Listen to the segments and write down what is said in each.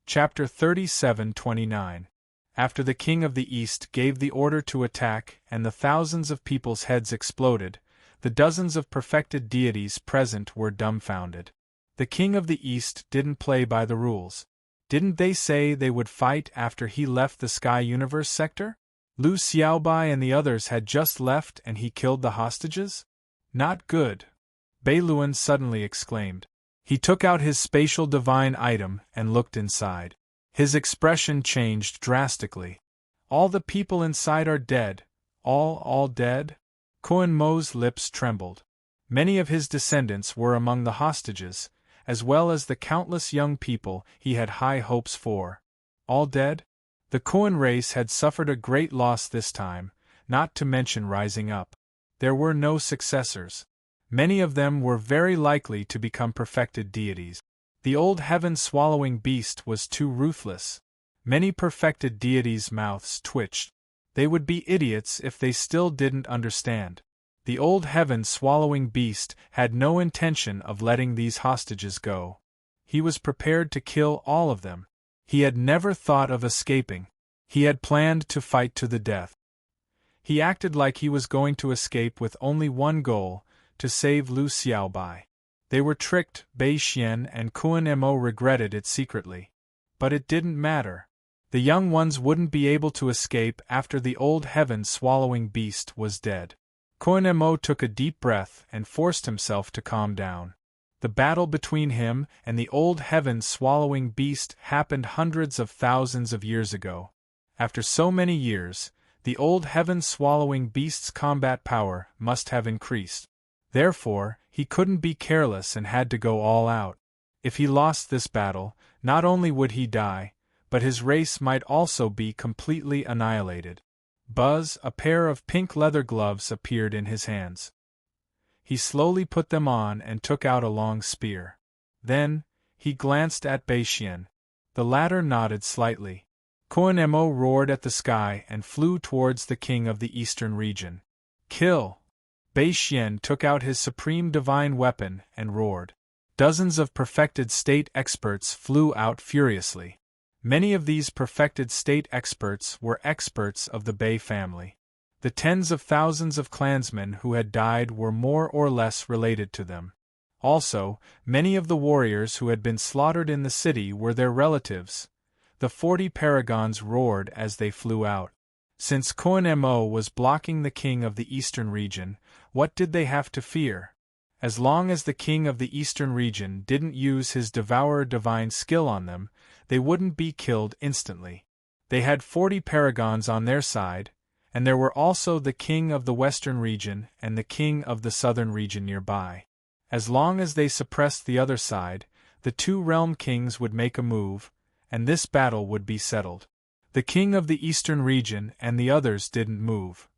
Chapter 37:29. After the king of the East gave the order to attack and the thousands of people's heads exploded, the dozens of perfected deities present were dumbfounded. The king of the East didn't play by the rules. Didn't they say they would fight after he left the Sky Universe sector? Lu Xiaobai and the others had just left and he killed the hostages? Not good. Beiluan suddenly exclaimed. He took out his spatial divine item and looked inside. His expression changed drastically. All the people inside are dead. All dead? Koan Mo's lips trembled. Many of his descendants were among the hostages, as well as the countless young people he had high hopes for. All dead? The Koan race had suffered a great loss this time, not to mention rising up. There were no successors. Many of them were very likely to become perfected deities. The old heaven-swallowing beast was too ruthless. Many perfected deities' mouths twitched. They would be idiots if they still didn't understand. The old heaven-swallowing beast had no intention of letting these hostages go. He was prepared to kill all of them. He had never thought of escaping. He had planned to fight to the death. He acted like he was going to escape with only one goal, to save Lu Xiaobai. They were tricked. Bei Xian and Kuan Mo regretted it secretly. But it didn't matter. The young ones wouldn't be able to escape after the old heaven-swallowing beast was dead. Kuan Mo took a deep breath and forced himself to calm down. The battle between him and the old heaven-swallowing beast happened hundreds of thousands of years ago. After so many years, the old heaven-swallowing beast's combat power must have increased. Therefore, he couldn't be careless and had to go all out. If he lost this battle, not only would he die, but his race might also be completely annihilated. Buzz, a pair of pink leather gloves appeared in his hands. He slowly put them on and took out a long spear. Then, he glanced at Bei Xian. The latter nodded slightly. Kuan Mo roared at the sky and flew towards the king of the eastern region. Kill! Bei Xian took out his supreme divine weapon and roared. Dozens of perfected state experts flew out furiously. Many of these perfected state experts were experts of the Bei family. The tens of thousands of clansmen who had died were more or less related to them. Also, many of the warriors who had been slaughtered in the city were their relatives. The 40 paragons roared as they flew out. Since Kuan Mo was blocking the king of the eastern region, what did they have to fear? As long as the king of the eastern region didn't use his devourer divine skill on them, they wouldn't be killed instantly. They had 40 paragons on their side, and there were also the king of the western region and the king of the southern region nearby. As long as they suppressed the other side, the two realm kings would make a move, and this battle would be settled. The king of the eastern region and the others didn't move.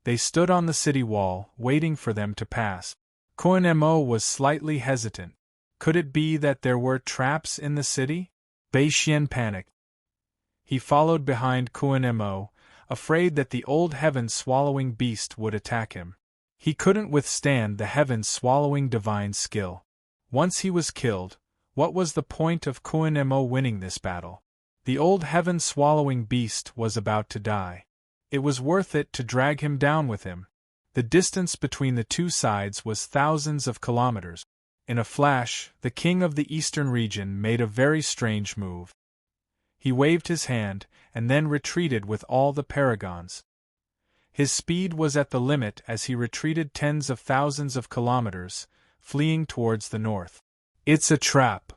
They stood on the city wall, waiting for them to pass. Kuan Mo was slightly hesitant. Could it be that there were traps in the city? Bei Xian panicked. He followed behind Kuan Mo, afraid that the old heaven-swallowing beast would attack him. He couldn't withstand the heaven-swallowing divine skill. Once he was killed, what was the point of Kuan Mo winning this battle? The old heaven-swallowing beast was about to die. It was worth it to drag him down with him. The distance between the two sides was thousands of kilometers. In a flash, the king of the eastern region made a very strange move. He waved his hand, and then retreated with all the paragons. His speed was at the limit as he retreated tens of thousands of kilometers, fleeing towards the north. It's a trap.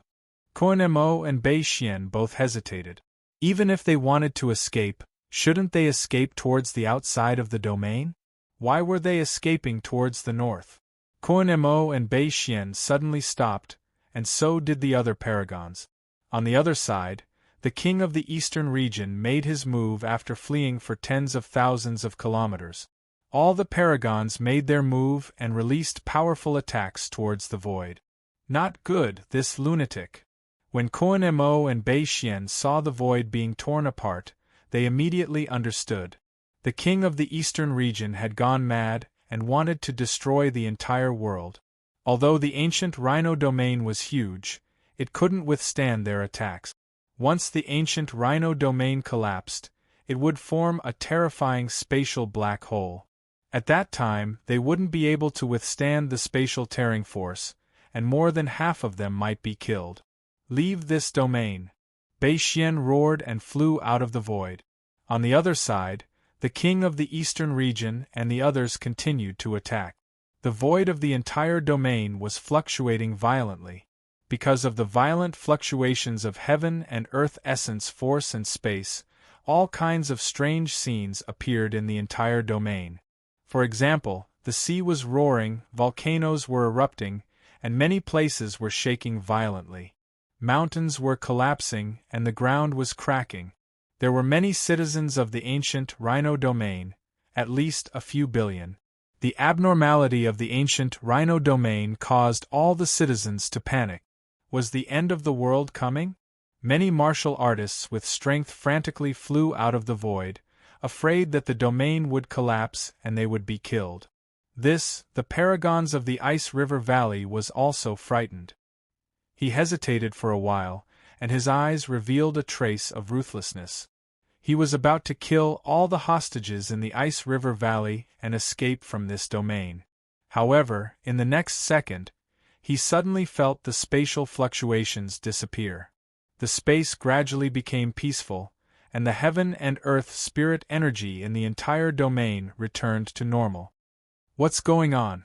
Kuan Mo and Bei Xian both hesitated. Even if they wanted to escape, shouldn't they escape towards the outside of the domain? Why were they escaping towards the north? Kuan Mo and Bei Xian suddenly stopped, and so did the other paragons. On the other side, the king of the eastern region made his move after fleeing for tens of thousands of kilometers. All the paragons made their move and released powerful attacks towards the void. Not good, this lunatic. When Kuan Mo and Bei Xian saw the void being torn apart, they immediately understood. The king of the eastern region had gone mad and wanted to destroy the entire world. Although the ancient Rhino domain was huge, It couldn't withstand their attacks. Once the ancient Rhino domain collapsed, it would form a terrifying spatial black hole. At that time, they wouldn't be able to withstand the spatial tearing force, and more than half of them might be killed. Leave this domain. Bei Xian roared and flew out of the void. On the other side, the king of the eastern region and the others continued to attack. The void of the entire domain was fluctuating violently. Because of the violent fluctuations of heaven and earth essence, force and space, all kinds of strange scenes appeared in the entire domain. For example, the sea was roaring, volcanoes were erupting, and many places were shaking violently. Mountains were collapsing and the ground was cracking. There were many citizens of the ancient Rhino domain, at least a few billion. The abnormality of the ancient Rhino domain caused all the citizens to panic. Was the end of the world coming? Many martial artists with strength frantically flew out of the void, afraid that the domain would collapse and they would be killed. The paragons of the Ice River Valley was also frightened. He hesitated for a while, and his eyes revealed a trace of ruthlessness. He was about to kill all the hostages in the Ice River Valley and escape from this domain. However, in the next second, he suddenly felt the spatial fluctuations disappear. The space gradually became peaceful, and the heaven and earth spirit energy in the entire domain returned to normal. What's going on?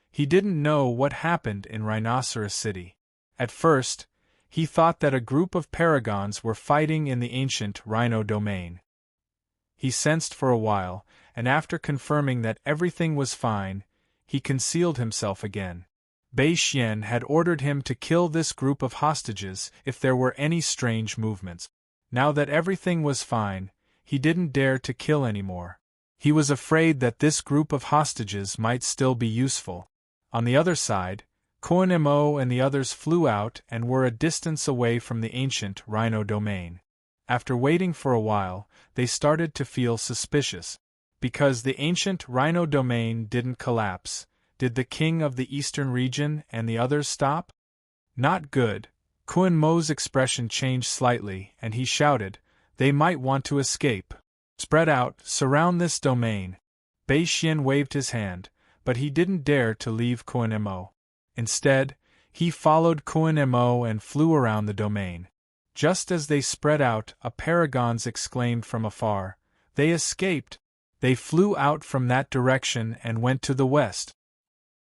He didn't know what happened in Rhinoceros City. At first, he thought that a group of paragons were fighting in the ancient Rhino domain. He sensed for a while, and after confirming that everything was fine, he concealed himself again. Bei Xian had ordered him to kill this group of hostages if there were any strange movements. Now that everything was fine, he didn't dare to kill anymore. He was afraid that this group of hostages might still be useful. On the other side, Kuan Mo and the others flew out and were a distance away from the ancient Rhino domain. After waiting for a while, they started to feel suspicious. Because the ancient Rhino domain didn't collapse, did the king of the eastern region and the others stop? Not good. Kuan Mo's expression changed slightly, and he shouted, "They might want to escape. Spread out, surround this domain." Bei Xian waved his hand, but he didn't dare to leave Kuan Mo. Instead, he followed Kuan Mo and flew around the domain. Just as they spread out, a paragons exclaimed from afar, "They escaped!" They flew out from that direction and went to the west.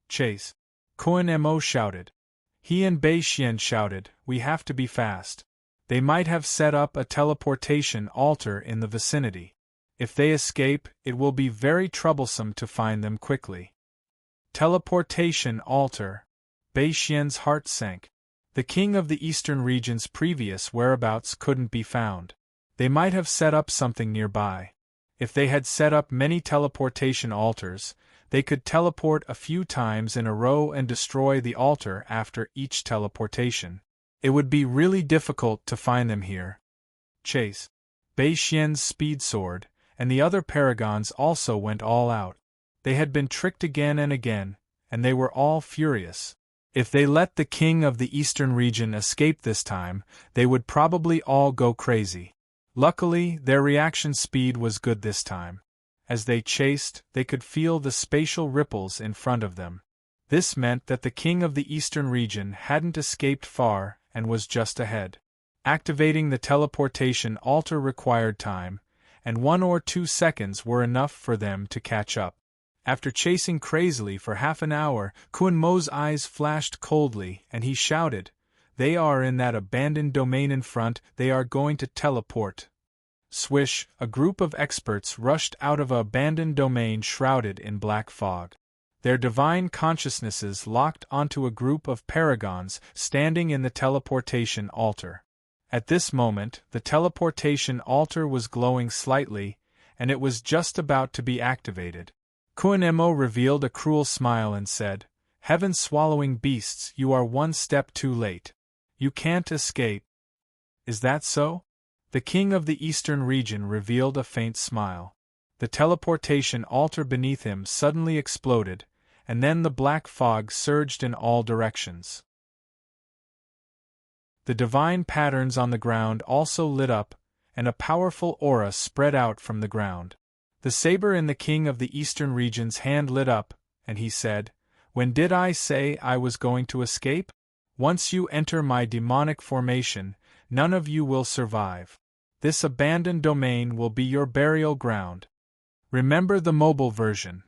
"Chase!" Kuan Mo shouted. He and Bei Xian shouted, "We have to be fast. They might have set up a teleportation altar in the vicinity. If they escape, it will be very troublesome to find them quickly." Teleportation altar. Bei Xian's heart sank. The king of the eastern region's previous whereabouts couldn't be found. They might have set up something nearby. If they had set up many teleportation altars, they could teleport a few times in a row and destroy the altar after each teleportation. It would be really difficult to find them here. Chase! Bei Xian's speed soared, and the other paragons also went all out. They had been tricked again and again, and they were all furious. If they let the king of the eastern region escape this time, they would probably all go crazy. Luckily, their reaction speed was good this time. As they chased, they could feel the spatial ripples in front of them. This meant that the king of the eastern region hadn't escaped far and was just ahead. Activating the teleportation altar required time, and 1 or 2 seconds were enough for them to catch up. After chasing crazily for half an hour, Kuan Mo's eyes flashed coldly, and he shouted, "They are in that abandoned domain in front, they are going to teleport." Swish, a group of experts rushed out of an abandoned domain shrouded in black fog. Their divine consciousnesses locked onto a group of paragons standing in the teleportation altar. At this moment, the teleportation altar was glowing slightly, and it was just about to be activated. Kuan Mo revealed a cruel smile and said, "Heaven-swallowing beasts, you are 1 step too late. You can't escape." "Is that so?" The king of the eastern region revealed a faint smile. The teleportation altar beneath him suddenly exploded, and then the black fog surged in all directions. The divine patterns on the ground also lit up, and a powerful aura spread out from the ground. The saber in the king of the eastern region's hand lit up, and he said, "When did I say I was going to escape? Once you enter my demonic formation, none of you will survive. This abandoned domain will be your burial ground." Remember the mobile version.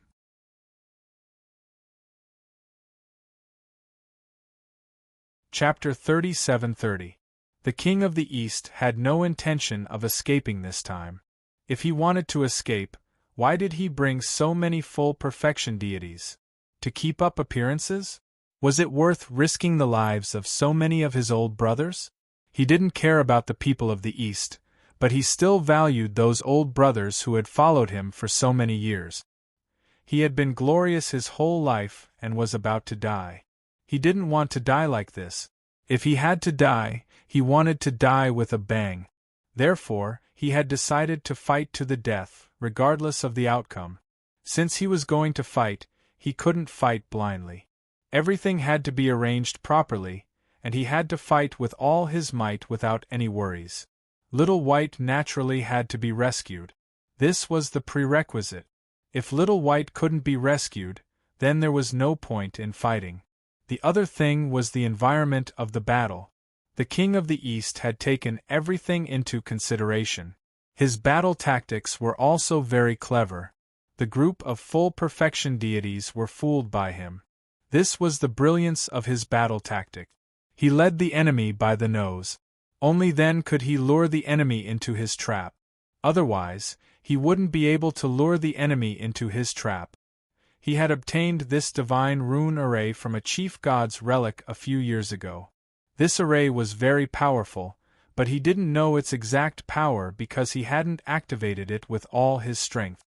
Chapter 37:30. The King of the East had no intention of escaping this time. If he wanted to escape, why did he bring so many full perfection deities? To keep up appearances? Was it worth risking the lives of so many of his old brothers? He didn't care about the people of the East, but he still valued those old brothers who had followed him for so many years. He had been glorious his whole life and was about to die. He didn't want to die like this. If he had to die, he wanted to die with a bang. Therefore, he had decided to fight to the death, regardless of the outcome. Since he was going to fight, he couldn't fight blindly. Everything had to be arranged properly, and he had to fight with all his might without any worries. Little White naturally had to be rescued. This was the prerequisite. If Little White couldn't be rescued, then there was no point in fighting. The other thing was the environment of the battle. The King of the East had taken everything into consideration. His battle tactics were also very clever. The group of full perfection deities were fooled by him. This was the brilliance of his battle tactic. He led the enemy by the nose. Only then could he lure the enemy into his trap. Otherwise, he wouldn't be able to lure the enemy into his trap. He had obtained this divine rune array from a chief god's relic a few years ago. This array was very powerful, but he didn't know its exact power because he hadn't activated it with all his strength.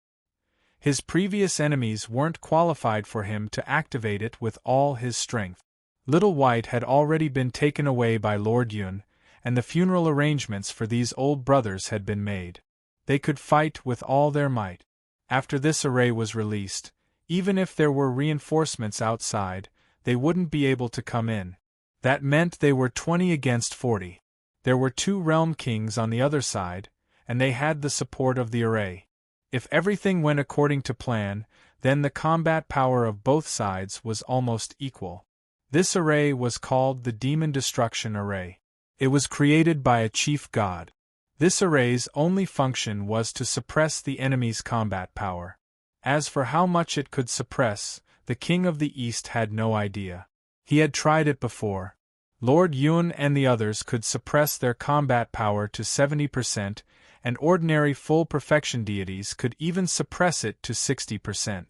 His previous enemies weren't qualified for him to activate it with all his strength. Little White had already been taken away by Lord Yun, and the funeral arrangements for these old brothers had been made. They could fight with all their might. After this array was released, even if there were reinforcements outside, they wouldn't be able to come in. That meant they were 20 against 40. There were 2 realm kings on the other side, and they had the support of the array. If everything went according to plan, then the combat power of both sides was almost equal. This array was called the Demon Destruction Array. It was created by a chief god. This array's only function was to suppress the enemy's combat power. As for how much it could suppress, the King of the East had no idea. He had tried it before. Lord Yun and the others could suppress their combat power to 70%, and ordinary full perfection deities could even suppress it to 60%.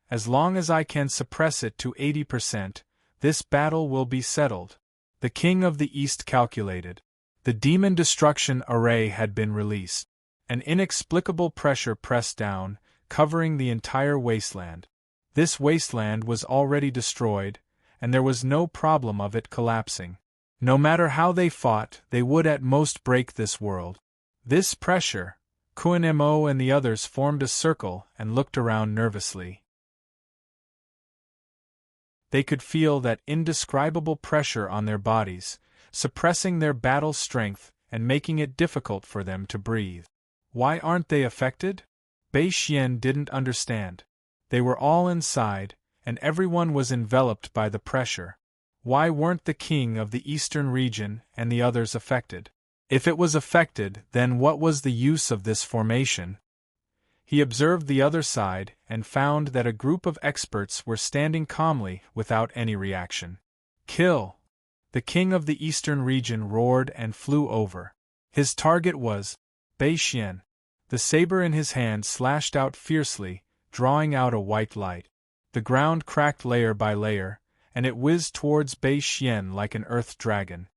As long as I can suppress it to 80%, this battle will be settled. The King of the East calculated. The Demon Destruction Array had been released. An inexplicable pressure pressed down, covering the entire wasteland. This wasteland was already destroyed, and there was no problem of it collapsing. No matter how they fought, they would at most break this world. This pressure, Kun Mo and the others formed a circle and looked around nervously. They could feel that indescribable pressure on their bodies, suppressing their battle strength and making it difficult for them to breathe. Why aren't they affected? Bei Xian didn't understand. They were all inside, and everyone was enveloped by the pressure. Why weren't the king of the eastern region and the others affected? If it was affected, then what was the use of this formation? He observed the other side and found that a group of experts were standing calmly without any reaction. Kill! The king of the eastern region roared and flew over. His target was Bei Xian. The saber in his hand slashed out fiercely, drawing out a white light. The ground cracked layer by layer, and it whizzed towards Bei Xian like an earth dragon.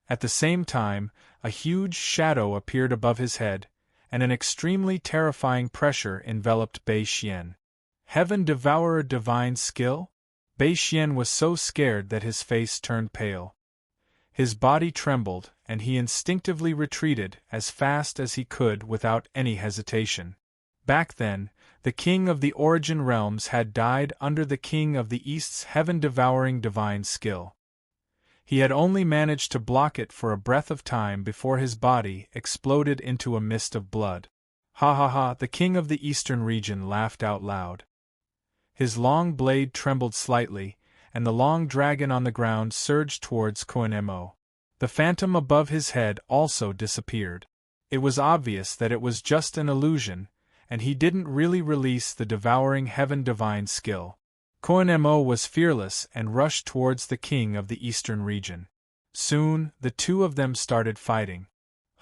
At the same time, a huge shadow appeared above his head, and an extremely terrifying pressure enveloped Bei Xian. Heaven Devourer Divine Skill? Bei Xian was so scared that his face turned pale. His body trembled, and he instinctively retreated as fast as he could without any hesitation. Back then, the king of the origin realms had died under the king of the East's heaven-devouring divine skill. He had only managed to block it for a breath of time before his body exploded into a mist of blood. Ha ha ha, the king of the eastern region laughed out loud. His long blade trembled slightly, and the long dragon on the ground surged towards Koenemo. The phantom above his head also disappeared. It was obvious that it was just an illusion, and he didn't really release the devouring heaven divine skill. Koenemo was fearless and rushed towards the king of the eastern region. Soon, the two of them started fighting.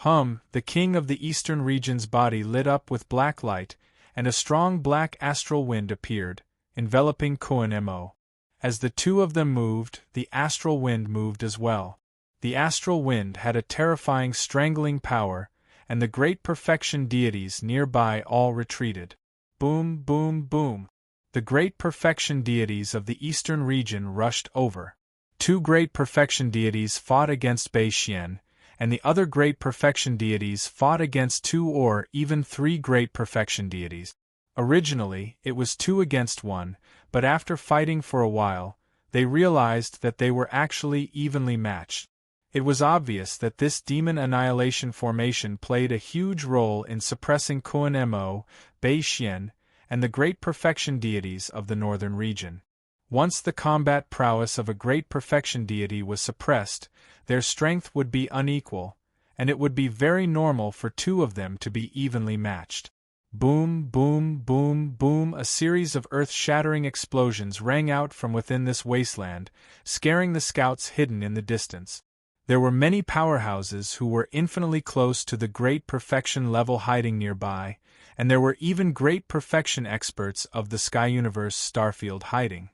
The king of the eastern region's body lit up with black light, and a strong black astral wind appeared, enveloping Koenemo. As the two of them moved, the astral wind moved as well. The astral wind had a terrifying strangling power, and the great perfection deities nearby all retreated. Boom, boom, boom. The great perfection deities of the eastern region rushed over. Two great perfection deities fought against Bei Xian, and the other great perfection deities fought against 2 or even 3 great perfection deities. Originally, it was 2 against 1, but after fighting for a while, they realized that they were actually evenly matched. It was obvious that this demon annihilation formation played a huge role in suppressing Koenemo, Bei Xian, and the great perfection deities of the northern region. Once the combat prowess of a great perfection deity was suppressed, their strength would be unequal, and it would be very normal for 2 of them to be evenly matched. Boom, boom, boom, boom, a series of earth-shattering explosions rang out from within this wasteland, scaring the scouts hidden in the distance. There were many powerhouses who were infinitely close to the great perfection level hiding nearby, and there were even great perfection experts of the Sky Universe starfield hiding.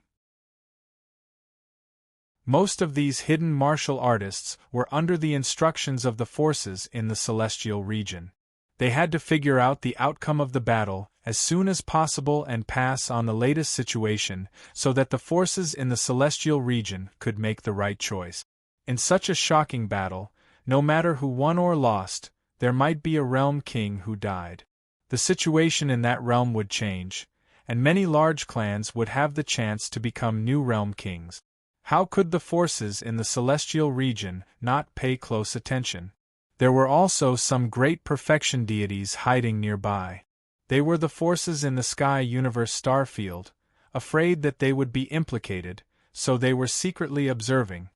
Most of these hidden martial artists were under the instructions of the forces in the celestial region. They had to figure out the outcome of the battle as soon as possible and pass on the latest situation so that the forces in the celestial region could make the right choice. In such a shocking battle, no matter who won or lost, there might be a realm king who died. The situation in that realm would change, and many large clans would have the chance to become new realm kings. How could the forces in the celestial region not pay close attention? There were also some great perfection deities hiding nearby. They were the forces in the Sky Universe starfield, afraid that they would be implicated, so they were secretly observing.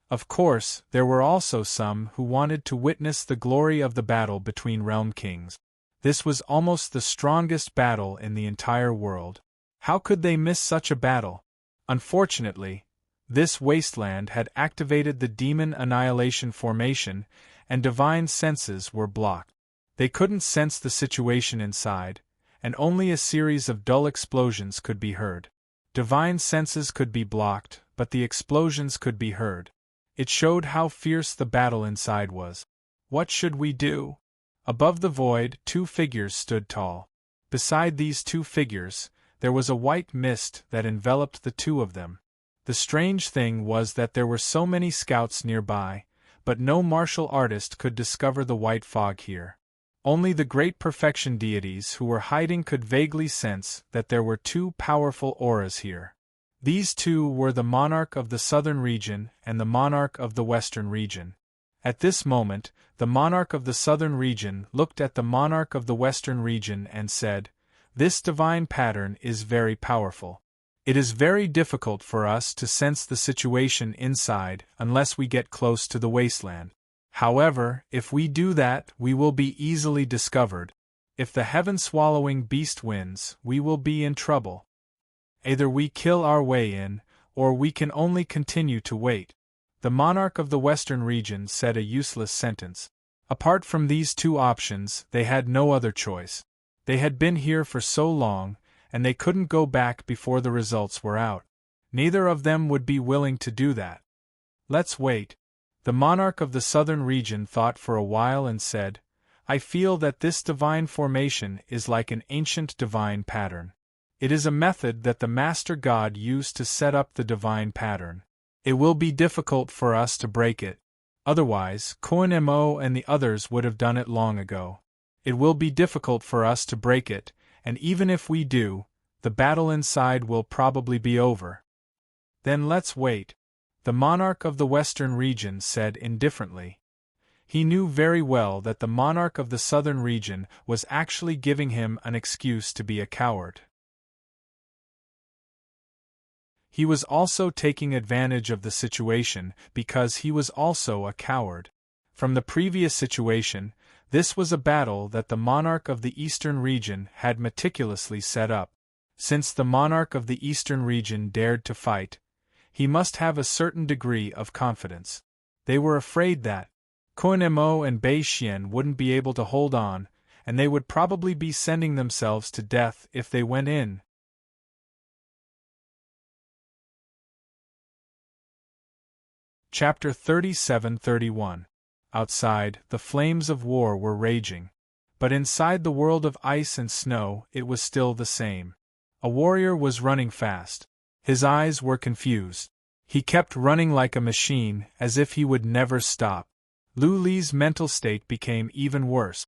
Of course, there were also some who wanted to witness the glory of the battle between realm kings. This was almost the strongest battle in the entire world. How could they miss such a battle? Unfortunately, this wasteland had activated the demon annihilation formation, and divine senses were blocked. They couldn't sense the situation inside, and only a series of dull explosions could be heard. Divine senses could be blocked, but the explosions could be heard. It showed how fierce the battle inside was. What should we do? Above the void, 2 figures stood tall. Beside these 2 figures, there was a white mist that enveloped the 2 of them. The strange thing was that there were so many scouts nearby, but no martial artist could discover the white fog here. Only the great perfection deities who were hiding could vaguely sense that there were 2 powerful auras here. These 2 were the Monarch of the southern region and the Monarch of the western region. At this moment, the Monarch of the southern region looked at the Monarch of the western region and said, "This divine pattern is very powerful. It is very difficult for us to sense the situation inside unless we get close to the wasteland. However, if we do that, we will be easily discovered. If the heaven-swallowing beast wins, we will be in trouble. Either we kill our way in, or we can only continue to wait." The Monarch of the Western region said a useless sentence. Apart from these 2 options, they had no other choice. They had been here for so long, and they couldn't go back before the results were out. Neither of them would be willing to do that. "Let's wait." The Monarch of the southern region thought for a while and said, "I feel that this divine formation is like an ancient divine pattern. It is a method that the Master God used to set up the divine pattern. It will be difficult for us to break it. Otherwise, Koenemo and the others would have done it long ago. It will be difficult for us to break it, and even if we do, the battle inside will probably be over. Then let's wait, the monarch of the western region said indifferently. He knew very well that the monarch of the southern region was actually giving him an excuse to be a coward. He was also taking advantage of the situation because he was also a coward. From the previous situation, this was a battle that the monarch of the eastern region had meticulously set up. Since the monarch of the eastern region dared to fight, he must have a certain degree of confidence. They were afraid that Koinemo and Bei Xian wouldn't be able to hold on, and they would probably be sending themselves to death if they went in. Chapter 37-31. Outside, the flames of war were raging. But inside the world of ice and snow, it was still the same. A warrior was running fast. His eyes were confused. He kept running like a machine, as if he would never stop. Lu Li's mental state became even worse.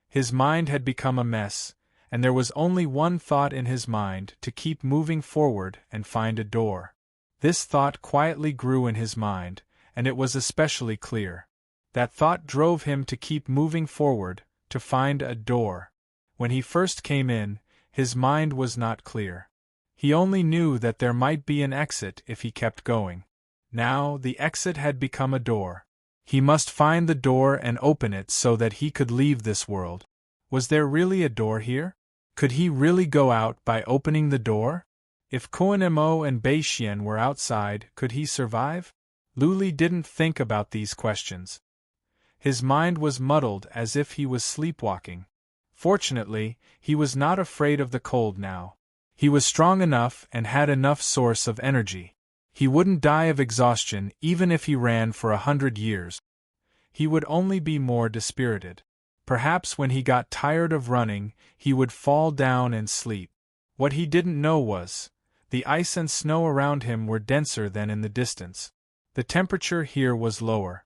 His mind had become a mess, and there was only one thought in his mind: to keep moving forward and find a door. This thought quietly grew in his mind, and it was especially clear. That thought drove him to keep moving forward, to find a door. When he first came in, his mind was not clear. He only knew that there might be an exit if he kept going. Now the exit had become a door. He must find the door and open it so that he could leave this world. Was there really a door here? Could he really go out by opening the door? If Koinemo and Bei Xian were outside, could he survive? Lu Li didn't think about these questions. His mind was muddled as if he was sleepwalking. Fortunately, he was not afraid of the cold now. He was strong enough and had enough source of energy. He wouldn't die of exhaustion even if he ran for 100 years. He would only be more dispirited. Perhaps when he got tired of running, he would fall down and sleep. What he didn't know was, the ice and snow around him were denser than in the distance. The temperature here was lower.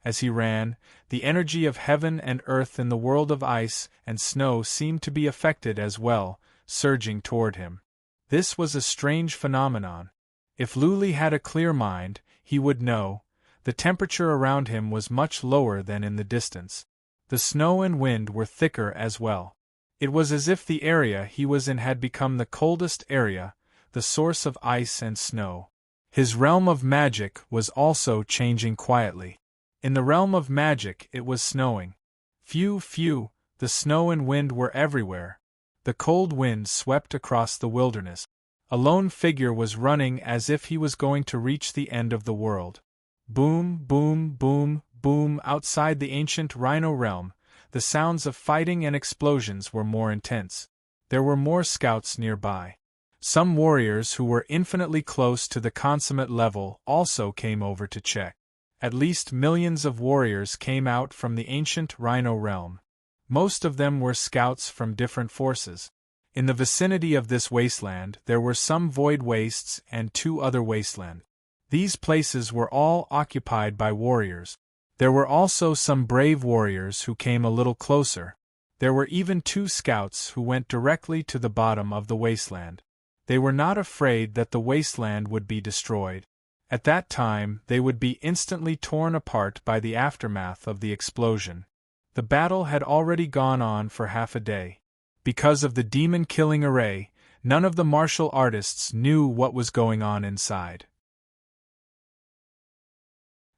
As he ran, the energy of heaven and earth in the world of ice and snow seemed to be affected as well, surging toward him. This was a strange phenomenon. If Lu Li had a clear mind, he would know. The temperature around him was much lower than in the distance. The snow and wind were thicker as well. It was as if the area he was in had become the coldest area, the source of ice and snow. His realm of magic was also changing quietly. In the realm of magic it was snowing. Phew, the snow and wind were everywhere. The cold wind swept across the wilderness. A lone figure was running as if he was going to reach the end of the world. Boom, boom, boom, boom. Outside the ancient Rhino realm, the sounds of fighting and explosions were more intense. There were more scouts nearby. Some warriors who were infinitely close to the consummate level also came over to check. At least millions of warriors came out from the ancient Rhino realm. Most of them were scouts from different forces. In the vicinity of this wasteland there were some void wastes and 2 other wastelands. These places were all occupied by warriors. There were also some brave warriors who came a little closer. There were even 2 scouts who went directly to the bottom of the wasteland. They were not afraid that the wasteland would be destroyed. At that time they would be instantly torn apart by the aftermath of the explosion. The battle had already gone on for half a day. Because of the demon-killing array, none of the martial artists knew what was going on inside.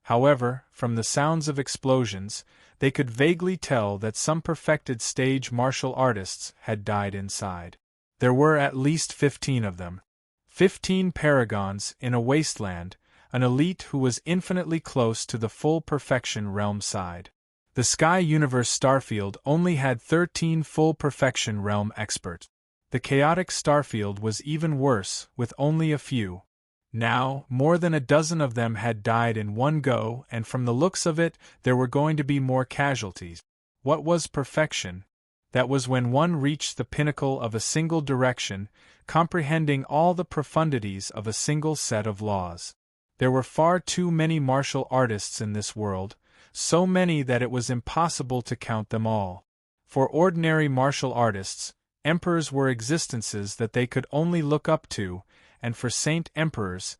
However, from the sounds of explosions, they could vaguely tell that some perfected stage martial artists had died inside. There were at least 15 of them. 15 paragons in a wasteland, an elite who was infinitely close to the full perfection realm side. The Sky Universe Starfield only had 13 full perfection realm experts. The chaotic Starfield was even worse, with only a few. Now, more than a dozen of them had died in one go, and from the looks of it, there were going to be more casualties. What was perfection? That was when one reached the pinnacle of a single direction, comprehending all the profundities of a single set of laws. There were far too many martial artists in this world, so many that it was impossible to count them all. For ordinary martial artists, Emperors were existences that they could only look up to, and for Saint Emperors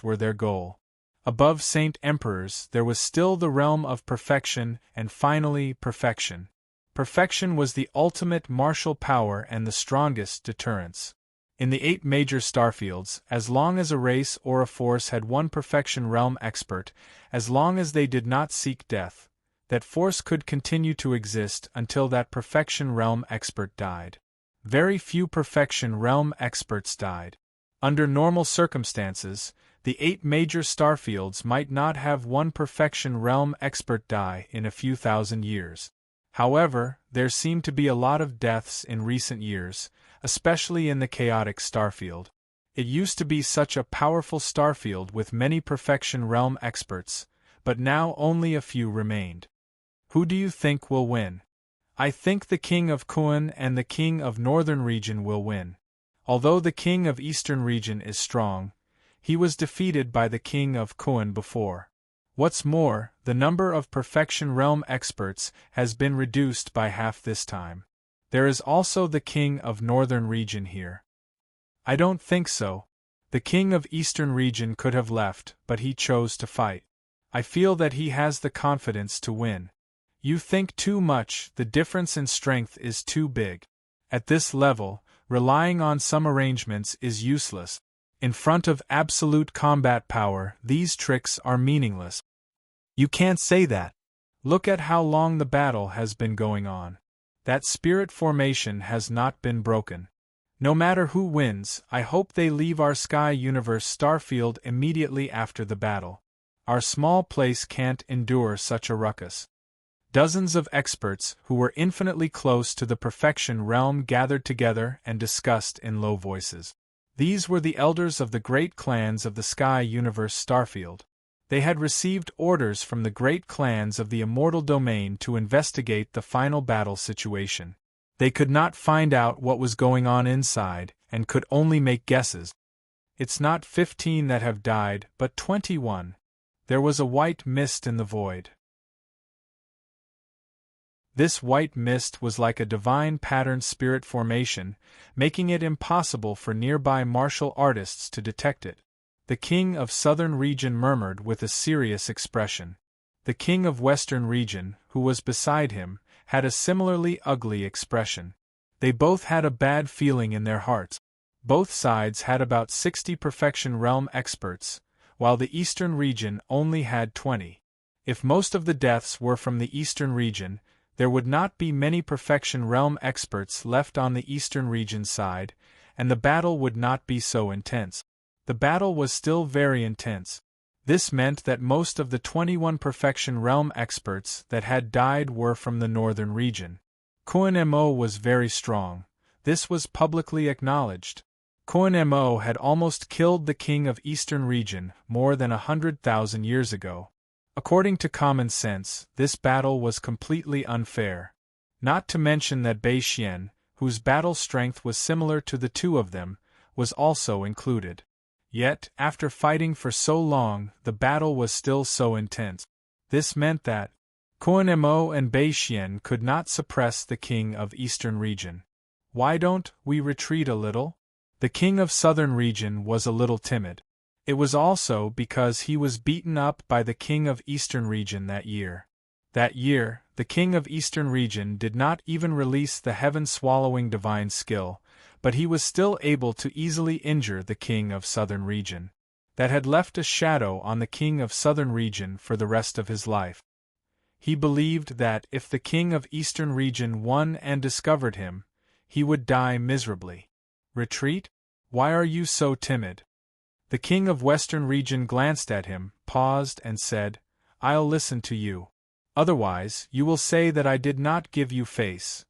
were their goal. Above Saint Emperors there was still the realm of perfection, and finally perfection. Perfection was the ultimate martial power and the strongest deterrence. In the 8 major starfields, as long as a race or a force had one perfection realm expert, as long as they did not seek death, that force could continue to exist until that perfection realm expert died. Very few perfection realm experts died. Under normal circumstances, the 8 major starfields might not have one perfection realm expert die in a few thousand years. However, there seem to be a lot of deaths in recent years, especially in the chaotic starfield. It used to be such a powerful starfield with many perfection realm experts, but now only a few remained. Who do you think will win? I think the King of Kuan and the King of Northern Region will win. Although the King of Eastern Region is strong, he was defeated by the King of Kuan before. What's more, the number of perfection realm experts has been reduced by half this time. There is also the King of Northern Region here. I don't think so. The King of Eastern Region could have left, but he chose to fight. I feel that he has the confidence to win. You think too much, the difference in strength is too big. At this level, relying on some arrangements is useless. In front of absolute combat power, these tricks are meaningless. You can't say that. Look at how long the battle has been going on. That spirit formation has not been broken. No matter who wins, I hope they leave our Sky Universe starfield immediately after the battle. Our small place can't endure such a ruckus. Dozens of experts who were infinitely close to the perfection realm gathered together and discussed in low voices. These were the elders of the great clans of the Sky Universe starfield. They had received orders from the great clans of the immortal domain to investigate the final battle situation. They could not find out what was going on inside, and could only make guesses. It's not 15 that have died, but 21. There was a white mist in the void. This white mist was like a divine patterned spirit formation, making it impossible for nearby martial artists to detect it. The King of Southern Region murmured with a serious expression. The King of Western Region, who was beside him, had a similarly ugly expression. They both had a bad feeling in their hearts. Both sides had about 60 perfection realm experts, while the Eastern Region only had 20. If most of the deaths were from the Eastern Region, there would not be many perfection realm experts left on the Eastern Region side, and the battle would not be so intense. The battle was still very intense. This meant that most of the 21 perfection realm experts that had died were from the Northern Region. Kuan Mo was very strong. This was publicly acknowledged. Kuan Mo had almost killed the King of Eastern Region more than 100,000 years ago. According to common sense, this battle was completely unfair. Not to mention that Bei Xian, whose battle strength was similar to the two of them, was also included. Yet, after fighting for so long, the battle was still so intense. This meant that Kuan Mo and Bei Xian could not suppress the King of Eastern Region. Why don't we retreat a little? The King of Southern Region was a little timid. It was also because he was beaten up by the King of Eastern Region that year. That year, the King of Eastern Region did not even release the heaven-swallowing divine skill, but he was still able to easily injure the King of Southern Region. That had left a shadow on the King of Southern Region for the rest of his life. He believed that if the King of Eastern Region won and discovered him, he would die miserably. Retreat? Why are you so timid? The King of Western Region glanced at him, paused, and said, "I'll listen to you. Otherwise, you will say that I did not give you face."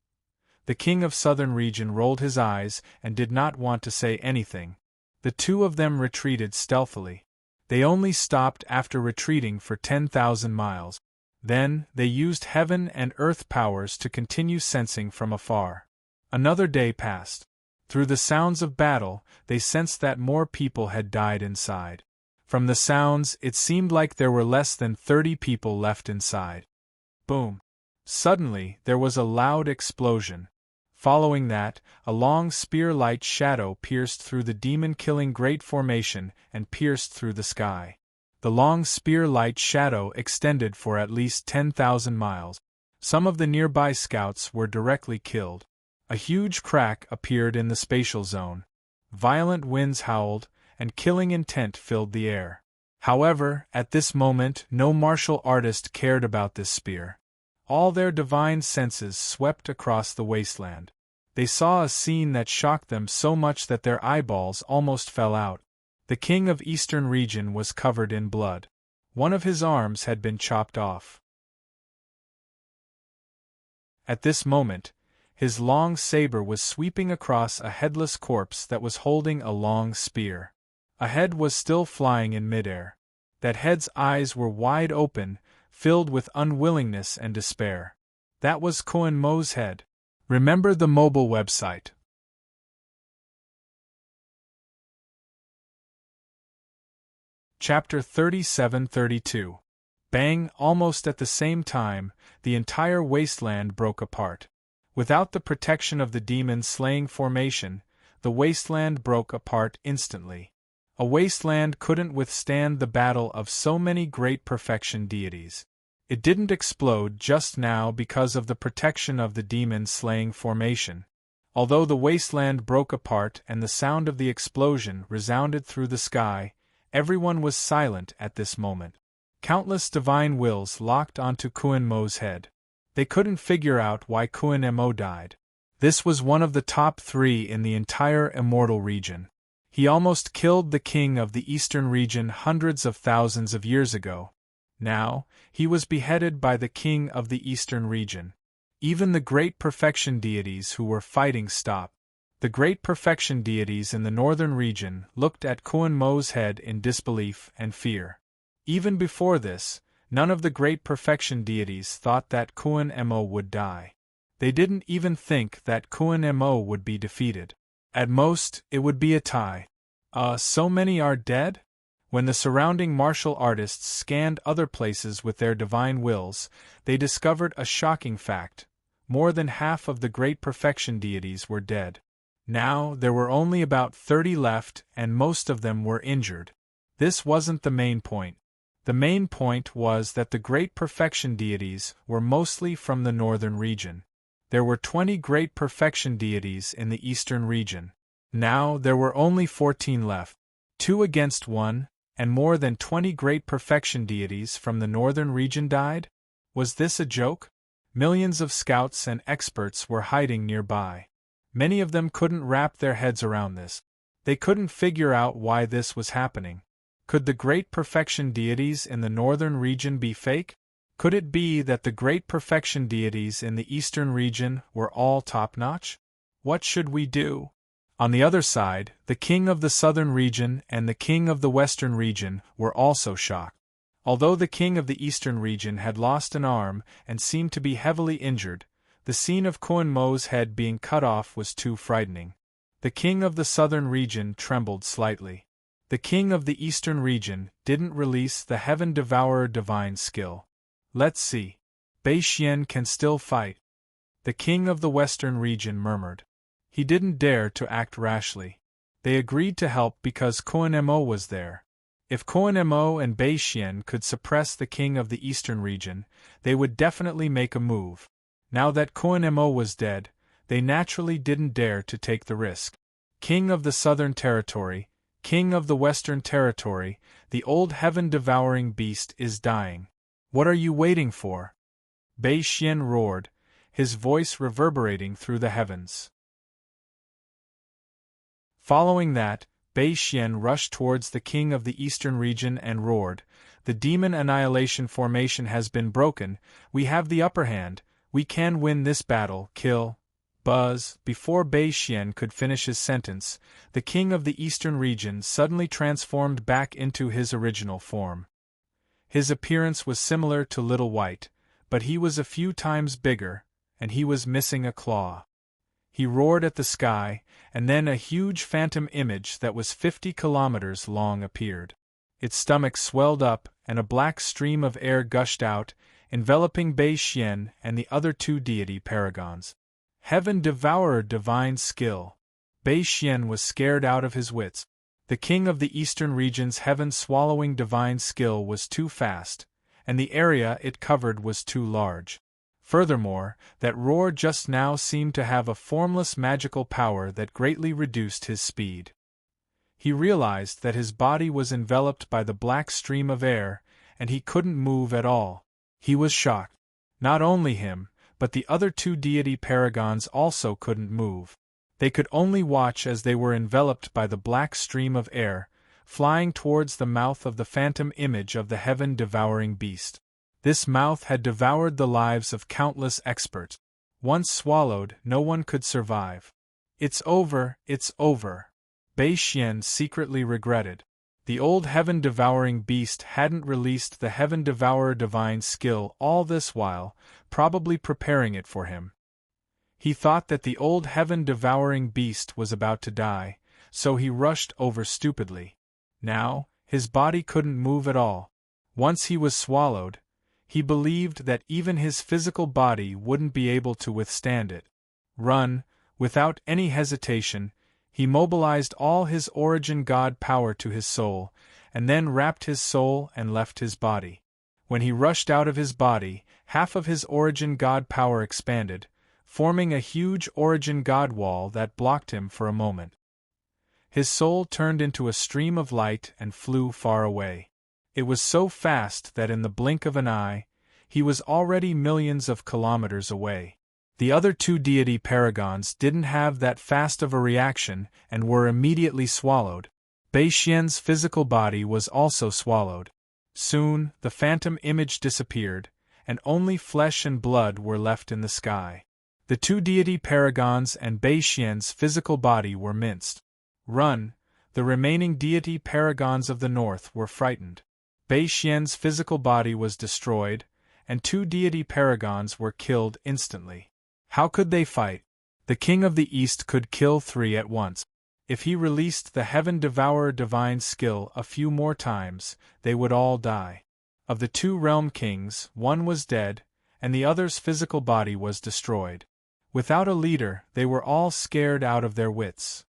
The King of Southern Region rolled his eyes and did not want to say anything. The two of them retreated stealthily. They only stopped after retreating for 10,000 miles. Then, they used heaven and earth powers to continue sensing from afar. Another day passed. Through the sounds of battle, they sensed that more people had died inside. From the sounds, it seemed like there were less than 30 people left inside. Boom! Suddenly, there was a loud explosion. Following that, a long spear-like shadow pierced through the demon-killing great formation and pierced through the sky. The long spear-like shadow extended for at least 10,000 miles. Some of the nearby scouts were directly killed. A huge crack appeared in the spatial zone. Violent winds howled, and killing intent filled the air. However, at this moment no martial artist cared about this spear. All their divine senses swept across the wasteland. They saw a scene that shocked them so much that their eyeballs almost fell out. The king of Eastern region was covered in blood. One of his arms had been chopped off. At this moment, his long saber was sweeping across a headless corpse that was holding a long spear. A head was still flying in midair. That head's eyes were wide open, filled with unwillingness and despair. That was Koen Mo's head. Remember the mobile website. Chapter 37-32. Bang! Almost at the same time, the entire wasteland broke apart. Without the protection of the demon-slaying formation, the wasteland broke apart instantly. A wasteland couldn't withstand the battle of so many great perfection deities. It didn't explode just now because of the protection of the demon-slaying formation. Although the wasteland broke apart and the sound of the explosion resounded through the sky, everyone was silent at this moment. Countless divine wills locked onto Koen Mo's head. They couldn't figure out why Koen Mo died. This was one of the top 3 in the entire immortal region. He almost killed the king of the Eastern region hundreds of thousands of years ago. Now, he was beheaded by the king of the Eastern region. Even the great perfection deities who were fighting stopped. The great perfection deities in the northern region looked at Koen Mo's head in disbelief and fear. Even before this, none of the great perfection deities thought that Koen Mo would die. They didn't even think that Koen Mo would be defeated. At most, it would be a tie. So many are dead? When the surrounding martial artists scanned other places with their divine wills, they discovered a shocking fact. More than half of the great perfection deities were dead. Now, there were only about 30 left, and most of them were injured. This wasn't the main point. The main point was that the great perfection deities were mostly from the northern region. There were 20 great perfection deities in the eastern region. Now there were only 14 left. 2 against 1, and more than 20 great perfection deities from the northern region died? Was this a joke? Millions of scouts and experts were hiding nearby. Many of them couldn't wrap their heads around this. They couldn't figure out why this was happening. Could the great perfection deities in the northern region be fake? Could it be that the great perfection deities in the eastern region were all top-notch? What should we do? On the other side, the king of the southern region and the king of the western region were also shocked. Although the king of the eastern region had lost an arm and seemed to be heavily injured, the scene of Koen Mo's head being cut off was too frightening. The king of the southern region trembled slightly. The king of the eastern region didn't release the Heaven Devourer divine skill. Let's see. Bei Xian can still fight. The king of the western region murmured. He didn't dare to act rashly. They agreed to help because Koen Mo was there. If Koen Mo and Bei Xian could suppress the king of the eastern region, they would definitely make a move. Now that Koen Mo was dead, they naturally didn't dare to take the risk. King of the southern territory, king of the western territory, the old heaven-devouring beast is dying. What are you waiting for? Bei Xian roared, his voice reverberating through the heavens. Following that, Bei Xian rushed towards the king of the eastern region and roared, "The demon annihilation formation has been broken, we have the upper hand, we can win this battle, kill." Buzz! Before Bei Xian could finish his sentence, the king of the eastern region suddenly transformed back into his original form. His appearance was similar to Little White, but he was a few times bigger, and he was missing a claw. He roared at the sky, and then a huge phantom image that was 50 kilometers long appeared. Its stomach swelled up, and a black stream of air gushed out, enveloping Bei Xian and the other 2 deity paragons. Heaven Devourer Divine Skill. Bei Xian was scared out of his wits. The king of the eastern region's heaven-swallowing divine skill was too fast, and the area it covered was too large. Furthermore, that roar just now seemed to have a formless magical power that greatly reduced his speed. He realized that his body was enveloped by the black stream of air, and he couldn't move at all. He was shocked. Not only him, but the other two deity paragons also couldn't move. They could only watch as they were enveloped by the black stream of air, flying towards the mouth of the phantom image of the heaven-devouring beast. This mouth had devoured the lives of countless experts. Once swallowed, no one could survive. It's over, it's over. Bei Xian secretly regretted. The old heaven-devouring beast hadn't released the heaven-devourer divine skill all this while, probably preparing it for him. He thought that the old heaven-devouring beast was about to die, so he rushed over stupidly. Now, his body couldn't move at all. Once he was swallowed, he believed that even his physical body wouldn't be able to withstand it. Run, without any hesitation, he mobilized all his origin god power to his soul, and then wrapped his soul and left his body. When he rushed out of his body, half of his origin god power expanded, forming a huge origin god wall that blocked him for a moment. His soul turned into a stream of light and flew far away. It was so fast that in the blink of an eye, he was already millions of kilometers away. The other two deity paragons didn't have that fast of a reaction and were immediately swallowed. Bei Xian's physical body was also swallowed. Soon, the phantom image disappeared, and only flesh and blood were left in the sky. The two deity paragons and Bei Xian's physical body were minced. Run! The remaining deity paragons of the north were frightened. Bei Xian's physical body was destroyed, and two deity paragons were killed instantly. How could they fight? The king of the east could kill three at once. If he released the heaven-devourer divine skill a few more times, they would all die. Of the two realm kings, one was dead, and the other's physical body was destroyed. Without a leader, they were all scared out of their wits.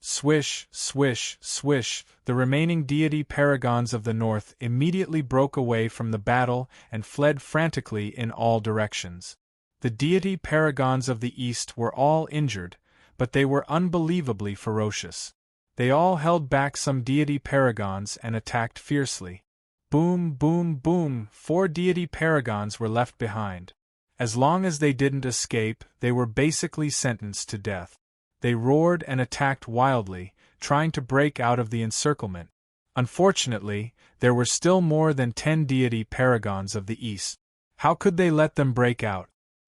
Swish, swish, swish, the remaining deity paragons of the north immediately broke away from the battle and fled frantically in all directions. The deity paragons of the east were all injured, but they were unbelievably ferocious. They all held back some deity paragons and attacked fiercely. Boom, boom, boom, 4 deity paragons were left behind. As long as they didn't escape, they were basically sentenced to death. They roared and attacked wildly, trying to break out of the encirclement. Unfortunately, there were still more than 10 deity paragons of the east. How could they let them break out?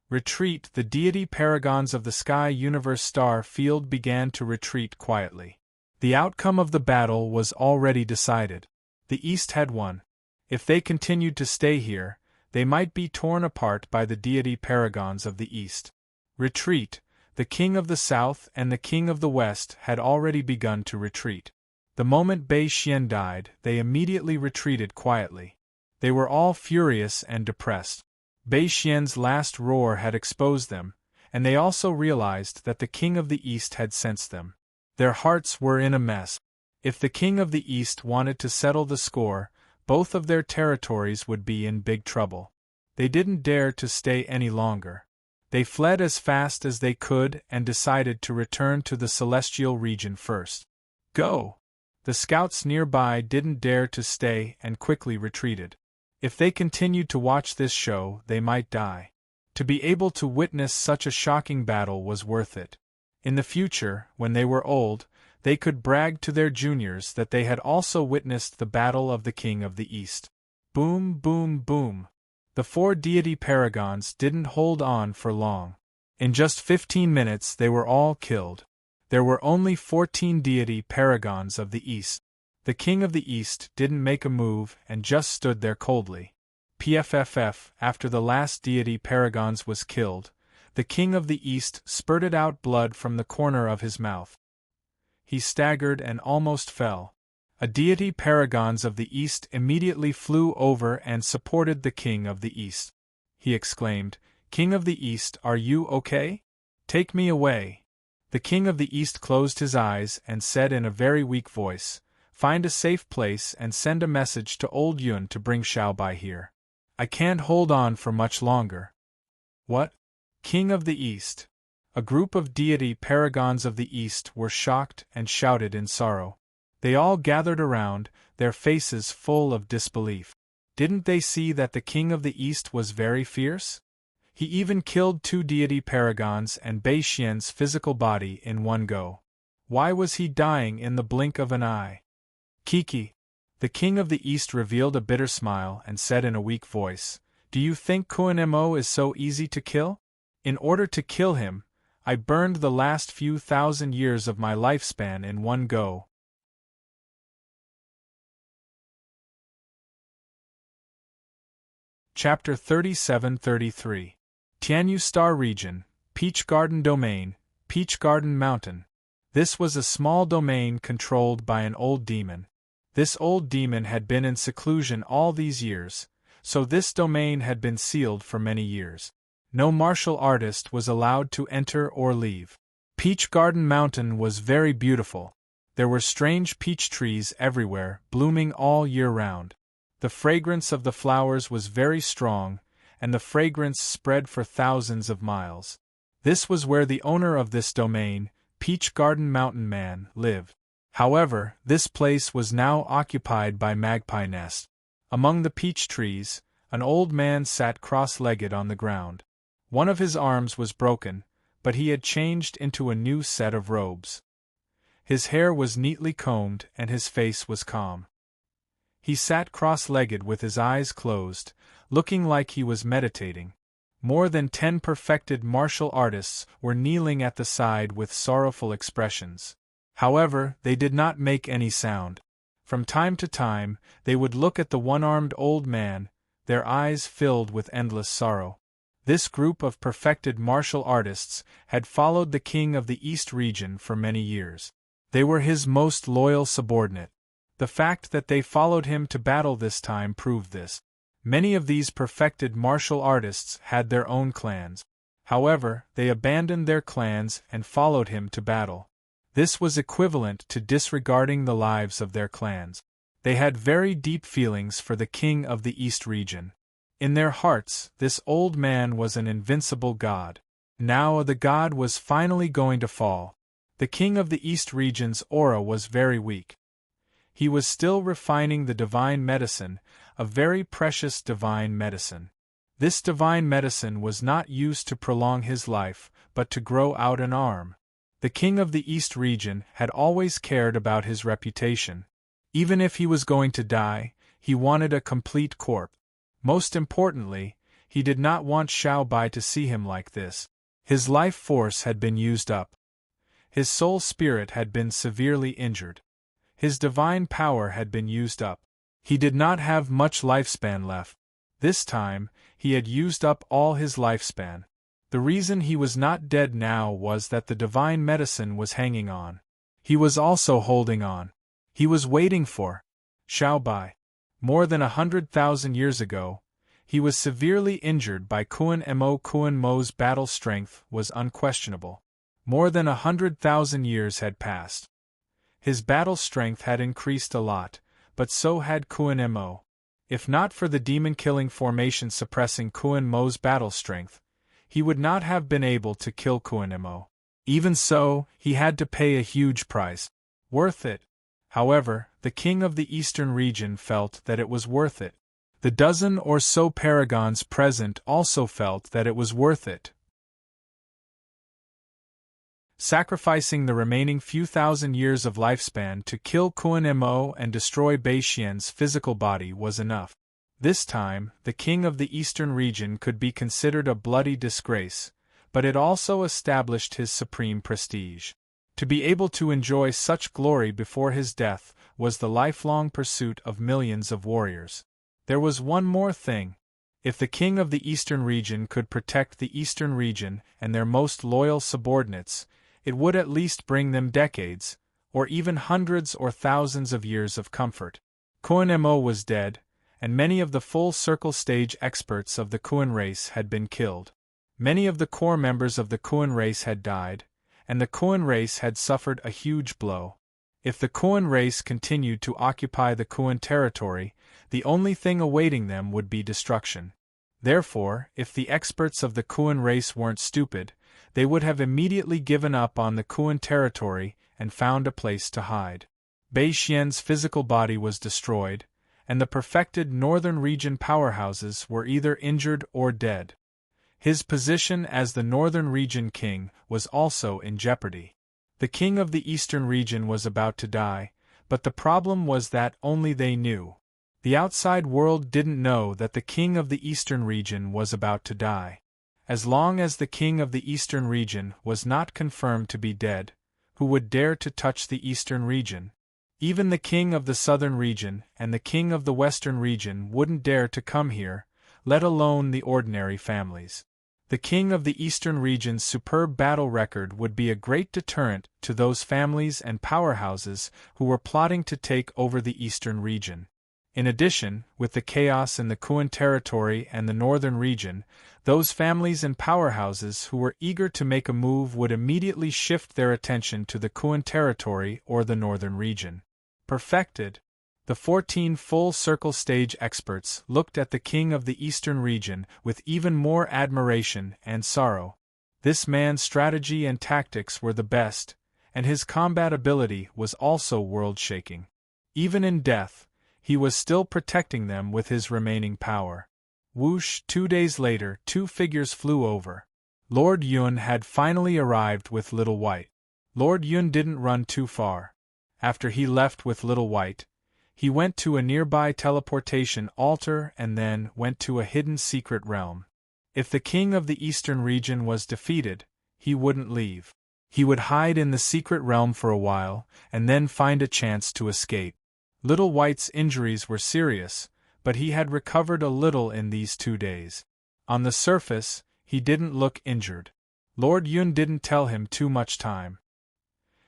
Retreat! The deity paragons of the sky universe star field began to retreat quietly. The outcome of the battle was already decided. The east had won. If they continued to stay here, they might be torn apart by the deity paragons of the east. Retreat! The king of the south and the king of the west had already begun to retreat. The moment Bei Xian died, they immediately retreated quietly. They were all furious and depressed. Bei Xian's last roar had exposed them, and they also realized that the king of the east had sensed them. Their hearts were in a mess. If the king of the east wanted to settle the score, both of their territories would be in big trouble. They didn't dare to stay any longer. They fled as fast as they could and decided to return to the celestial region first. Go! The scouts nearby didn't dare to stay and quickly retreated. If they continued to watch this show, they might die. To be able to witness such a shocking battle was worth it. In the future, when they were old, they could brag to their juniors that they had also witnessed the battle of the King of the East. Boom, boom, boom. The 4 deity paragons didn't hold on for long. In just 15 minutes they were all killed. There were only 14 deity paragons of the East. The King of the East didn't make a move and just stood there coldly. PFFF, after the last deity paragons was killed, the King of the East spurted out blood from the corner of his mouth. He staggered and almost fell. A deity paragons of the East immediately flew over and supported the King of the East. He exclaimed, King of the East, are you okay? Take me away. The King of the East closed his eyes and said in a very weak voice, Find a safe place and send a message to old Yun to bring Xiaobai here. I can't hold on for much longer. What? King of the East? A group of deity paragons of the East were shocked and shouted in sorrow. They all gathered around, their faces full of disbelief. Didn't they see that the King of the East was very fierce? He even killed 2 deity paragons and Bei Xian's physical body in one go. Why was he dying in the blink of an eye? Kiki. The King of the East revealed a bitter smile and said in a weak voice, Do you think Kun Mo is so easy to kill? In order to kill him, I burned the last few thousand years of my lifespan in one go. Chapter 37-33. Tianyu Star Region, Peach Garden Domain, Peach Garden Mountain. This was a small domain controlled by an old demon. This old demon had been in seclusion all these years, so this domain had been sealed for many years. No martial artist was allowed to enter or leave. Peach Garden Mountain was very beautiful. There were strange peach trees everywhere, blooming all year round. The fragrance of the flowers was very strong, and the fragrance spread for thousands of miles. This was where the owner of this domain, Peach Garden Mountain Man, lived. However, this place was now occupied by magpie nests. Among the peach trees, an old man sat cross-legged on the ground. One of his arms was broken, but he had changed into a new set of robes. His hair was neatly combed and his face was calm. He sat cross-legged with his eyes closed, looking like he was meditating. More than 10 perfected martial artists were kneeling at the side with sorrowful expressions. However, they did not make any sound. From time to time, they would look at the one-armed old man, their eyes filled with endless sorrow. This group of perfected martial artists had followed the King of the East region for many years. They were his most loyal subordinate. The fact that they followed him to battle this time proved this. Many of these perfected martial artists had their own clans. However, they abandoned their clans and followed him to battle. This was equivalent to disregarding the lives of their clans. They had very deep feelings for the King of the East region. In their hearts, this old man was an invincible god. Now the god was finally going to fall. The King of the East region's aura was very weak. He was still refining the divine medicine, a very precious divine medicine. This divine medicine was not used to prolong his life, but to grow out an arm. The King of the East region had always cared about his reputation. Even if he was going to die, he wanted a complete corpse. Most importantly, he did not want Xiaobai to see him like this. His life force had been used up. His soul spirit had been severely injured. His divine power had been used up. He did not have much lifespan left. This time, he had used up all his lifespan. The reason he was not dead now was that the divine medicine was hanging on. He was also holding on. He was waiting for Xiaobai. More than 100,000 years ago, he was severely injured by Kun Mo. Kun Mo's battle strength was unquestionable. More than 100,000 years had passed. His battle strength had increased a lot, but so had Kun Mo. If not for the demon-killing formation suppressing Kun Mo's battle strength, he would not have been able to kill Kun Mo. Even so, he had to pay a huge price. Worth it. However, the King of the Eastern region felt that it was worth it. The dozen or so paragons present also felt that it was worth it. Sacrificing the remaining few thousand years of lifespan to kill Kun Mo and destroy Bei Xian's physical body was enough. This time, the King of the Eastern region could be considered a bloody disgrace, but it also established his supreme prestige. To be able to enjoy such glory before his death was the lifelong pursuit of millions of warriors. There was one more thing. If the King of the Eastern region could protect the Eastern region and their most loyal subordinates, it would at least bring them decades, or even hundreds or thousands of years of comfort. Kun Mo was dead, and many of the full circle stage experts of the Kun race had been killed. Many of the core members of the Kuan race had died, and the Kuan race had suffered a huge blow. If the Kuan race continued to occupy the Kuan territory, the only thing awaiting them would be destruction. Therefore, if the experts of the Kuan race weren't stupid, they would have immediately given up on the Kuan territory and found a place to hide. Bei Xian's physical body was destroyed, and the perfected northern region powerhouses were either injured or dead. His position as the northern region king was also in jeopardy. The king of the eastern region was about to die, but the problem was that only they knew. The outside world didn't know that the king of the eastern region was about to die. As long as the king of the eastern region was not confirmed to be dead, who would dare to touch the eastern region? Even the king of the southern region and the king of the western region wouldn't dare to come here, let alone the ordinary families. The king of the eastern region's superb battle record would be a great deterrent to those families and powerhouses who were plotting to take over the eastern region. In addition, with the chaos in the Kuan territory and the northern region, those families and powerhouses who were eager to make a move would immediately shift their attention to the Kuan territory or the northern region. Perfected. The 14 full-circle stage experts looked at the king of the eastern region with even more admiration and sorrow. This man's strategy and tactics were the best, and his combat ability was also world-shaking. Even in death, he was still protecting them with his remaining power. Whoosh! 2 days later, 2 figures flew over. Lord Yun had finally arrived with Little White. Lord Yun didn't run too far. After he left with Little White, he went to a nearby teleportation altar and then went to a hidden secret realm. If the king of the eastern region was defeated, he wouldn't leave. He would hide in the secret realm for a while, and then find a chance to escape. Little White's injuries were serious, but he had recovered a little in these 2 days. On the surface, he didn't look injured. Lord Yun didn't tell him too much time.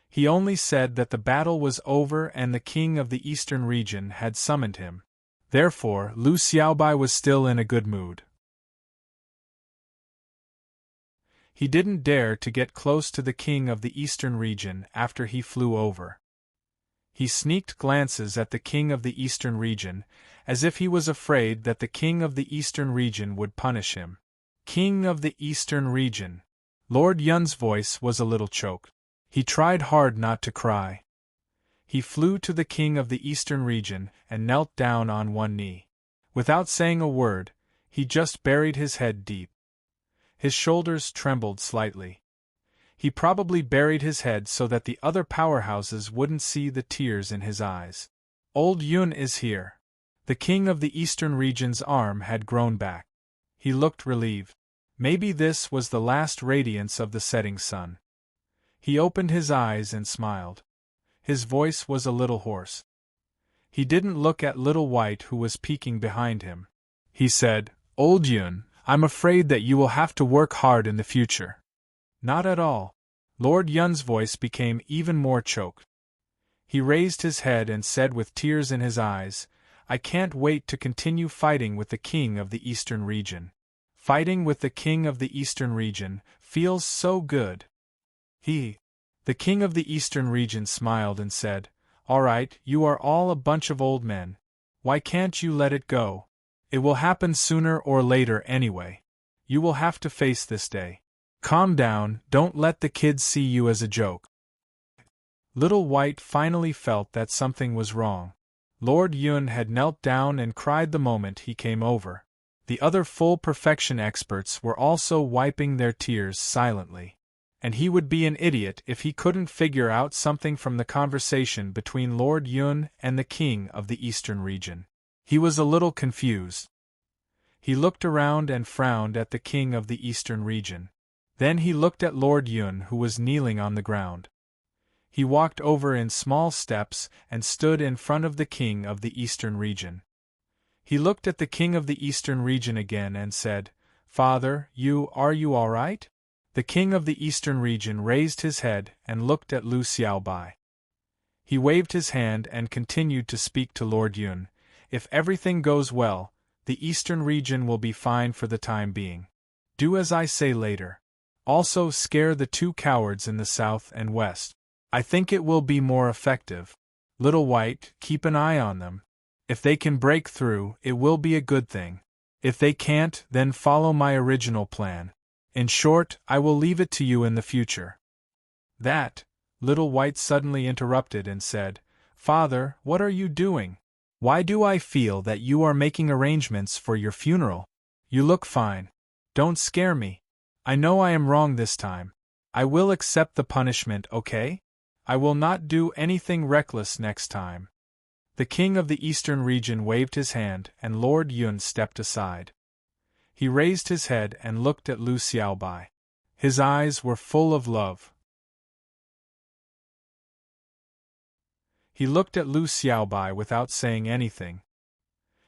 He only said that the battle was over and the king of the eastern region had summoned him. Therefore, Lu Xiaobai was still in a good mood. He didn't dare to get close to the king of the eastern region after he flew over. He sneaked glances at the king of the eastern region, as if he was afraid that the king of the eastern region would punish him. King of the eastern region. Lord Yun's voice was a little choked. He tried hard not to cry. He flew to the king of the eastern region and knelt down on one knee. Without saying a word, he just buried his head deep. His shoulders trembled slightly. He probably buried his head so that the other powerhouses wouldn't see the tears in his eyes. Old Yun is here. The king of the eastern region's arm had grown back. He looked relieved. Maybe this was the last radiance of the setting sun. He opened his eyes and smiled. His voice was a little hoarse. He didn't look at Little White who was peeking behind him. He said, "Old Yun, I'm afraid that you will have to work hard in the future." Not at all. Lord Yun's voice became even more choked. He raised his head and said with tears in his eyes, "I can't wait to continue fighting with the king of the eastern region. Fighting with the king of the eastern region feels so good." The king of the eastern region smiled and said, "All right, you are all a bunch of old men. Why can't you let it go? It will happen sooner or later anyway. You will have to face this day. Calm down, don't let the kids see you as a joke." Little White finally felt that something was wrong. Lord Yun had knelt down and cried the moment he came over. The other full perfection experts were also wiping their tears silently. And he would be an idiot if he couldn't figure out something from the conversation between Lord Yun and the king of the eastern region. He was a little confused. He looked around and frowned at the king of the eastern region. Then he looked at Lord Yun who was kneeling on the ground. He walked over in small steps and stood in front of the king of the eastern region. He looked at the king of the eastern region again and said, "Father, are you all right?" The king of the eastern region raised his head and looked at Lu Xiaobai. He waved his hand and continued to speak to Lord Yun. "If everything goes well, the eastern region will be fine for the time being. Do as I say later. Also scare the two cowards in the south and west. I think it will be more effective. Little White, keep an eye on them. If they can break through, it will be a good thing. If they can't, then follow my original plan. In short, I will leave it to you in the future. That, Little White suddenly interrupted and said, Father, what are you doing? Why do I feel that you are making arrangements for your funeral? You look fine. Don't scare me. I know I am wrong this time. I will accept the punishment, okay? I will not do anything reckless next time. The king of the eastern region waved his hand, and Lord Yun stepped aside. He raised his head and looked at Lu Xiaobai. His eyes were full of love. He looked at Lu Xiaobai without saying anything.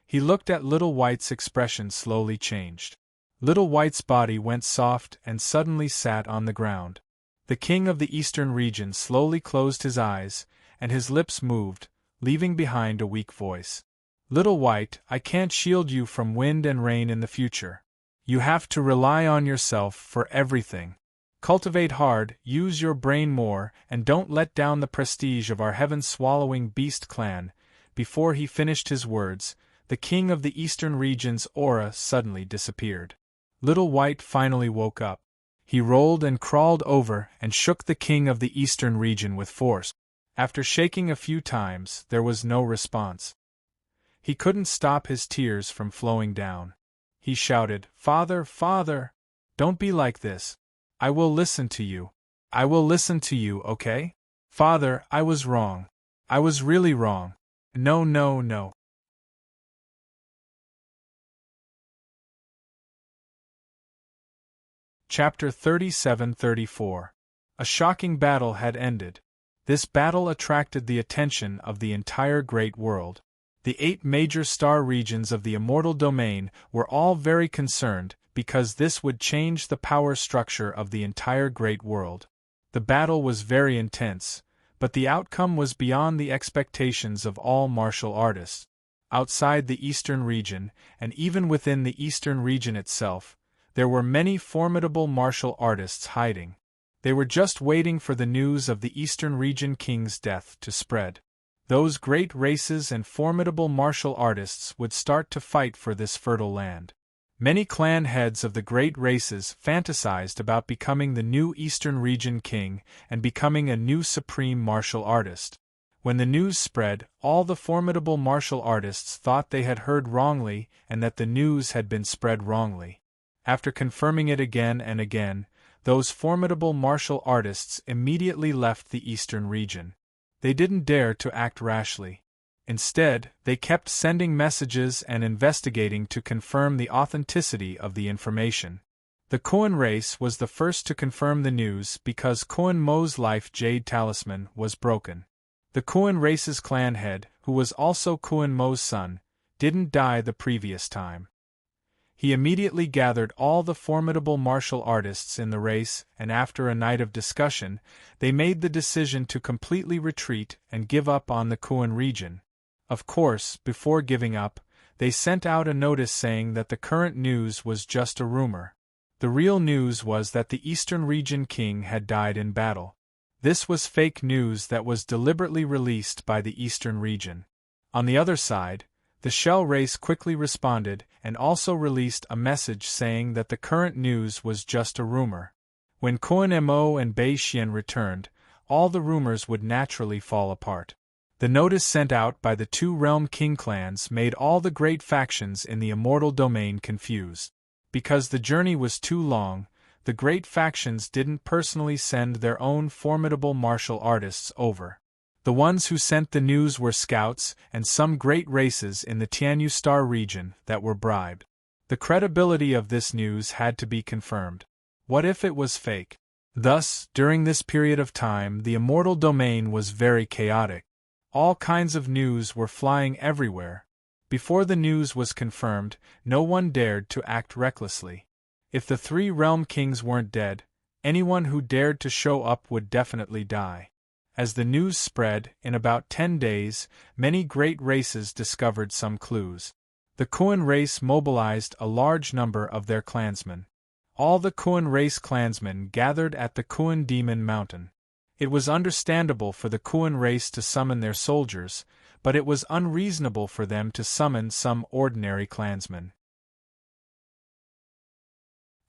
He looked at Little White's expression slowly changed. Little White's body went soft and suddenly sat on the ground. The king of the eastern region slowly closed his eyes, and his lips moved, leaving behind a weak voice. Little White, I can't shield you from wind and rain in the future. You have to rely on yourself for everything. Cultivate hard, use your brain more, and don't let down the prestige of our heaven-swallowing beast clan. Before he finished his words, the king of the eastern region's aura suddenly disappeared. Little White finally woke up. He rolled and crawled over and shook the king of the eastern region with force. After shaking a few times, there was no response. He couldn't stop his tears from flowing down. He shouted, Father, Father! Don't be like this. I will listen to you. I will listen to you, okay? Father, I was wrong. I was really wrong. No, no, no. Chapter 37-34. A shocking battle had ended. This battle attracted the attention of the entire great world. The 8 major star regions of the immortal domain were all very concerned, because this would change the power structure of the entire great world. The battle was very intense, but the outcome was beyond the expectations of all martial artists. Outside the eastern region, and even within the eastern region itself, there were many formidable martial artists hiding. They were just waiting for the news of the eastern region king's death to spread. Those great races and formidable martial artists would start to fight for this fertile land. Many clan heads of the great races fantasized about becoming the new eastern region king and becoming a new supreme martial artist. When the news spread, all the formidable martial artists thought they had heard wrongly and that the news had been spread wrongly. After confirming it again and again, those formidable martial artists immediately left the eastern region. They didn't dare to act rashly. Instead, they kept sending messages and investigating to confirm the authenticity of the information. The Kuan race was the first to confirm the news because Kuan Mo's life jade talisman was broken. The Kuan race's clan head, who was also Kuan Mo's son, didn't die the previous time. He immediately gathered all the formidable martial artists in the race, and after a night of discussion, they made the decision to completely retreat and give up on the Kuan region. Of course, before giving up, they sent out a notice saying that the current news was just a rumor. The real news was that the Eastern Region King had died in battle. This was fake news that was deliberately released by the Eastern Region. On the other side, the Shell race quickly responded and also released a message saying that the current news was just a rumor. When Kuan Mo and Bei Xian returned, all the rumors would naturally fall apart. The notice sent out by the 2 Realm King clans made all the great factions in the immortal domain confused. Because the journey was too long, the great factions didn't personally send their own formidable martial artists over. The ones who sent the news were scouts and some great races in the Tianyu Star region that were bribed. The credibility of this news had to be confirmed. What if it was fake? Thus, during this period of time, the immortal domain was very chaotic. All kinds of news were flying everywhere. Before the news was confirmed, no one dared to act recklessly. If the 3 realm kings weren't dead, anyone who dared to show up would definitely die. As the news spread, in about 10 days, many great races discovered some clues. The Kuan race mobilized a large number of their clansmen. All the Kuan race clansmen gathered at the Kuan Demon Mountain. It was understandable for the Kuan race to summon their soldiers, but it was unreasonable for them to summon some ordinary clansmen.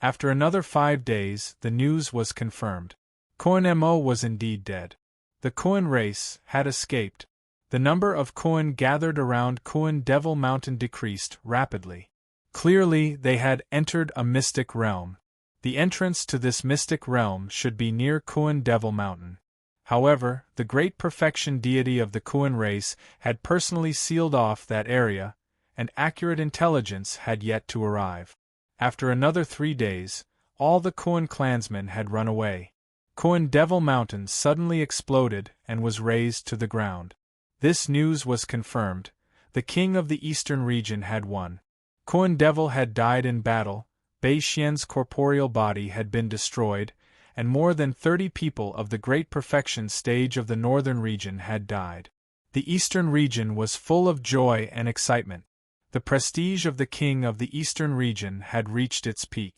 After another 5 days, the news was confirmed. Kuan Mo was indeed dead. The Kuan race had escaped. The number of Kuan gathered around Kuan Devil Mountain decreased rapidly. Clearly, they had entered a mystic realm. The entrance to this mystic realm should be near Kuan Devil Mountain. However, the great perfection deity of the Kuan race had personally sealed off that area, and accurate intelligence had yet to arrive. After another 3 days, all the Kuan clansmen had run away. Kuan Devil Mountain suddenly exploded and was razed to the ground. This news was confirmed. The king of the eastern region had won. Kuan Devil had died in battle, Bei Xian's corporeal body had been destroyed, and more than 30 people of the great perfection stage of the northern region had died. The eastern region was full of joy and excitement. The prestige of the king of the eastern region had reached its peak.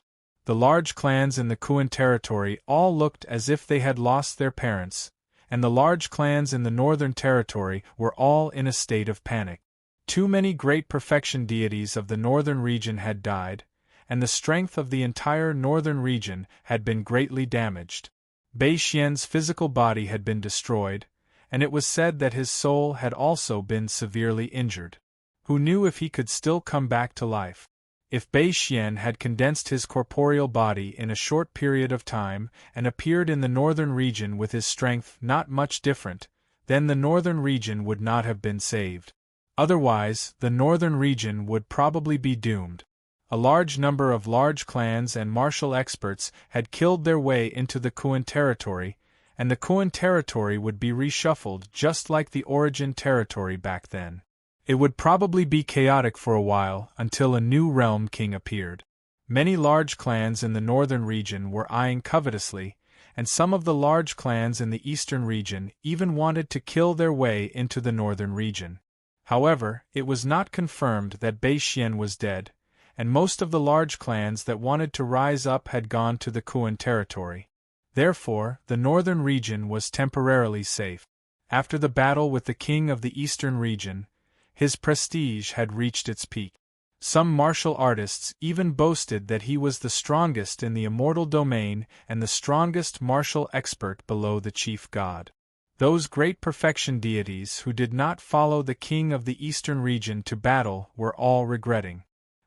The large clans in the Kuan territory all looked as if they had lost their parents, and the large clans in the northern territory were all in a state of panic. Too many great perfection deities of the northern region had died, and the strength of the entire northern region had been greatly damaged. Bei Xian's physical body had been destroyed, and it was said that his soul had also been severely injured. Who knew if he could still come back to life? If Bei Xian had condensed his corporeal body in a short period of time and appeared in the northern region with his strength not much different, then the northern region would not have been saved. Otherwise, the northern region would probably be doomed. A large number of large clans and martial experts had killed their way into the Kuan territory, and the Kuan territory would be reshuffled just like the origin territory back then. It would probably be chaotic for a while until a new realm king appeared. Many large clans in the northern region were eyeing covetously, and some of the large clans in the eastern region even wanted to kill their way into the northern region. However, it was not confirmed that Bei Xian was dead, and most of the large clans that wanted to rise up had gone to the Kuan territory. Therefore, the northern region was temporarily safe. After the battle with the king of the eastern region, his prestige had reached its peak. Some martial artists even boasted that he was the strongest in the immortal domain and the strongest martial expert below the chief god. Those great perfection deities who did not follow the king of the eastern region to battle were all regretting.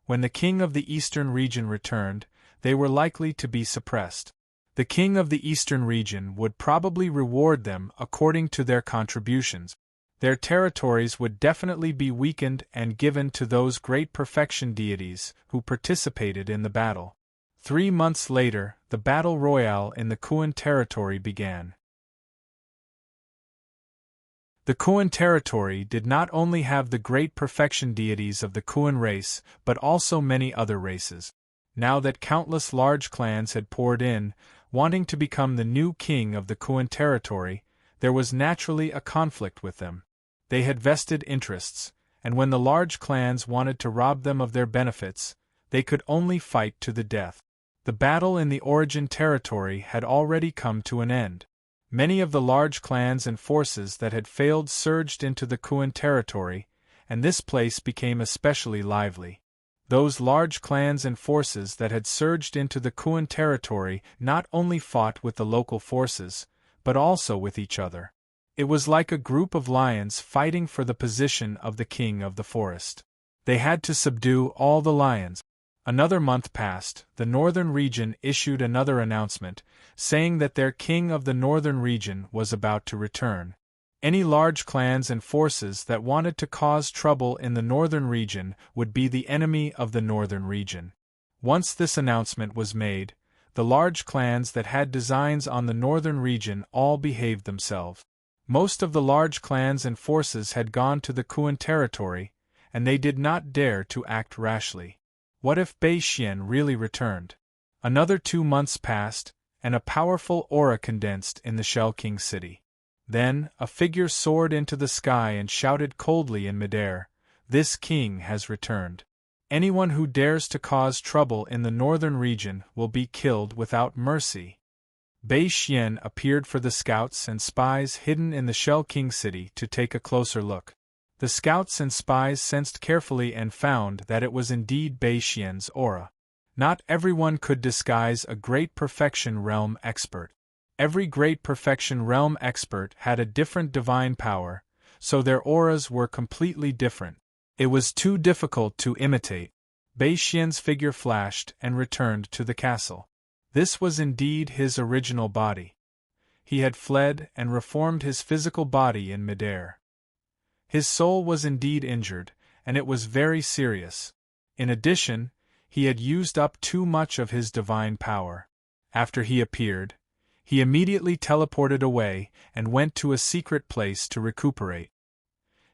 When the king of the eastern region returned, they were likely to be suppressed. The king of the eastern region would probably reward them according to their contributions. Their territories would definitely be weakened and given to those great perfection deities who participated in the battle. 3 months later, the battle royale in the Kuan territory began. The Kuan territory did not only have the great perfection deities of the Kuan race, but also many other races. Now that countless large clans had poured in, wanting to become the new king of the Kuan territory, there was naturally a conflict with them. They had vested interests, and when the large clans wanted to rob them of their benefits, they could only fight to the death. The battle in the origin territory had already come to an end. Many of the large clans and forces that had failed surged into the Kuan territory, and this place became especially lively. Those large clans and forces that had surged into the Kuan territory not only fought with the local forces, but also with each other. It was like a group of lions fighting for the position of the king of the forest. They had to subdue all the lions. Another month passed. The northern region issued another announcement, saying that their king of the northern region was about to return. Any large clans and forces that wanted to cause trouble in the northern region would be the enemy of the northern region. Once this announcement was made, the large clans that had designs on the northern region all behaved themselves. Most of the large clans and forces had gone to the Kuan territory, and they did not dare to act rashly. What if Bei Xian really returned? Another 2 months passed, and a powerful aura condensed in the Shell King city. Then, a figure soared into the sky and shouted coldly in midair, "This king has returned." Anyone who dares to cause trouble in the northern region will be killed without mercy. Bei Xian appeared for the scouts and spies hidden in the Shell King city to take a closer look. The scouts and spies sensed carefully and found that it was indeed Bei Xian's aura. Not everyone could disguise a Great Perfection Realm expert. Every Great Perfection Realm expert had a different divine power, so their auras were completely different. It was too difficult to imitate. Bei Xian's figure flashed and returned to the castle. This was indeed his original body. He had fled and reformed his physical body in midair. His soul was indeed injured, and it was very serious. In addition, he had used up too much of his divine power. After he appeared, he immediately teleported away and went to a secret place to recuperate.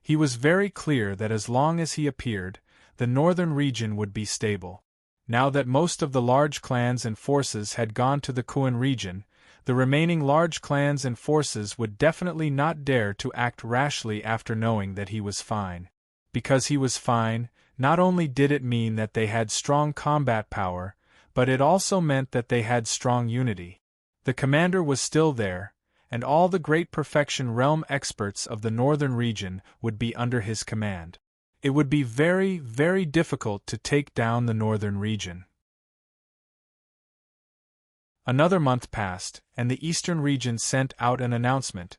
He was very clear that as long as he appeared, the northern region would be stable. Now that most of the large clans and forces had gone to the Kuan region, the remaining large clans and forces would definitely not dare to act rashly after knowing that he was fine. Because he was fine, not only did it mean that they had strong combat power, but it also meant that they had strong unity. The commander was still there, and all the Great Perfection Realm experts of the northern region would be under his command. It would be very, very difficult to take down the northern region. Another month passed, and the eastern region sent out an announcement.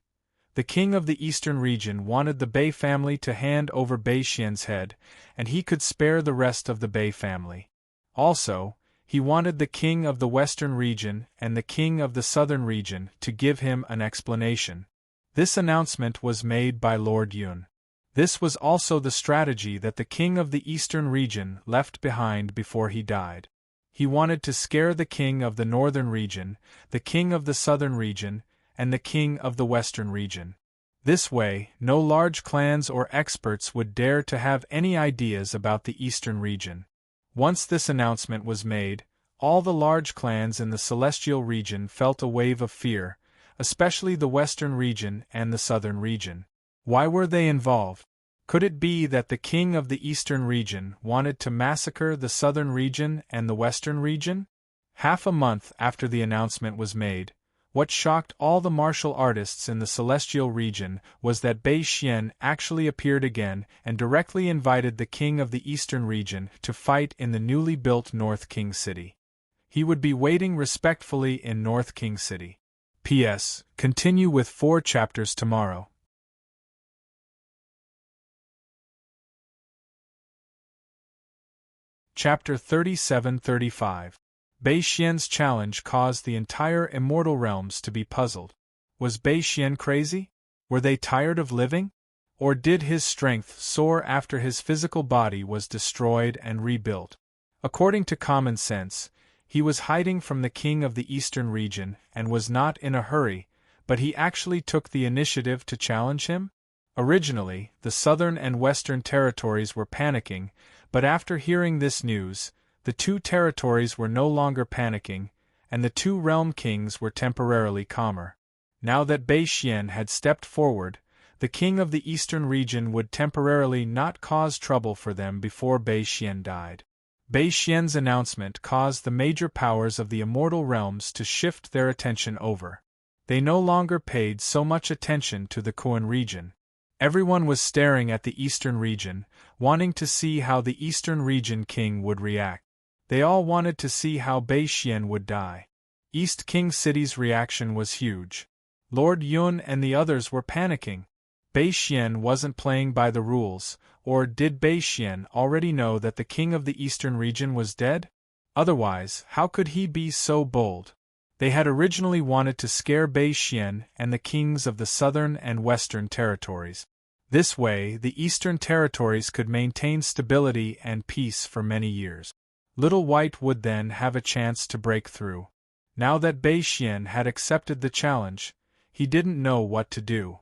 The king of the eastern region wanted the Bei family to hand over Bei Xian's head, and he could spare the rest of the Bei family. Also, he wanted the king of the western region and the king of the southern region to give him an explanation. This announcement was made by Lord Yun. This was also the strategy that the king of the eastern region left behind before he died. He wanted to scare the king of the northern region, the king of the southern region, and the king of the western region. This way, no large clans or experts would dare to have any ideas about the eastern region. Once this announcement was made, all the large clans in the celestial region felt a wave of fear, especially the western region and the southern region. Why were they involved? Could it be that the king of the eastern region wanted to massacre the southern region and the western region? Half a month after the announcement was made, what shocked all the martial artists in the celestial region was that Bei Xian actually appeared again and directly invited the king of the eastern region to fight in the newly built North King City. He would be waiting respectfully in North King City. P.S. Continue with 4 chapters tomorrow. Chapter 37-35. Bei Xian's challenge caused the entire immortal realms to be puzzled. Was Bei Xian crazy? Were they tired of living? Or did his strength soar after his physical body was destroyed and rebuilt? According to common sense, he was hiding from the king of the eastern region and was not in a hurry, but he actually took the initiative to challenge him? Originally, the southern and western territories were panicking, but after hearing this news, the 2 territories were no longer panicking, and the 2 realm kings were temporarily calmer. Now that Bei Xian had stepped forward, the king of the eastern region would temporarily not cause trouble for them before Bei Xian died. Bei Xian's announcement caused the major powers of the immortal realms to shift their attention over. They no longer paid so much attention to the Kuan region. Everyone was staring at the eastern region, wanting to see how the eastern region king would react. They all wanted to see how Bei Xian would die. East King City's reaction was huge. Lord Yun and the others were panicking. Bei Xian wasn't playing by the rules, or did Bei Xian already know that the king of the eastern region was dead? Otherwise, how could he be so bold? They had originally wanted to scare Bei Xian and the kings of the southern and western territories. This way, the eastern territories could maintain stability and peace for many years. Little White would then have a chance to break through. Now that Bei Xian had accepted the challenge, he didn't know what to do.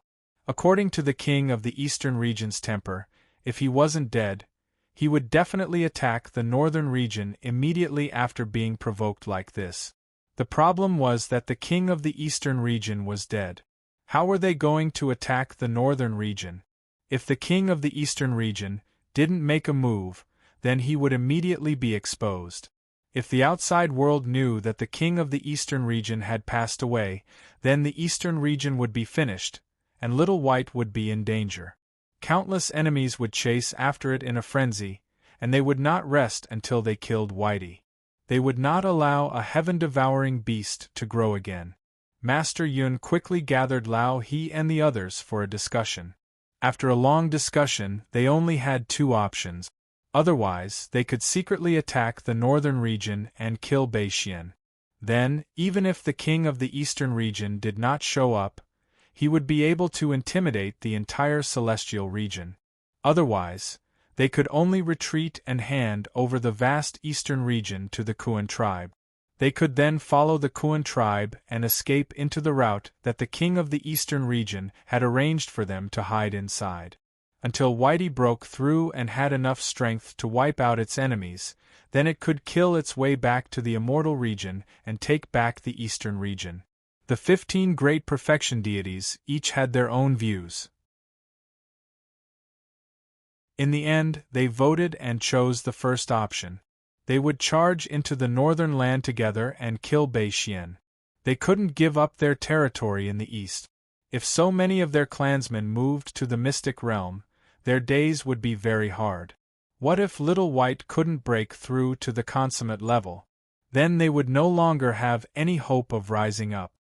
According to the king of the eastern region's temper, if he wasn't dead, he would definitely attack the northern region immediately after being provoked like this. The problem was that the king of the eastern region was dead. How were they going to attack the northern region? If the king of the eastern region didn't make a move, then he would immediately be exposed. If the outside world knew that the king of the eastern region had passed away, then the eastern region would be finished, and Little White would be in danger. Countless enemies would chase after it in a frenzy, and they would not rest until they killed Whitey. They would not allow a heaven-devouring beast to grow again. Master Yun quickly gathered Lao He and the others for a discussion. After a long discussion, they only had two options. Otherwise, they could secretly attack the northern region and kill Bei Xian. Then, even if the king of the eastern region did not show up, he would be able to intimidate the entire celestial region. Otherwise, they could only retreat and hand over the vast eastern region to the Kuan tribe. They could then follow the Kuan tribe and escape into the route that the king of the eastern region had arranged for them to hide inside. Until Whitey broke through and had enough strength to wipe out its enemies, then it could kill its way back to the immortal region and take back the eastern region. The 15 great perfection deities each had their own views. In the end, they voted and chose the first option. They would charge into the northern land together and kill Bei Xian. They couldn't give up their territory in the east. If so many of their clansmen moved to the mystic realm, their days would be very hard. What if Little White couldn't break through to the consummate level? Then they would no longer have any hope of rising up.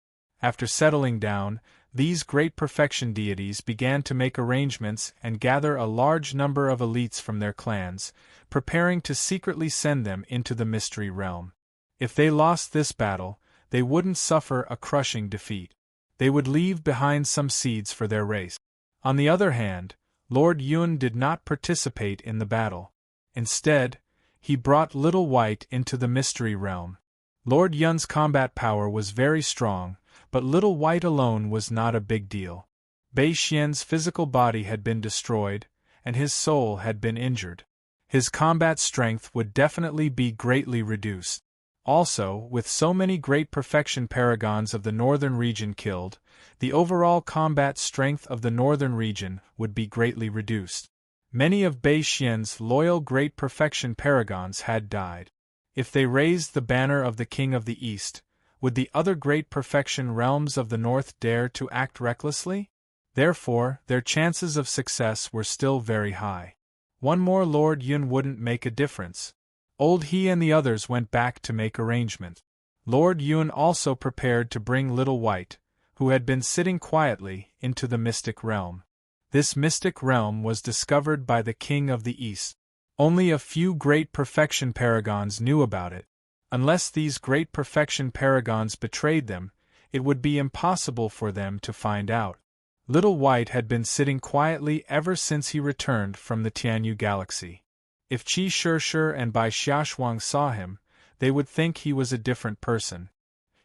After settling down, these great perfection deities began to make arrangements and gather a large number of elites from their clans, preparing to secretly send them into the mystery realm. If they lost this battle, they wouldn't suffer a crushing defeat. They would leave behind some seeds for their race. On the other hand, Lord Yun did not participate in the battle. Instead, he brought Little White into the mystery realm. Lord Yun's combat power was very strong, but Little White alone was not a big deal. Bei Xian's physical body had been destroyed, and his soul had been injured. His combat strength would definitely be greatly reduced. Also, with so many great perfection paragons of the northern region killed, the overall combat strength of the northern region would be greatly reduced. Many of Bei Xian's loyal great perfection paragons had died. If they raised the banner of the King of the East, would the other great perfection realms of the north dare to act recklessly? Therefore, their chances of success were still very high. One more Lord Yun wouldn't make a difference. Old He and the others went back to make arrangements. Lord Yun also prepared to bring Little White, who had been sitting quietly, into the mystic realm. This mystic realm was discovered by the King of the East. Only a few great perfection paragons knew about it. Unless these great perfection paragons betrayed them, it would be impossible for them to find out. Little White had been sitting quietly ever since he returned from the Tianyu galaxy. If Qi Shishir and Bai Xiaoshuang saw him, they would think he was a different person.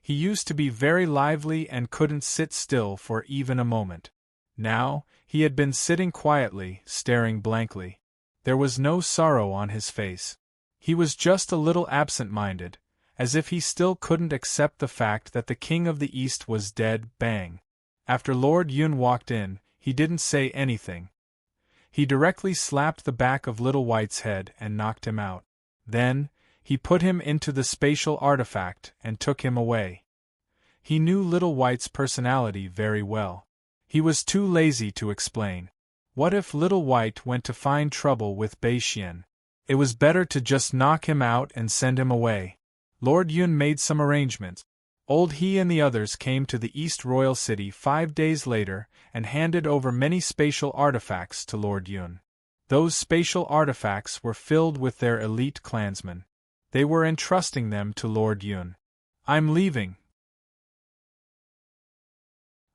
He used to be very lively and couldn't sit still for even a moment. Now, he had been sitting quietly, staring blankly. There was no sorrow on his face. He was just a little absent-minded, as if he still couldn't accept the fact that the King of the East was dead. Bang. After Lord Yun walked in, he didn't say anything. He directly slapped the back of Little White's head and knocked him out. Then, he put him into the spatial artifact and took him away. He knew Little White's personality very well. He was too lazy to explain. What if Little White went to find trouble with Bei Xian? It was better to just knock him out and send him away. Lord Yun made some arrangements. Old He and the others came to the East Royal City 5 days later and handed over many spatial artifacts to Lord Yun. Those spatial artifacts were filled with their elite clansmen. They were entrusting them to Lord Yun. "I'm leaving."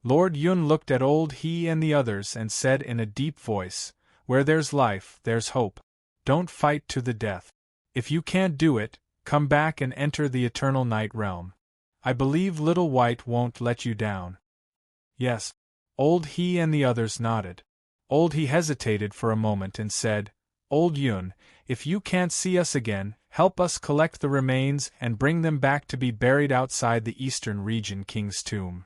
Lord Yun looked at Old He and the others and said in a deep voice, "Where there's life, there's hope. Don't fight to the death. If you can't do it, come back and enter the Eternal Night Realm. I believe Little White won't let you down." "Yes." Old He and the others nodded. Old He hesitated for a moment and said, "Old Yun, if you can't see us again, help us collect the remains and bring them back to be buried outside the Eastern Region King's tomb."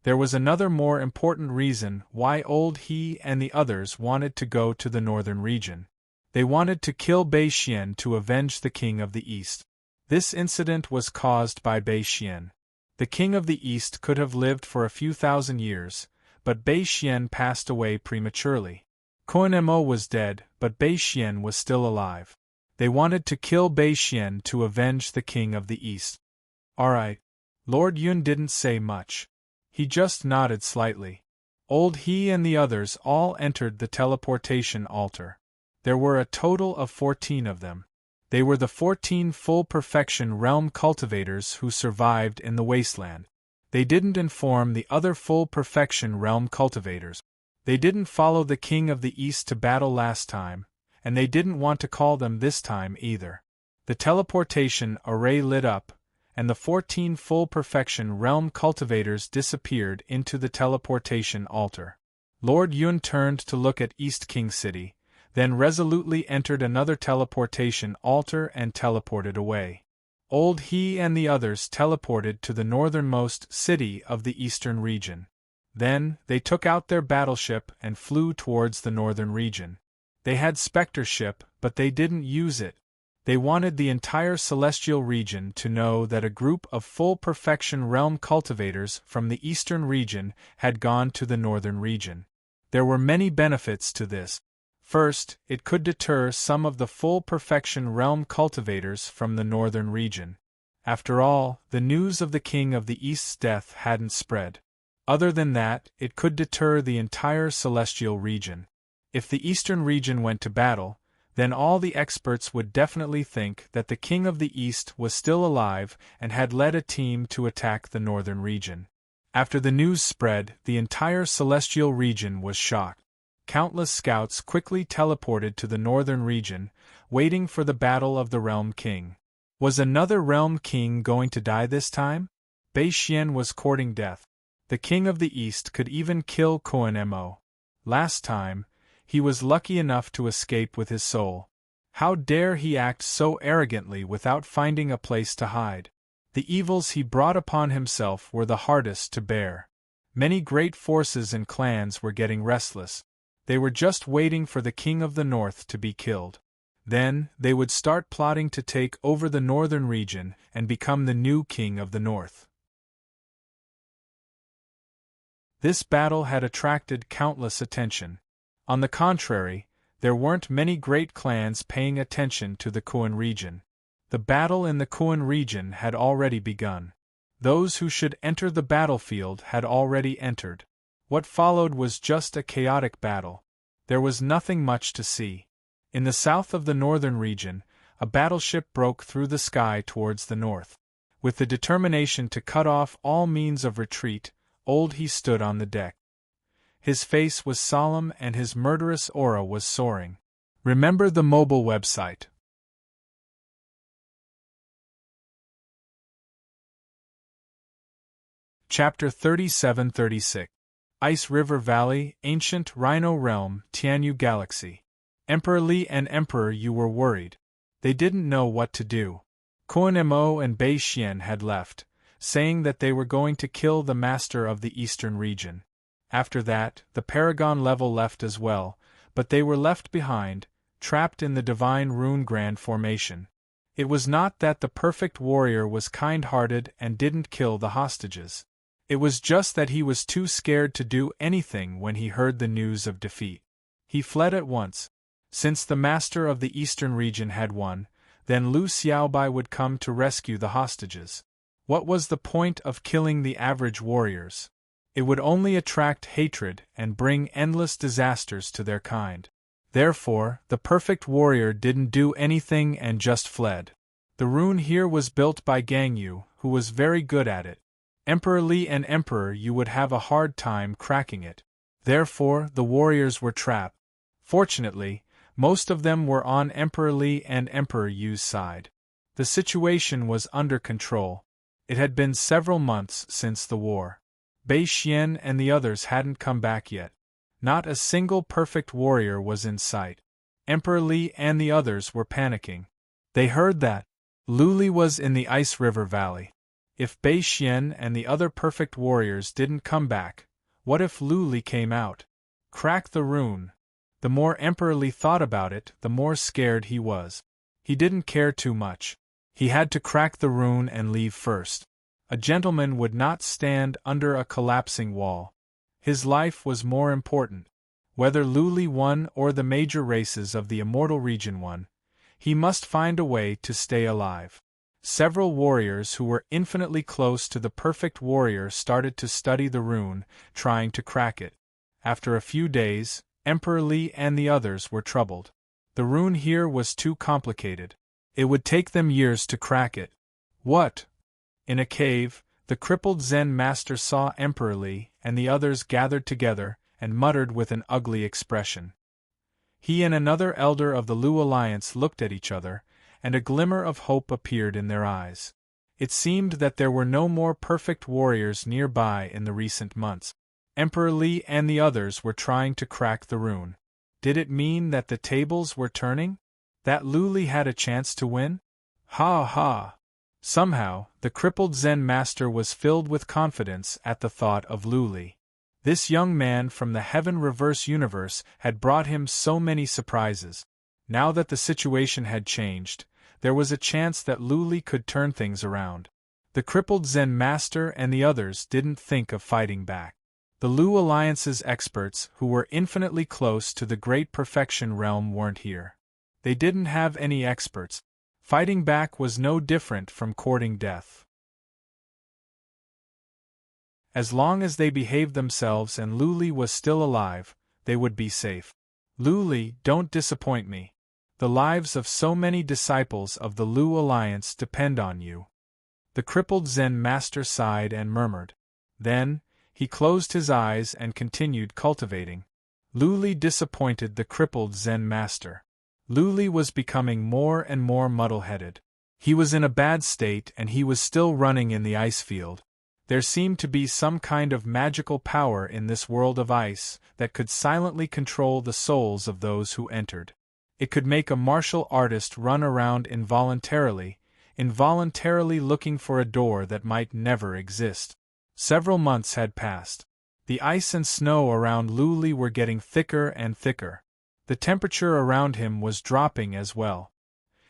There was another more important reason why Old He and the others wanted to go to the Northern Region. They wanted to kill Bei Xian to avenge the King of the East. This incident was caused by Bei Xian. The King of the East could have lived for a few thousand years, but Bei Xian passed away prematurely. Koan Mo was dead, but Bei Xian was still alive. They wanted to kill Bei Xian to avenge the King of the East. Alright. Lord Yun didn't say much. He just nodded slightly. Old He and the others all entered the teleportation altar. There were a total of 14 of them. They were the 14 full perfection realm cultivators who survived in the wasteland. They didn't inform the other full perfection realm cultivators. They didn't follow the King of the East to battle last time, and they didn't want to call them this time either. The teleportation array lit up, and the 14 full perfection realm cultivators disappeared into the teleportation altar. Lord Yun turned to look at East King City, then resolutely entered another teleportation altar and teleported away. Old He and the others teleported to the northernmost city of the eastern region. Then, they took out their battleship and flew towards the northern region. They had Spectre ship, but they didn't use it. They wanted the entire celestial region to know that a group of full perfection realm cultivators from the eastern region had gone to the northern region. There were many benefits to this. First, it could deter some of the full perfection realm cultivators from the northern region. After all, the news of the King of the East's death hadn't spread. Other than that, it could deter the entire celestial region. If the eastern region went to battle, then all the experts would definitely think that the King of the East was still alive and had led a team to attack the northern region. After the news spread, the entire celestial region was shocked. Countless scouts quickly teleported to the northern region, waiting for the battle of the Realm King. Was another Realm King going to die this time? Bei Xian was courting death. The King of the East could even kill Koan Mo. Last time, he was lucky enough to escape with his soul. How dare he act so arrogantly without finding a place to hide? The evils he brought upon himself were the hardest to bear. Many great forces and clans were getting restless. They were just waiting for the King of the North to be killed. Then, they would start plotting to take over the northern region and become the new King of the North. This battle had attracted countless attention. On the contrary, there weren't many great clans paying attention to the Kuan region. The battle in the Kuan region had already begun. Those who should enter the battlefield had already entered. What followed was just a chaotic battle. There was nothing much to see. In the south of the northern region, a battleship broke through the sky towards the north. With the determination to cut off all means of retreat, Old He stood on the deck. His face was solemn and his murderous aura was soaring. Remember the mobile website. Chapter 37-36 Ice River Valley, Ancient Rhino Realm, Tianyu Galaxy. Emperor Li and Emperor Yu were worried. They didn't know what to do. Koan Mo and Bei Xian had left, saying that they were going to kill the master of the eastern region. After that, the Paragon level left as well, but they were left behind, trapped in the Divine Rune Grand Formation. It was not that the perfect warrior was kind-hearted and didn't kill the hostages. It was just that he was too scared to do anything when he heard the news of defeat. He fled at once. Since the master of the eastern region had won, then Lu Xiaobai would come to rescue the hostages. What was the point of killing the average warriors? It would only attract hatred and bring endless disasters to their kind. Therefore, the perfect warrior didn't do anything and just fled. The rune here was built by Gang Yu, who was very good at it. Emperor Li and Emperor Yu would have a hard time cracking it. Therefore, the warriors were trapped. Fortunately, most of them were on Emperor Li and Emperor Yu's side. The situation was under control. It had been several months since the war. Bei Xian and the others hadn't come back yet. Not a single perfect warrior was in sight. Emperor Li and the others were panicking. They heard that Lu Li was in the Ice River Valley. If Bei Xian and the other perfect warriors didn't come back, what if Lu Li came out? Crack the rune. The more Emperor Li thought about it, the more scared he was. He didn't care too much. He had to crack the rune and leave first. A gentleman would not stand under a collapsing wall. His life was more important. Whether Lu Li won or the major races of the Immortal Region won, he must find a way to stay alive. Several warriors who were infinitely close to the perfect warrior started to study the rune, trying to crack it. After a few days, Emperor Li and the others were troubled. The rune here was too complicated. It would take them years to crack it. What? In a cave, the crippled Zen master saw Emperor Li and the others gathered together and muttered with an ugly expression. He and another elder of the Lu Alliance looked at each other, and a glimmer of hope appeared in their eyes. It seemed that there were no more perfect warriors nearby in the recent months. Emperor Li and the others were trying to crack the rune. Did it mean that the tables were turning? That Lu Li had a chance to win? Ha ha! Somehow, the crippled Zen master was filled with confidence at the thought of Lu Li. This young man from the Heaven Reverse universe had brought him so many surprises. Now that the situation had changed, there was a chance that Lu Li could turn things around. The crippled Zen master and the others didn't think of fighting back. The Lu Alliance's experts, who were infinitely close to the Great Perfection realm, weren't here. They didn't have any experts. Fighting back was no different from courting death. As long as they behaved themselves and Lu Li was still alive, they would be safe. Lu Li, don't disappoint me. The lives of so many disciples of the Lu Alliance depend on you. The crippled Zen master sighed and murmured. Then, he closed his eyes and continued cultivating. Lu Li disappointed the crippled Zen master. Lu Li was becoming more and more muddle-headed. He was in a bad state and he was still running in the ice field. There seemed to be some kind of magical power in this world of ice that could silently control the souls of those who entered. It could make a martial artist run around involuntarily looking for a door that might never exist. Several months had passed. The ice and snow around Lu Li were getting thicker and thicker. The temperature around him was dropping as well.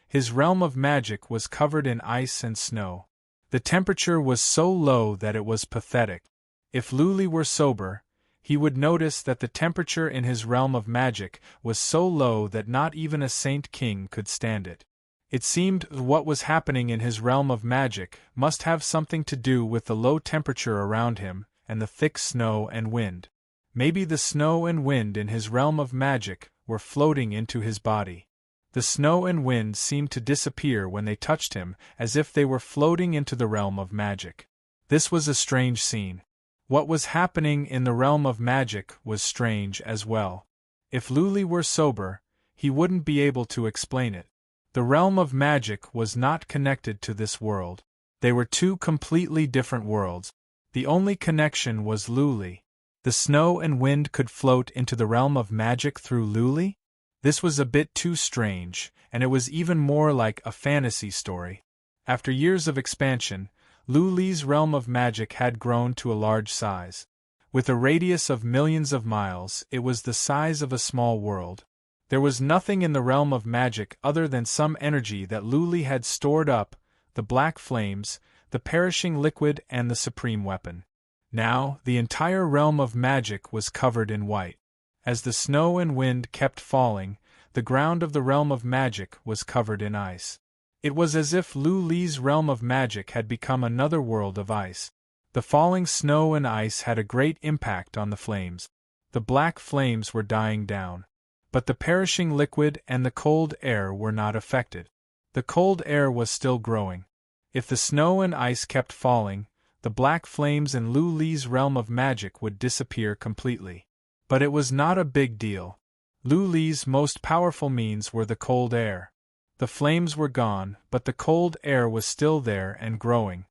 His realm of magic was covered in ice and snow. The temperature was so low that it was pathetic. If Lu Li were sober, he would notice that the temperature in his realm of magic was so low that not even a saint king could stand it. It seemed what was happening in his realm of magic must have something to do with the low temperature around him and the thick snow and wind. Maybe the snow and wind in his realm of magic were floating into his body. The snow and wind seemed to disappear when they touched him, as if they were floating into the realm of magic. This was a strange scene. What was happening in the realm of magic was strange as well. If Lu Li were sober, he wouldn't be able to explain it. The realm of magic was not connected to this world. They were two completely different worlds. The only connection was Lu Li. The snow and wind could float into the realm of magic through Lu Li? This was a bit too strange, and it was even more like a fantasy story. After years of expansion, Lu Li's realm of magic had grown to a large size. With a radius of millions of miles, it was the size of a small world. There was nothing in the realm of magic other than some energy that Lu Li had stored up, the black flames, the perishing liquid and the supreme weapon. Now, the entire realm of magic was covered in white. As the snow and wind kept falling, the ground of the realm of magic was covered in ice. It was as if Lu Li's realm of magic had become another world of ice. The falling snow and ice had a great impact on the flames. The black flames were dying down. But the perishing liquid and the cold air were not affected. The cold air was still growing. If the snow and ice kept falling, the black flames in Lu Li's realm of magic would disappear completely. But it was not a big deal. Lu Li's most powerful means were the cold air. The flames were gone, but the cold air was still there and growing.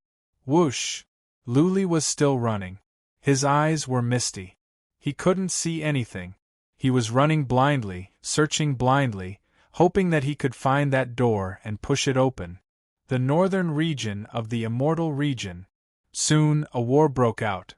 Whoosh! Lu Li was still running. His eyes were misty. He couldn't see anything. He was running blindly, searching blindly, hoping that he could find that door and push it open. The northern region of the Immortal Region. Soon, a war broke out.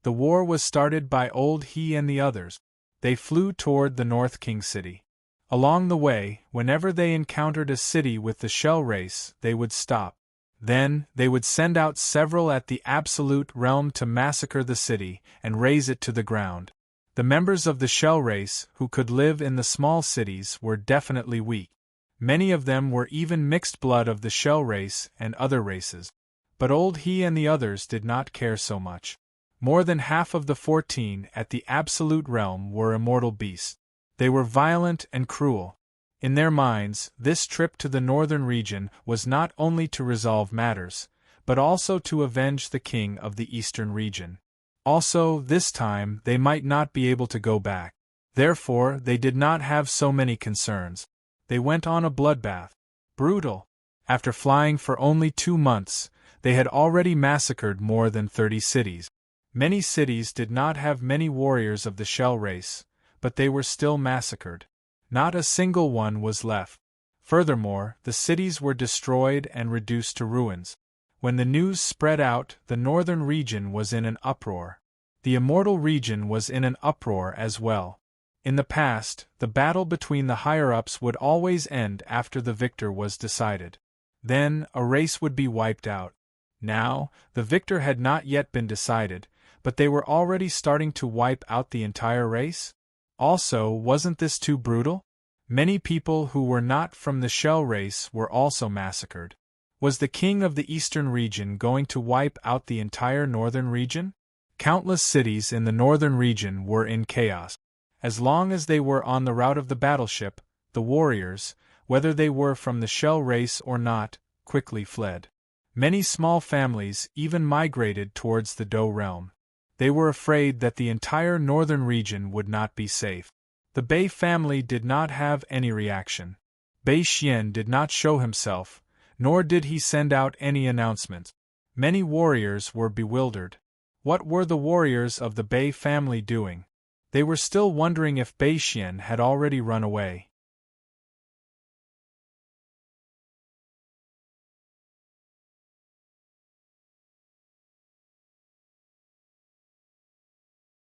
The war was started by Old He and the others. They flew toward the North King City. Along the way, whenever they encountered a city with the Shell race, they would stop. Then, they would send out several at the Absolute Realm to massacre the city and raze it to the ground. The members of the Shell race, who could live in the small cities, were definitely weak. Many of them were even mixed blood of the Shell race and other races. But Old He and the others did not care so much. More than half of the 14 at the Absolute Realm were immortal beasts. They were violent and cruel. In their minds, this trip to the northern region was not only to resolve matters, but also to avenge the king of the eastern region. Also, this time, they might not be able to go back. Therefore, they did not have so many concerns. They went on a bloodbath. Brutal. After flying for only 2 months, they had already massacred more than 30 cities. Many cities did not have many warriors of the Shell race, but they were still massacred. Not a single one was left. Furthermore, the cities were destroyed and reduced to ruins. When the news spread out, the northern region was in an uproar. The immortal region was in an uproar as well. In the past, the battle between the higher-ups would always end after the victor was decided. Then, a race would be wiped out. Now, the victor had not yet been decided, but they were already starting to wipe out the entire race? Also, wasn't this too brutal? Many people who were not from the Shell race were also massacred. Was the king of the eastern region going to wipe out the entire northern region? Countless cities in the northern region were in chaos. As long as they were on the route of the battleship, the warriors, whether they were from the Shell race or not, quickly fled. Many small families even migrated towards the Do realm. They were afraid that the entire northern region would not be safe. The Bei family did not have any reaction. Bei Xian did not show himself, nor did he send out any announcement. Many warriors were bewildered. What were the warriors of the Bei family doing? They were still wondering if Bei Xian had already run away.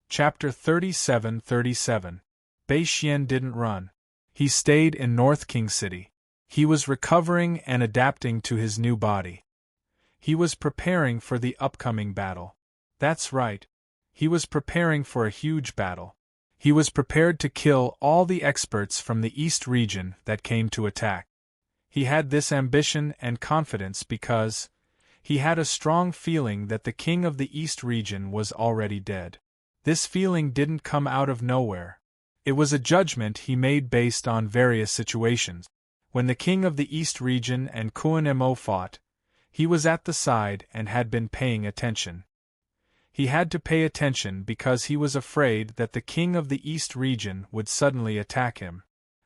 Chapter 37:37. Bei Xian didn't run. He stayed in North King City. He was recovering and adapting to his new body. He was preparing for the upcoming battle. That's right. He was preparing for a huge battle. He was prepared to kill all the experts from the East region that came to attack. He had this ambition and confidence because he had a strong feeling that the king of the East region was already dead. This feeling didn't come out of nowhere. It was a judgment he made based on various situations. When the king of the East region and Kuan Mo fought, he was at the side and had been paying attention. He had to pay attention because he was afraid that the king of the East region would suddenly attack him.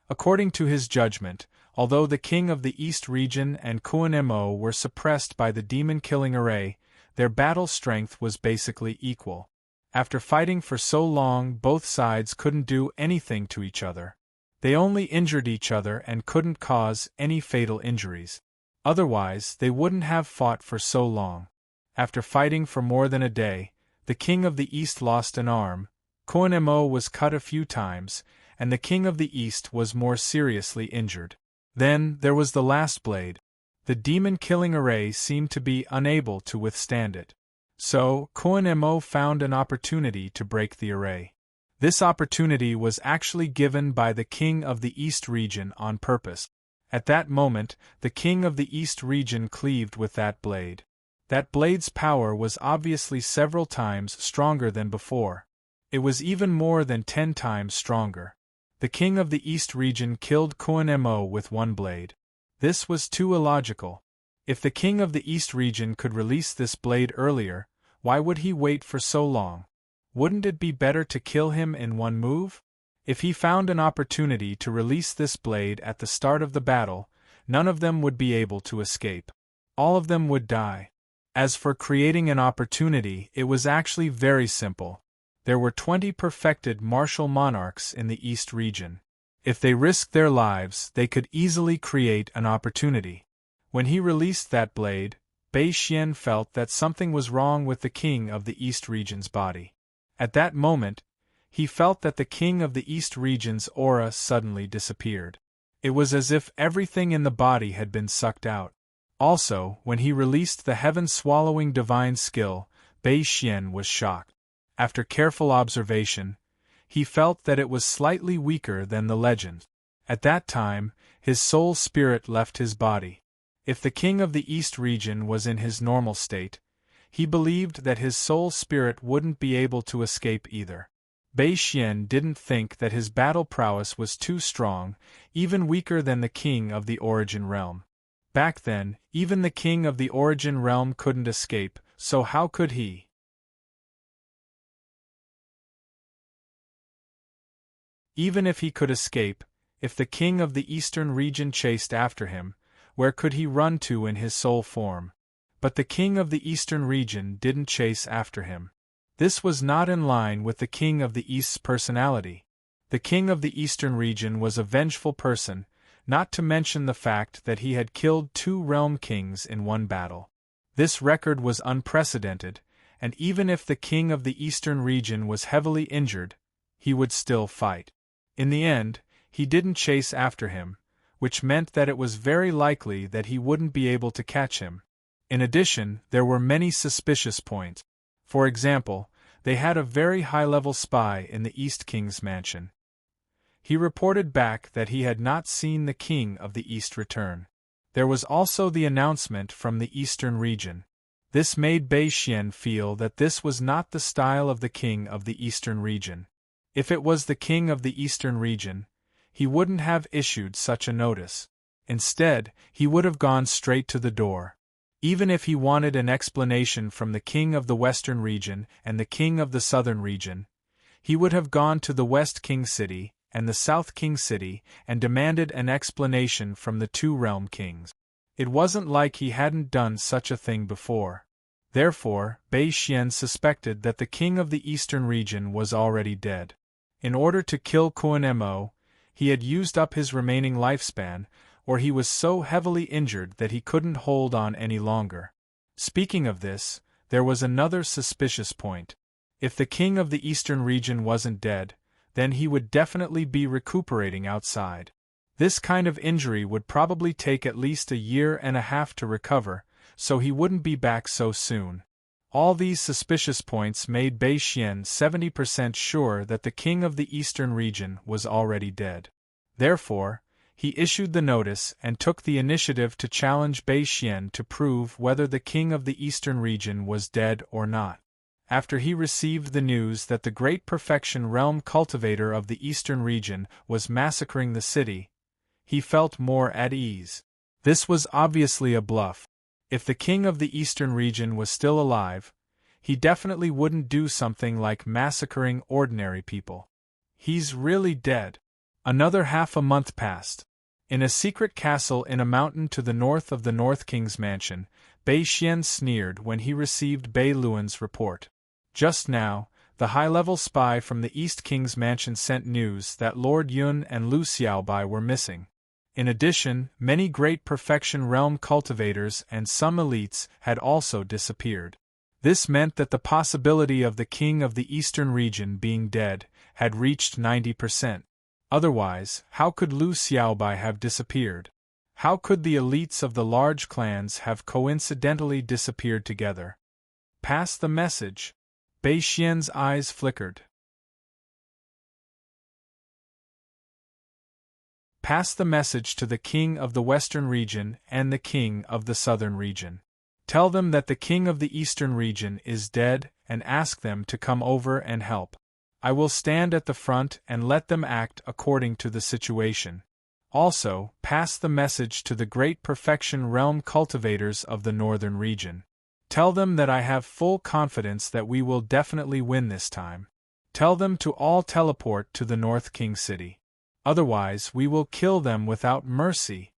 According to his judgment, although the king of the East region and Kuan Mo were suppressed by the demon-killing array, their battle strength was basically equal. After fighting for so long, both sides couldn't do anything to each other. They only injured each other and couldn't cause any fatal injuries. Otherwise, they wouldn't have fought for so long. After fighting for more than a day, the king of the East lost an arm, Kuan Mo was cut a few times, and the king of the East was more seriously injured. Then, there was the last blade. The demon-killing array seemed to be unable to withstand it. So, Kuan Mo found an opportunity to break the array. This opportunity was actually given by the king of the East region on purpose. At that moment, the king of the East region cleaved with that blade. That blade's power was obviously several times stronger than before. It was even more than 10 times stronger. The king of the East region killed Kuan Mo with one blade. This was too illogical. If the king of the East region could release this blade earlier, why would he wait for so long? Wouldn't it be better to kill him in one move? If he found an opportunity to release this blade at the start of the battle, none of them would be able to escape. All of them would die. As for creating an opportunity, it was actually very simple. There were 20 perfected martial monarchs in the East region. If they risked their lives, they could easily create an opportunity. When he released that blade, Bei Xian felt that something was wrong with the king of the East region's body. At that moment, he felt that the King of the East region's aura suddenly disappeared. It was as if everything in the body had been sucked out. Also, when he released the heaven-swallowing divine skill, Bei Xian was shocked. After careful observation, he felt that it was slightly weaker than the legend. At that time, his soul spirit left his body. If the King of the East region was in his normal state, he believed that his soul spirit wouldn't be able to escape either. Bei Xian didn't think that his battle prowess was too strong, even weaker than the King of the Origin Realm. Back then, even the King of the Origin Realm couldn't escape, so how could he? Even if he could escape, if the King of the Eastern region chased after him, where could he run to in his soul form? But the King of the Eastern region didn't chase after him. This was not in line with the King of the East's personality. The King of the Eastern region was a vengeful person, not to mention the fact that he had killed 2 realm kings in one battle. This record was unprecedented, and even if the King of the Eastern region was heavily injured, he would still fight. In the end, he didn't chase after him, which meant that it was very likely that he wouldn't be able to catch him. In addition, there were many suspicious points. For example, they had a very high-level spy in the East King's mansion. He reported back that he had not seen the King of the East return. There was also the announcement from the Eastern region. This made Bei Xian feel that this was not the style of the King of the Eastern region. If it was the King of the Eastern region, he wouldn't have issued such a notice. Instead, he would have gone straight to the door. Even if he wanted an explanation from the King of the Western region and the King of the Southern region, he would have gone to the West King City and the South King City and demanded an explanation from the 2 realm kings. It wasn't like he hadn't done such a thing before. Therefore, Bei Xian suspected that the King of the Eastern region was already dead. In order to kill Quan Mo, he had used up his remaining lifespan, or he was so heavily injured that he couldn't hold on any longer. Speaking of this, there was another suspicious point. If the King of the Eastern region wasn't dead, then he would definitely be recuperating outside. This kind of injury would probably take at least 1.5 years to recover, so he wouldn't be back so soon. All these suspicious points made Bei Xian 70% sure that the King of the Eastern region was already dead. Therefore, he issued the notice and took the initiative to challenge Bei Xian to prove whether the King of the Eastern region was dead or not. After he received the news that the Great Perfection Realm cultivator of the Eastern region was massacring the city, he felt more at ease. This was obviously a bluff. If the King of the Eastern region was still alive, he definitely wouldn't do something like massacring ordinary people. He's really dead. Another half a month passed. In a secret castle in a mountain to the north of the North King's mansion, Bei Xian sneered when he received Bei Luan's report. Just now, the high-level spy from the East King's mansion sent news that Lord Yun and Lu Xiaobai were missing. In addition, many Great Perfection Realm cultivators and some elites had also disappeared. This meant that the possibility of the King of the Eastern region being dead had reached 90%. Otherwise, how could Lu Xiaobai have disappeared? How could the elites of the large clans have coincidentally disappeared together? Pass the message. Bei Xian's eyes flickered. Pass the message to the King of the Western region and the King of the Southern region. Tell them that the King of the Eastern region is dead and ask them to come over and help. I will stand at the front and let them act according to the situation. Also, pass the message to the Great Perfection Realm cultivators of the Northern region. Tell them that I have full confidence that we will definitely win this time. Tell them to all teleport to the North King City. Otherwise, we will kill them without mercy.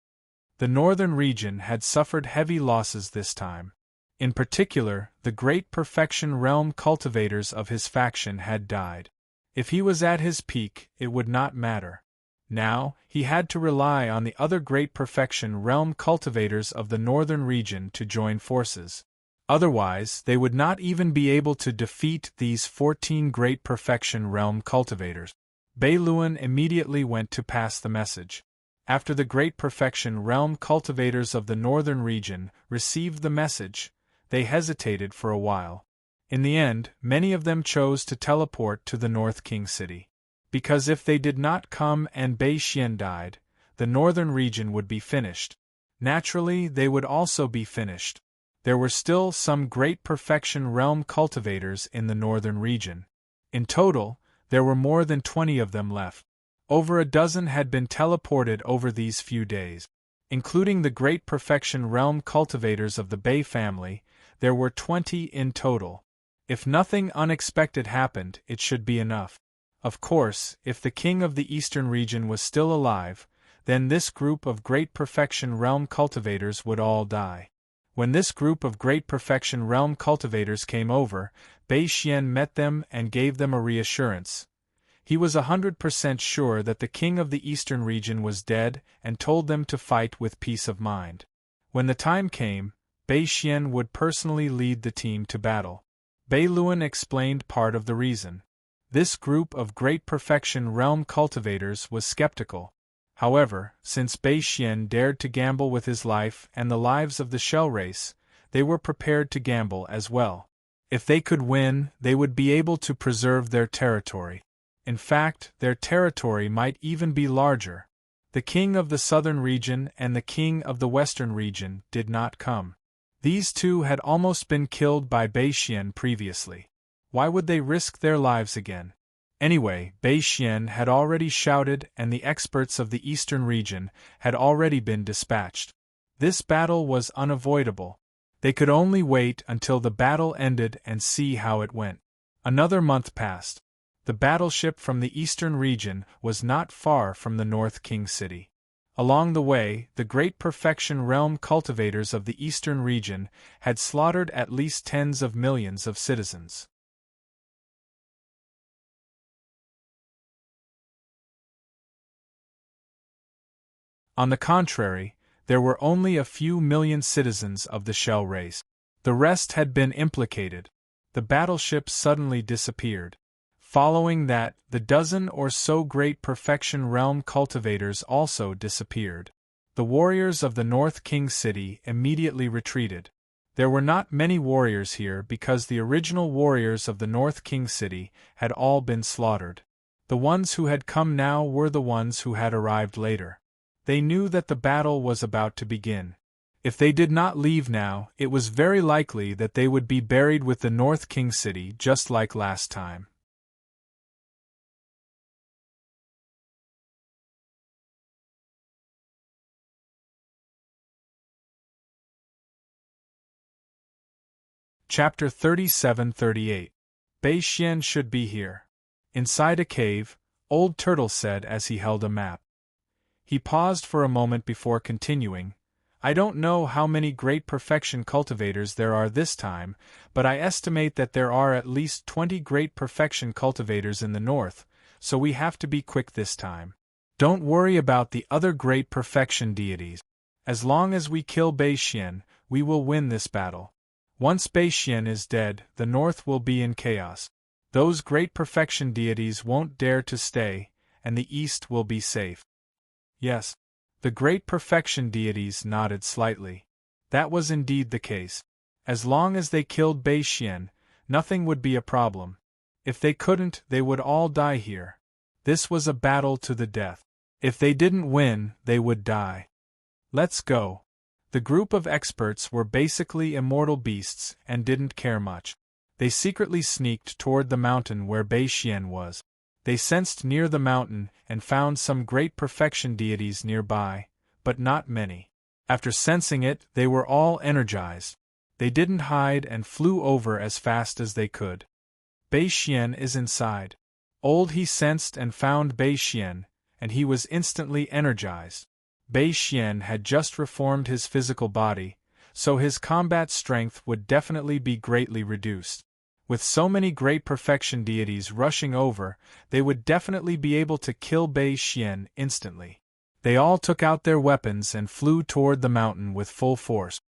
The Northern region had suffered heavy losses this time. In particular, the Great Perfection Realm cultivators of his faction had died. If he was at his peak, it would not matter. Now, he had to rely on the other Great Perfection Realm cultivators of the Northern region to join forces. Otherwise, they would not even be able to defeat these 14 Great Perfection Realm cultivators. Bei Luan immediately went to pass the message. After the Great Perfection Realm cultivators of the northern region received the message, they hesitated for a while. In the end, many of them chose to teleport to the North King City. Because if they did not come and Bei Xian died, the northern region would be finished. Naturally, they would also be finished. There were still some Great Perfection Realm cultivators in the northern region. In total, there were more than 20 of them left. Over a dozen had been teleported over these few days. Including the Great Perfection Realm cultivators of the Bei family, there were 20 in total. If nothing unexpected happened, it should be enough. Of course, if the king of the eastern region was still alive, then this group of Great Perfection Realm cultivators would all die. When this group of Great Perfection Realm cultivators came over, Bei Xian met them and gave them a reassurance. He was 100% sure that the king of the eastern region was dead and told them to fight with peace of mind. When the time came, Bei Xian would personally lead the team to battle. Bei Luan explained part of the reason. This group of Great Perfection Realm cultivators was skeptical. However, since Bei Xian dared to gamble with his life and the lives of the Shell race, they were prepared to gamble as well. If they could win, they would be able to preserve their territory. In fact, their territory might even be larger. The king of the southern region and the king of the western region did not come. These two had almost been killed by Bei Xian previously. Why would they risk their lives again? Anyway, Bei Xian had already shouted and the experts of the eastern region had already been dispatched. This battle was unavoidable. They could only wait until the battle ended and see how it went. Another month passed. The battleship from the eastern region was not far from the North King City. Along the way, the Great Perfection Realm cultivators of the eastern region had slaughtered at least tens of millions of citizens. On the contrary, there were only a few million citizens of the Shell race. The rest had been implicated. The battleship suddenly disappeared. Following that, the dozen or so Great Perfection Realm cultivators also disappeared. The warriors of the North King City immediately retreated. There were not many warriors here because the original warriors of the North King City had all been slaughtered. The ones who had come now were the ones who had arrived later. They knew that the battle was about to begin. If they did not leave now, it was very likely that they would be buried with the North King City just like last time. Chapter 37-38. Bei Xian should be here. Inside a cave, Old Turtle said as he held a map. He paused for a moment before continuing. I don't know how many Great Perfection cultivators there are this time, but I estimate that there are at least 20 Great Perfection cultivators in the north, so we have to be quick this time. Don't worry about the other Great Perfection deities. As long as we kill Bei Xian, we will win this battle. Once Bei Xian is dead, the north will be in chaos. Those Great Perfection deities won't dare to stay, and the east will be safe. Yes. The Great Perfection deities nodded slightly. That was indeed the case. As long as they killed Bei Xian, nothing would be a problem. If they couldn't, they would all die here. This was a battle to the death. If they didn't win, they would die. Let's go. The group of experts were basically immortal beasts and didn't care much. They secretly sneaked toward the mountain where Bei Xian was. They sensed near the mountain and found some Great Perfection deities nearby, but not many. After sensing it, they were all energized. They didn't hide and flew over as fast as they could. Bei Xian is inside. He sensed and found Bei Xian, and he was instantly energized. Bei Xian had just reformed his physical body, so his combat strength would definitely be greatly reduced. With so many Great Perfection deities rushing over, they would definitely be able to kill Bei Xian instantly. They all took out their weapons and flew toward the mountain with full force.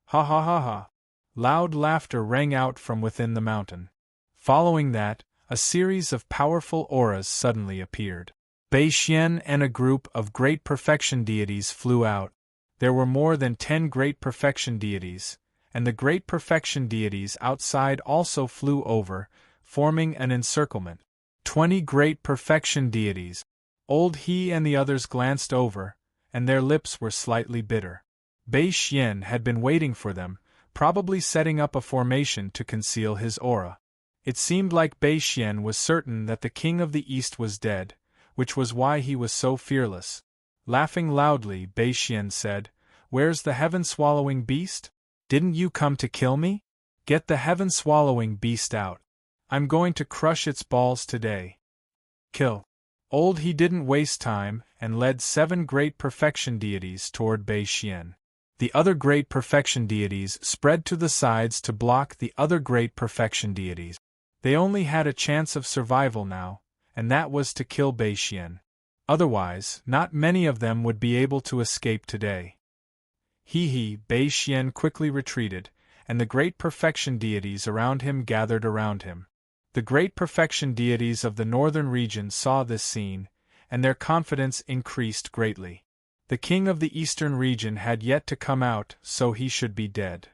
Ha ha ha ha. Loud laughter rang out from within the mountain. Following that, a series of powerful auras suddenly appeared. Bei Xian and a group of great perfection deities flew out. There were more than 10 great perfection deities, and the great perfection deities outside also flew over, forming an encirclement. 20 great perfection deities. Old He and the others glanced over, and their lips were slightly bitter. Bei Xian had been waiting for them, probably setting up a formation to conceal his aura. It seemed like Bei Xian was certain that the King of the East was dead, which was why he was so fearless. Laughing loudly, Bei Xian said, "Where's the heaven-swallowing beast? Didn't you come to kill me? Get the heaven-swallowing beast out. I'm going to crush its balls today." Kill. Old He didn't waste time and led 7 great perfection deities toward Bei Xian. The other great perfection deities spread to the sides to block the other great perfection deities. They only had a chance of survival now, and that was to kill Bei Xian. Otherwise, not many of them would be able to escape today. Bei Xian quickly retreated, and the great perfection deities around him gathered around him. The great perfection deities of the northern region saw this scene, and their confidence increased greatly. The king of the eastern region had yet to come out, so he should be dead.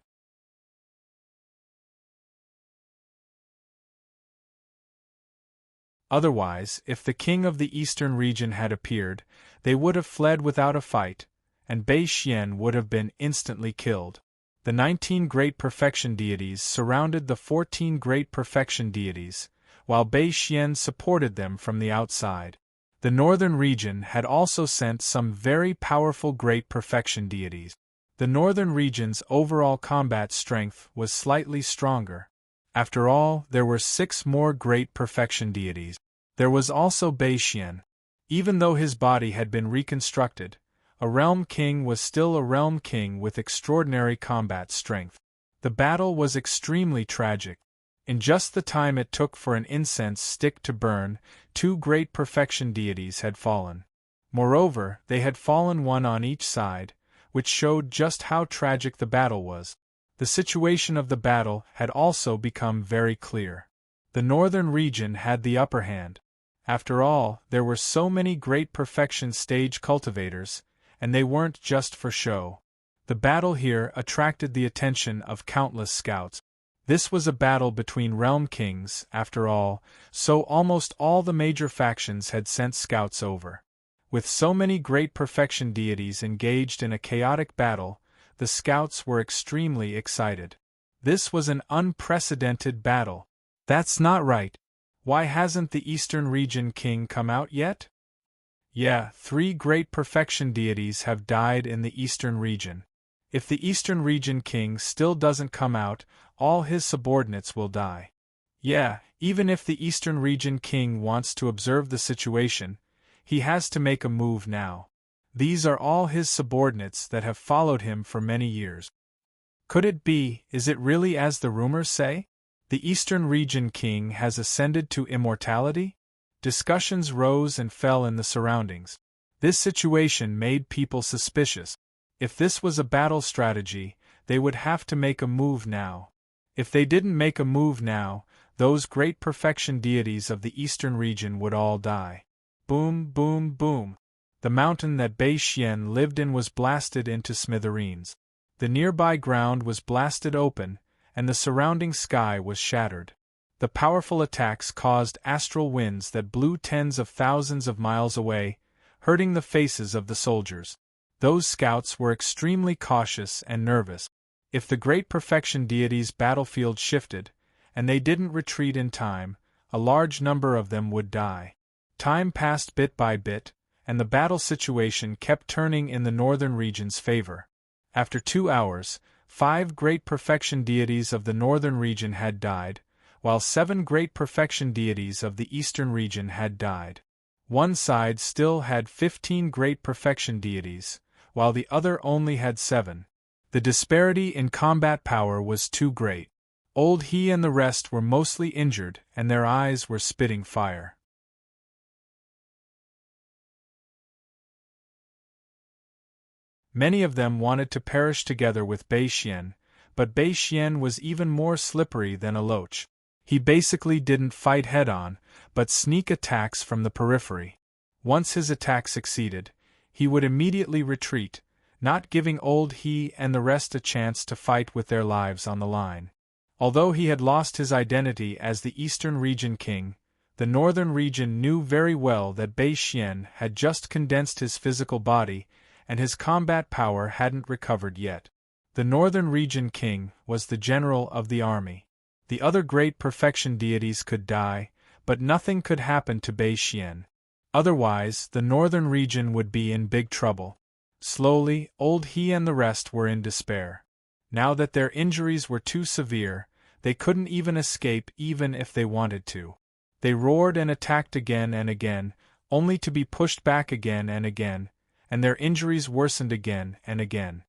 Otherwise, if the king of the eastern region had appeared, they would have fled without a fight, and Bei Xian would have been instantly killed. The 19 great perfection deities surrounded the 14 great perfection deities, while Bei Xian supported them from the outside. The northern region had also sent some very powerful great perfection deities. The northern region's overall combat strength was slightly stronger. After all, there were 6 more great perfection deities. There was also Bei Xian. Even though his body had been reconstructed, a realm king was still a realm king with extraordinary combat strength. The battle was extremely tragic. In just the time it took for an incense stick to burn, 2 great perfection deities had fallen. Moreover, they had fallen one on each side, which showed just how tragic the battle was. The situation of the battle had also become very clear. The northern region had the upper hand. After all, there were so many great perfection stage cultivators, and they weren't just for show. The battle here attracted the attention of countless scouts. This was a battle between realm kings, after all, so almost all the major factions had sent scouts over. With so many great perfection deities engaged in a chaotic battle, the scouts were extremely excited. This was an unprecedented battle. That's not right. Why hasn't the Eastern Region King come out yet? Yeah, 3 great perfection deities have died in the Eastern Region. If the Eastern Region King still doesn't come out, all his subordinates will die. Yeah, even if the Eastern Region King wants to observe the situation, he has to make a move now. These are all his subordinates that have followed him for many years. Could it be, is it really as the rumors say? The Eastern Region King has ascended to immortality? Discussions rose and fell in the surroundings. This situation made people suspicious. If this was a battle strategy, they would have to make a move now. If they didn't make a move now, those great perfection deities of the Eastern region would all die. Boom, boom, boom. The mountain that Bei Xian lived in was blasted into smithereens. The nearby ground was blasted open, and the surrounding sky was shattered. The powerful attacks caused astral winds that blew tens of thousands of miles away, hurting the faces of the soldiers. Those scouts were extremely cautious and nervous. If the great perfection deities' battlefield shifted, and they didn't retreat in time, a large number of them would die. Time passed bit by bit, and the battle situation kept turning in the northern region's favor. After 2 hours, 5 great perfection deities of the northern region had died, while 7 great perfection deities of the eastern region had died. One side still had 15 great perfection deities, while the other only had 7. The disparity in combat power was too great. Old He and the rest were mostly injured, and their eyes were spitting fire. Many of them wanted to perish together with Bei Xian, but Bei Xian was even more slippery than a loach. He basically didn't fight head-on, but sneak attacks from the periphery. Once his attack succeeded, he would immediately retreat, not giving old He and the rest a chance to fight with their lives on the line. Although he had lost his identity as the Eastern Region King, the Northern Region knew very well that Bei Xian had just condensed his physical body, and his combat power hadn't recovered yet. The Northern Region King was the general of the army. The other great perfection deities could die, but nothing could happen to Bei Xian. Otherwise, the Northern Region would be in big trouble. Slowly, old He and the rest were in despair. Now that their injuries were too severe, they couldn't even escape even if they wanted to. They roared and attacked again and again, only to be pushed back again, and their injuries worsened again and again.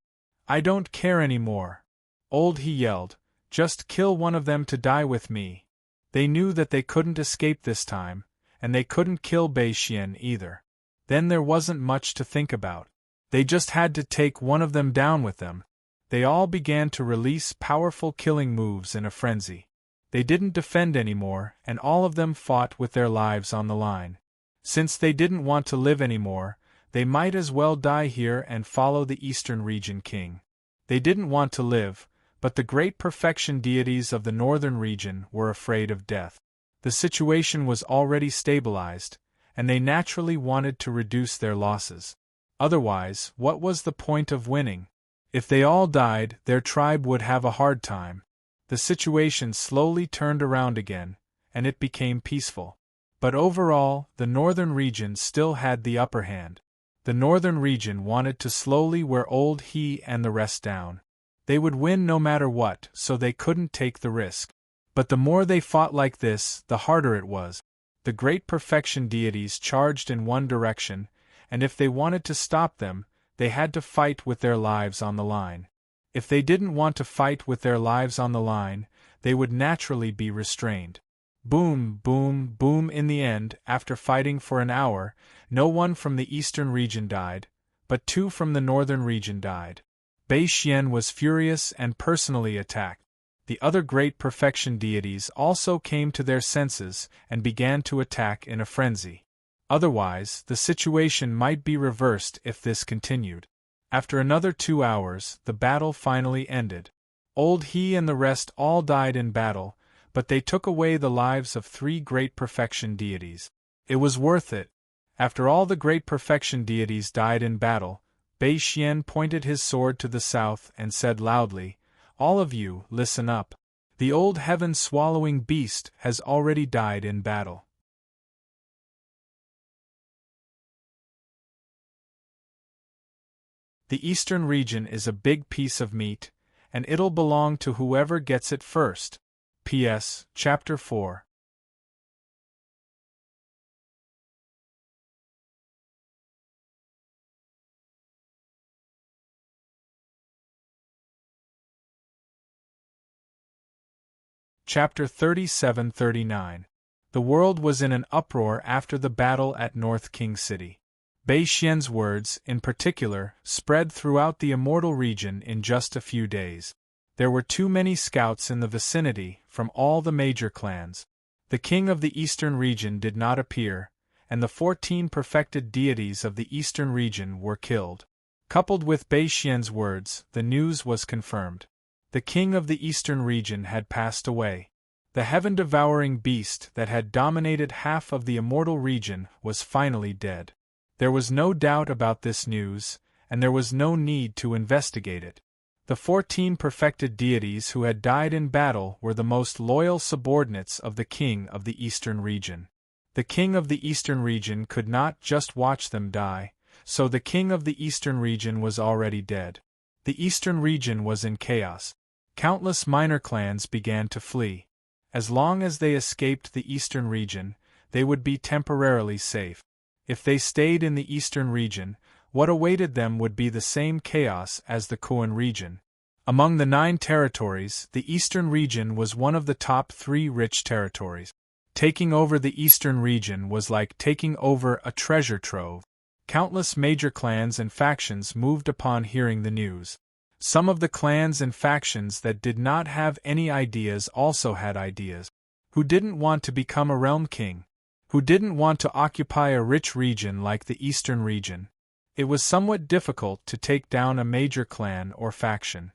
"I don't care anymore," old He yelled, "just kill one of them to die with me." They knew that they couldn't escape this time, and they couldn't kill Bei Xian either. Then there wasn't much to think about. They just had to take one of them down with them. They all began to release powerful killing moves in a frenzy. They didn't defend anymore, and all of them fought with their lives on the line. Since they didn't want to live anymore, they might as well die here and follow the Eastern Region King. They didn't want to live, but the great perfection deities of the Northern Region were afraid of death. The situation was already stabilized, and they naturally wanted to reduce their losses. Otherwise, what was the point of winning? If they all died, their tribe would have a hard time. The situation slowly turned around again, and it became peaceful. But overall, the Northern Region still had the upper hand. The Northern Region wanted to slowly wear old He and the rest down. They would win no matter what, so they couldn't take the risk. But the more they fought like this, the harder it was. The great perfection deities charged in one direction, and if they wanted to stop them, they had to fight with their lives on the line. If they didn't want to fight with their lives on the line, they would naturally be restrained. Boom, boom, boom. In the end, after fighting for an hour, no one from the Eastern Region died, but 2 from the Northern Region died. Bei Xian was furious and personally attacked. The other great perfection deities also came to their senses and began to attack in a frenzy. Otherwise, the situation might be reversed if this continued. After another 2 hours, the battle finally ended. Old He and the rest all died in battle, but they took away the lives of 3 great perfection deities. It was worth it. After all the great perfection deities died in battle, Bei Xian pointed his sword to the south and said loudly, "All of you, listen up. The old heaven-swallowing beast has already died in battle." The Eastern Region is a big piece of meat, and it'll belong to whoever gets it first. P.S. Chapter 4. Chapter 37-39. The world was in an uproar after the battle at North King City. Bei Xian's words, in particular, spread throughout the immortal region in just a few days. There were too many scouts in the vicinity, from all the major clans. The king of the Eastern Region did not appear, and the 14 perfected deities of the Eastern Region were killed. Coupled with Bei Xian's words, the news was confirmed. The king of the Eastern Region had passed away. The heaven-devouring beast that had dominated half of the immortal region was finally dead. There was no doubt about this news, and there was no need to investigate it. The 14 perfected deities who had died in battle were the most loyal subordinates of the king of the Eastern Region. The king of the Eastern Region could not just watch them die, so the king of the Eastern Region was already dead. The Eastern Region was in chaos. Countless minor clans began to flee. As long as they escaped the Eastern Region, they would be temporarily safe. If they stayed in the Eastern Region, what awaited them would be the same chaos as the Kuan Region. Among the 9 territories, the Eastern Region was one of the top 3 rich territories. Taking over the Eastern Region was like taking over a treasure trove. Countless major clans and factions moved upon hearing the news. Some of the clans and factions that did not have any ideas also had ideas. Who didn't want to become a realm king? Who didn't want to occupy a rich region like the Eastern region? It was somewhat difficult to take down a major clan or faction.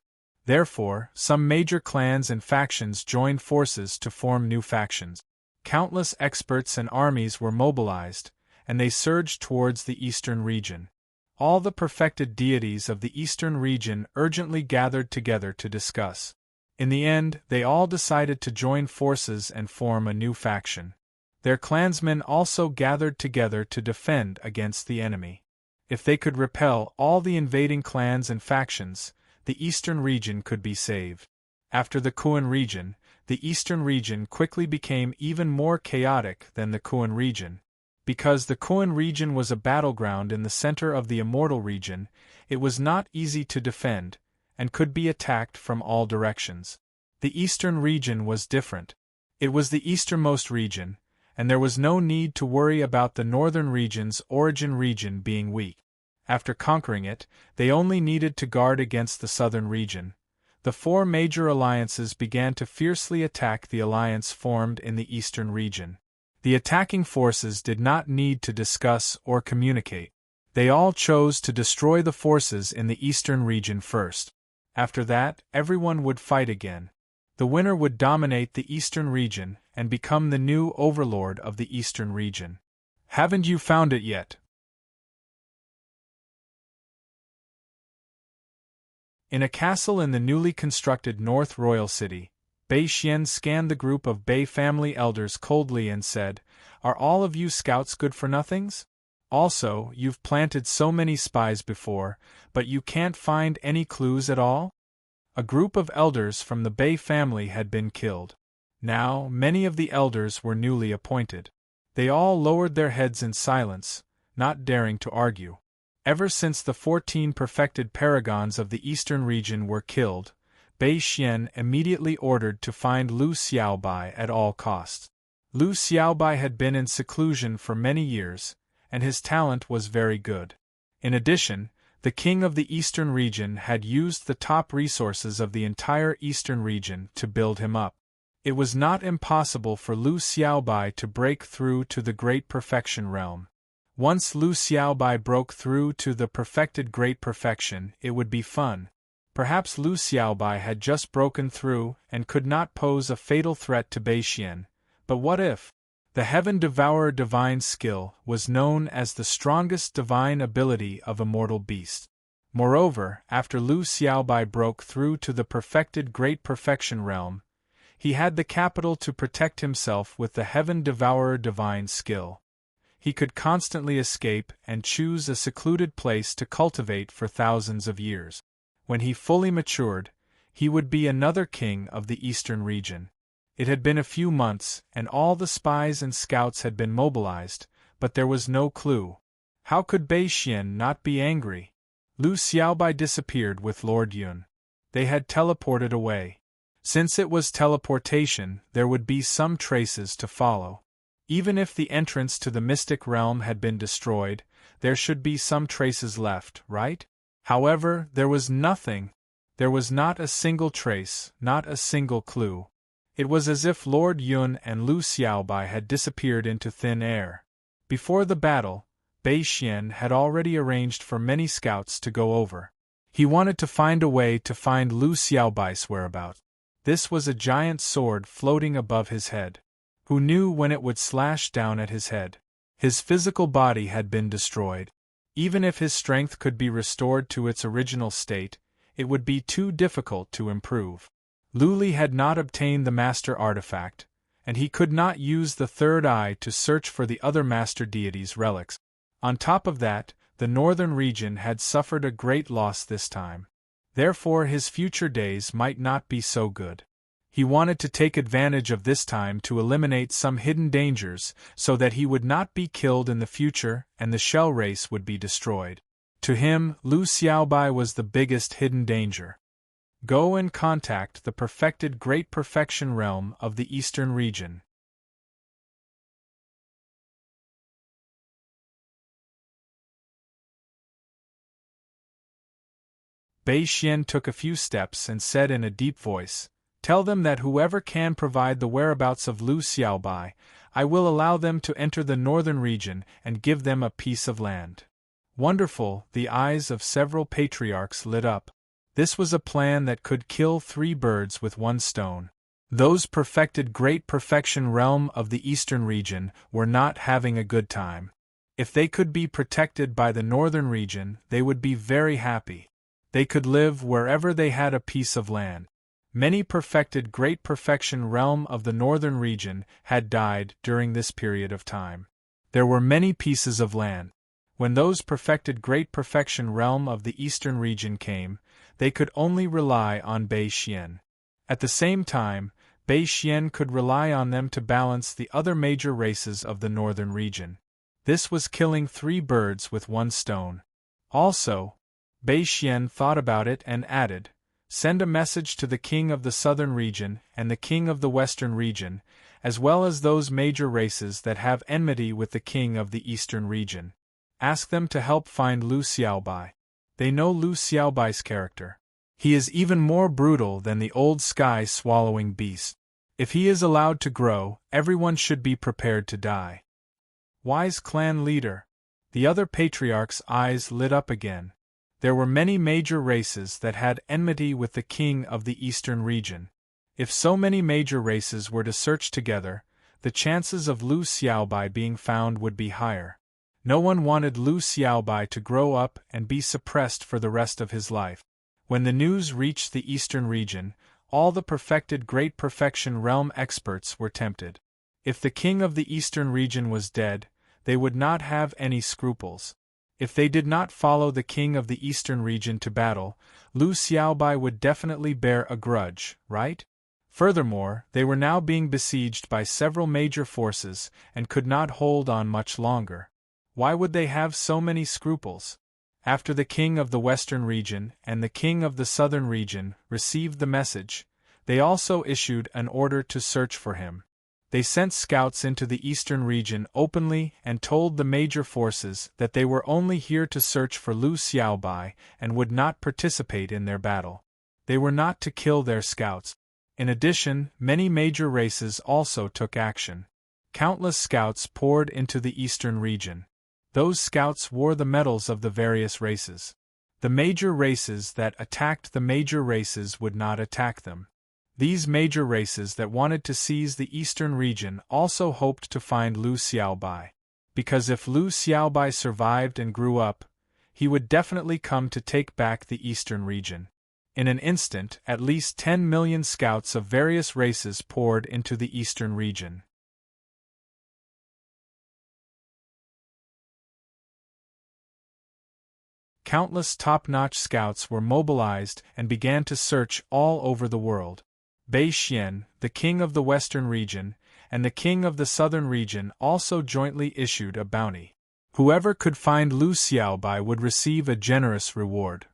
Therefore, some major clans and factions joined forces to form new factions. Countless experts and armies were mobilized, and they surged towards the Eastern region. All the perfected deities of the Eastern region urgently gathered together to discuss. In the end, they all decided to join forces and form a new faction. Their clansmen also gathered together to defend against the enemy. If they could repel all the invading clans and factions, the Eastern region could be saved. After the Kuan region, the Eastern region quickly became even more chaotic than the Kuan region. Because the Kuan region was a battleground in the center of the Immortal region, it was not easy to defend, and could be attacked from all directions. The Eastern region was different. It was the easternmost region, and there was no need to worry about the northern region's origin region being weak. After conquering it, they only needed to guard against the southern region. The four major alliances began to fiercely attack the alliance formed in the Eastern region. The attacking forces did not need to discuss or communicate. They all chose to destroy the forces in the Eastern region first. After that, everyone would fight again. The winner would dominate the Eastern region and become the new overlord of the Eastern region. Haven't you found it yet? In a castle in the newly constructed North Royal City, Bei Xian scanned the group of Bei family elders coldly and said, "Are all of you scouts good-for-nothings? Also, you've planted so many spies before, but you can't find any clues at all?" A group of elders from the Bei family had been killed. Now, many of the elders were newly appointed. They all lowered their heads in silence, not daring to argue. Ever since the 14 perfected paragons of the Eastern region were killed, Bei Xian immediately ordered to find Lu Xiaobai at all costs. Lu Xiaobai had been in seclusion for many years, and his talent was very good. In addition, the king of the Eastern region had used the top resources of the entire Eastern region to build him up. It was not impossible for Lu Xiaobai to break through to the Great Perfection realm. Once Lu Xiaobai broke through to the perfected Great Perfection, it would be fun. Perhaps Lu Xiaobai had just broken through and could not pose a fatal threat to Bei Xian, but what if? The Heaven Devourer divine skill was known as the strongest divine ability of a mortal beast. Moreover, after Lu Xiaobai broke through to the perfected Great Perfection realm, he had the capital to protect himself with the Heaven Devourer divine skill. He could constantly escape and choose a secluded place to cultivate for thousands of years. When he fully matured, he would be another king of the Eastern region. It had been a few months, and all the spies and scouts had been mobilized, but there was no clue. How could Bei Xian not be angry? Lu Xiaobai disappeared with Lord Yun. They had teleported away. Since it was teleportation, there would be some traces to follow. Even if the entrance to the mystic realm had been destroyed, there should be some traces left, right? However, there was nothing. There was not a single trace, not a single clue. It was as if Lord Yun and Lu Xiaobai had disappeared into thin air. Before the battle, Bei Xian had already arranged for many scouts to go over. He wanted to find a way to find Lu Xiaobai's whereabouts. This was a giant sword floating above his head. Who knew when it would slash down at his head? His physical body had been destroyed. Even if his strength could be restored to its original state, it would be too difficult to improve. Lu Li had not obtained the master artifact, and he could not use the third eye to search for the other master deity's relics. On top of that, the northern region had suffered a great loss this time. Therefore his future days might not be so good. He wanted to take advantage of this time to eliminate some hidden dangers so that he would not be killed in the future and the shell race would be destroyed. To him, Lu Xiaobai was the biggest hidden danger. Go and contact the perfected Great Perfection realm of the Eastern region. Bei Xian took a few steps and said in a deep voice, "Tell them that whoever can provide the whereabouts of Lu Xiaobai, I will allow them to enter the northern region and give them a piece of land." Wonderful, the eyes of several patriarchs lit up. This was a plan that could kill 3 birds with 1 stone. Those perfected great perfection realm of the eastern region were not having a good time. If they could be protected by the northern region, they would be very happy. They could live wherever they had a piece of land. Many perfected great perfection realm of the northern region had died during this period of time. There were many pieces of land. When those perfected great perfection realm of the eastern region came, they could only rely on Bei Xian. At the same time, Bei Xian could rely on them to balance the other major races of the northern region. This was killing 3 birds with 1 stone. Also, Bei Xian thought about it and added, "Send a message to the king of the southern region and the king of the western region, as well as those major races that have enmity with the king of the eastern region. Ask them to help find Lu Xiaobai. They know Lu Xiaobai's character. He is even more brutal than the old sky-swallowing beast. If he is allowed to grow, everyone should be prepared to die." Wise clan leader. The other patriarch's eyes lit up again. There were many major races that had enmity with the king of the eastern region. If so many major races were to search together, the chances of Lu Xiaobai being found would be higher. No one wanted Lu Xiaobai to grow up and be suppressed for the rest of his life. When the news reached the eastern region, all the perfected great perfection realm experts were tempted. If the king of the eastern region was dead, they would not have any scruples. If they did not follow the king of the eastern region to battle, Lu Xiaobai would definitely bear a grudge, right? Furthermore, they were now being besieged by several major forces and could not hold on much longer. Why would they have so many scruples? After the king of the western region and the king of the southern region received the message, they also issued an order to search for him. They sent scouts into the eastern region openly and told the major forces that they were only here to search for Lu Xiaobai and would not participate in their battle. They were not to kill their scouts. In addition, many major races also took action. Countless scouts poured into the eastern region. Those scouts wore the medals of the various races. The major races that attacked the major races would not attack them. These major races that wanted to seize the eastern region also hoped to find Lu Xiaobai. Because if Lu Xiaobai survived and grew up, he would definitely come to take back the eastern region. In an instant, at least 10 million scouts of various races poured into the eastern region. Countless top-notch scouts were mobilized and began to search all over the world. Bei Xian, the king of the western region, and the king of the southern region also jointly issued a bounty. Whoever could find Lu Xiaobai would receive a generous reward.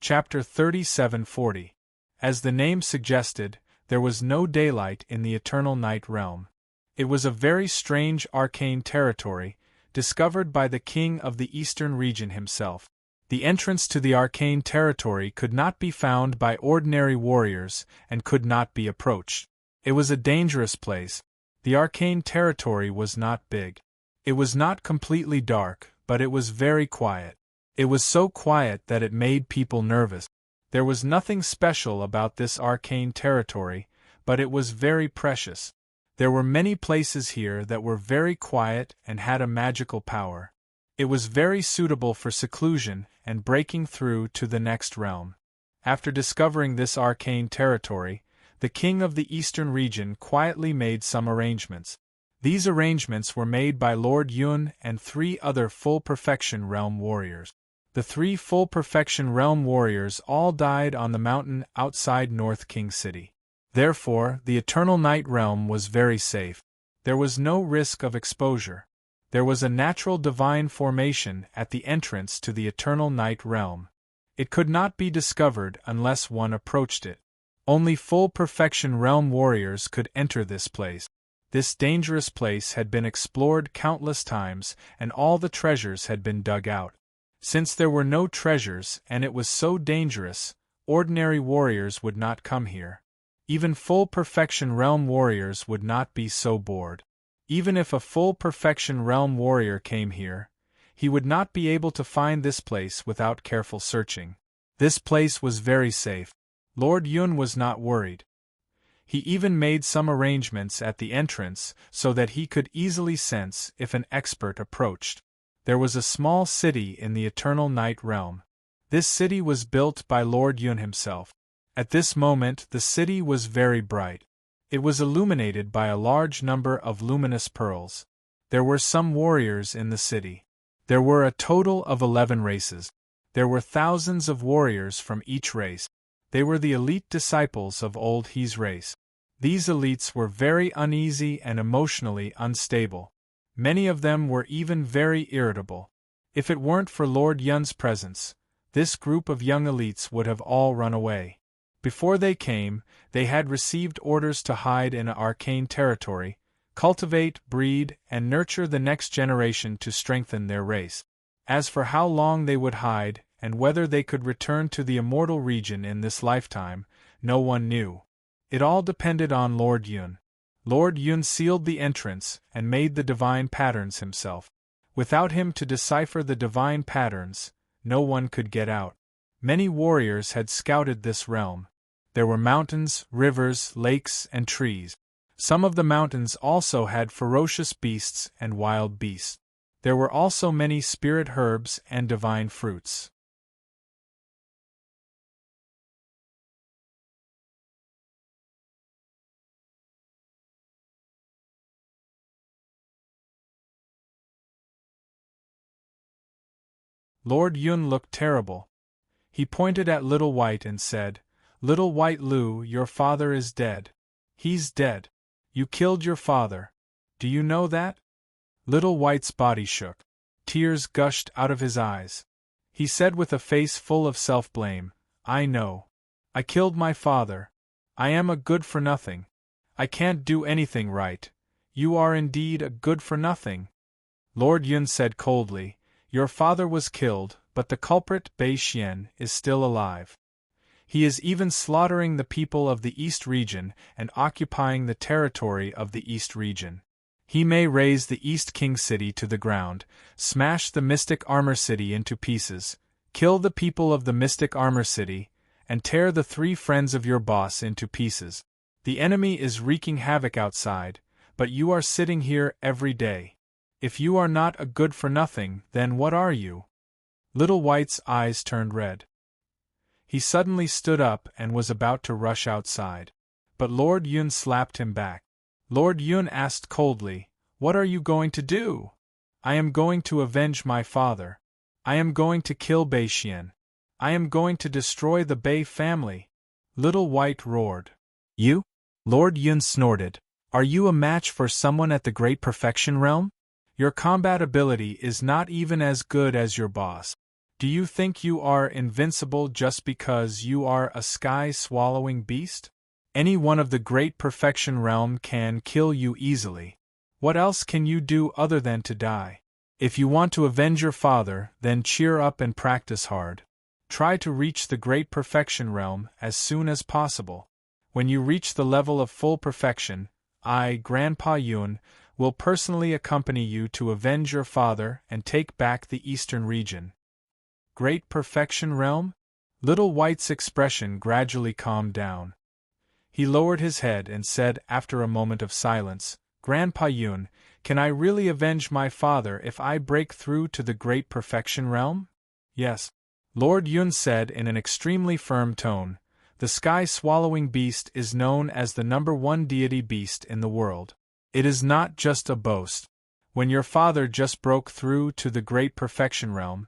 Chapter 3740. As the name suggested, there was no daylight in the eternal night realm. It was a very strange arcane territory, discovered by the king of the eastern region himself. The entrance to the arcane territory could not be found by ordinary warriors and could not be approached. It was a dangerous place. The arcane territory was not big. It was not completely dark, but it was very quiet. It was so quiet that it made people nervous. There was nothing special about this arcane territory, but it was very precious. There were many places here that were very quiet and had a magical power. It was very suitable for seclusion and breaking through to the next realm. After discovering this arcane territory, the king of the eastern region quietly made some arrangements. These arrangements were made by Lord Yun and 3 other full perfection realm warriors. The 3 full perfection realm warriors all died on the mountain outside North King City. Therefore, the eternal night realm was very safe. There was no risk of exposure. There was a natural divine formation at the entrance to the eternal night realm. It could not be discovered unless one approached it. Only full perfection realm warriors could enter this place. This dangerous place had been explored countless times, and all the treasures had been dug out. Since there were no treasures and it was so dangerous, ordinary warriors would not come here. Even full perfection realm warriors would not be so bored. Even if a full perfection realm warrior came here, he would not be able to find this place without careful searching. This place was very safe. Lord Yun was not worried. He even made some arrangements at the entrance so that he could easily sense if an expert approached. There was a small city in the Eternal Night Realm. This city was built by Lord Yun himself. At this moment the city was very bright. It was illuminated by a large number of luminous pearls. There were some warriors in the city. There were a total of 11 races. There were thousands of warriors from each race. They were the elite disciples of Old He's race. These elites were very uneasy and emotionally unstable. Many of them were even very irritable. If it weren't for Lord Yun's presence, this group of young elites would have all run away. Before they came, they had received orders to hide in an arcane territory, cultivate, breed, and nurture the next generation to strengthen their race. As for how long they would hide, and whether they could return to the immortal region in this lifetime, no one knew. It all depended on Lord Yun. Lord Yun sealed the entrance and made the divine patterns himself. Without him to decipher the divine patterns, no one could get out. Many warriors had scouted this realm. There were mountains, rivers, lakes, and trees. Some of the mountains also had ferocious beasts and wild beasts. There were also many spirit herbs and divine fruits. Lord Yun looked terrible. He pointed at Little White and said, "Little White Lu, your father is dead. He's dead. You killed your father. Do you know that?" Little White's body shook. Tears gushed out of his eyes. He said with a face full of self-blame, "I know. I killed my father. I am a good-for-nothing. I can't do anything right. You are indeed a good-for-nothing." Lord Yun said coldly, "Your father was killed, but the culprit, Bei Xian, is still alive. He is even slaughtering the people of the East region and occupying the territory of the East region. He may raze the East King City to the ground, smash the Mystic Armor City into pieces, kill the people of the Mystic Armor City, and tear the 3 friends of your boss into pieces. The enemy is wreaking havoc outside, but you are sitting here every day. If you are not a good-for-nothing, then what are you?" Little White's eyes turned red. He suddenly stood up and was about to rush outside. But Lord Yun slapped him back. Lord Yun asked coldly, "What are you going to do?" "I am going to avenge my father. I am going to kill Bei Xian. I am going to destroy the Bei family." Little White roared. "You?" Lord Yun snorted. "Are you a match for someone at the Great Perfection Realm? Your combat ability is not even as good as your boss. Do you think you are invincible just because you are a sky-swallowing beast? Any one of the Great Perfection Realm can kill you easily. What else can you do other than to die? If you want to avenge your father, then cheer up and practice hard. Try to reach the Great Perfection Realm as soon as possible. When you reach the level of full perfection, I, Grandpa Yun, will personally accompany you to avenge your father and take back the Eastern region." Great Perfection Realm? Little White's expression gradually calmed down. He lowered his head and said after a moment of silence, "Grandpa Yun, can I really avenge my father if I break through to the Great Perfection Realm?" "Yes," Lord Yun said in an extremely firm tone. "The sky-swallowing beast is known as the #1 deity beast in the world. It is not just a boast. When your father just broke through to the Great Perfection Realm,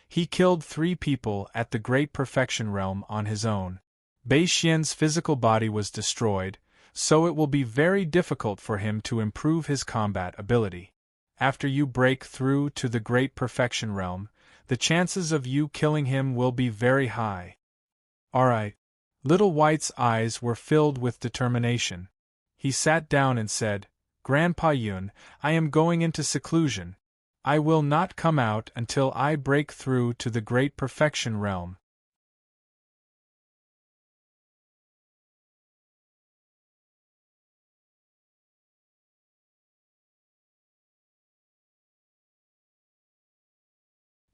he killed 3 people at the Great Perfection Realm on his own. Bei Xian's physical body was destroyed, so it will be very difficult for him to improve his combat ability. After you break through to the Great Perfection Realm, the chances of you killing him will be very high." "Alright." Little White's eyes were filled with determination. He sat down and said, "Grandpa Yun, I am going into seclusion. I will not come out until I break through to the Great Perfection Realm."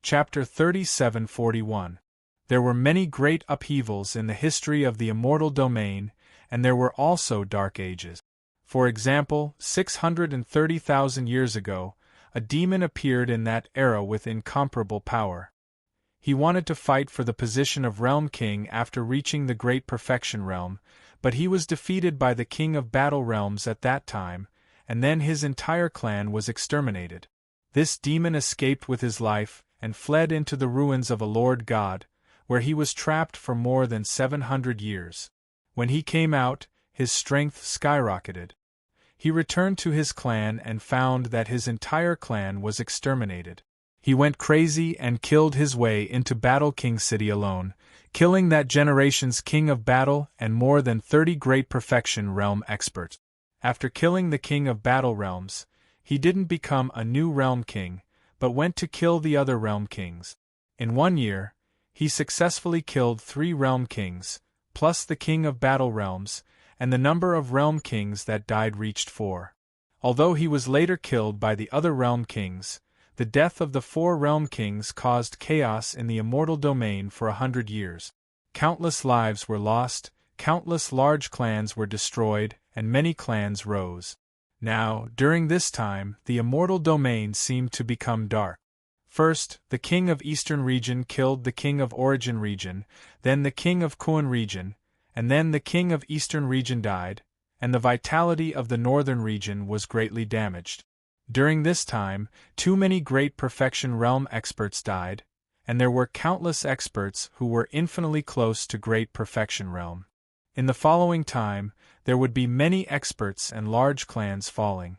Chapter 3741. There were many great upheavals in the history of the immortal domain, and there were also dark ages. For example, 630,000 years ago, a demon appeared in that era with incomparable power. He wanted to fight for the position of Realm King after reaching the Great Perfection Realm, but he was defeated by the King of Battle Realms at that time, and then his entire clan was exterminated. This demon escaped with his life, and fled into the ruins of a Lord God, where he was trapped for more than 700 years. When he came out, his strength skyrocketed. He returned to his clan and found that his entire clan was exterminated. He went crazy and killed his way into Battle King City alone, killing that generation's King of Battle and more than 30 Great Perfection Realm experts. After killing the King of Battle Realms, he didn't become a new Realm King, but went to kill the other Realm Kings. In 1 year, he successfully killed 3 Realm Kings, plus the King of Battle Realms, and the number of Realm Kings that died reached 4. Although he was later killed by the other Realm Kings, the death of the 4 Realm Kings caused chaos in the immortal domain for 100 years. Countless lives were lost, countless large clans were destroyed, and many clans rose. Now, during this time, the immortal domain seemed to become dark. First, the King of Eastern Region killed the King of Origin Region, then the King of Kuan Region, and then the King of Eastern Region died, and the vitality of the Northern Region was greatly damaged. During this time, too many Great Perfection Realm experts died, and there were countless experts who were infinitely close to Great Perfection Realm. In the following time, there would be many experts and large clans falling.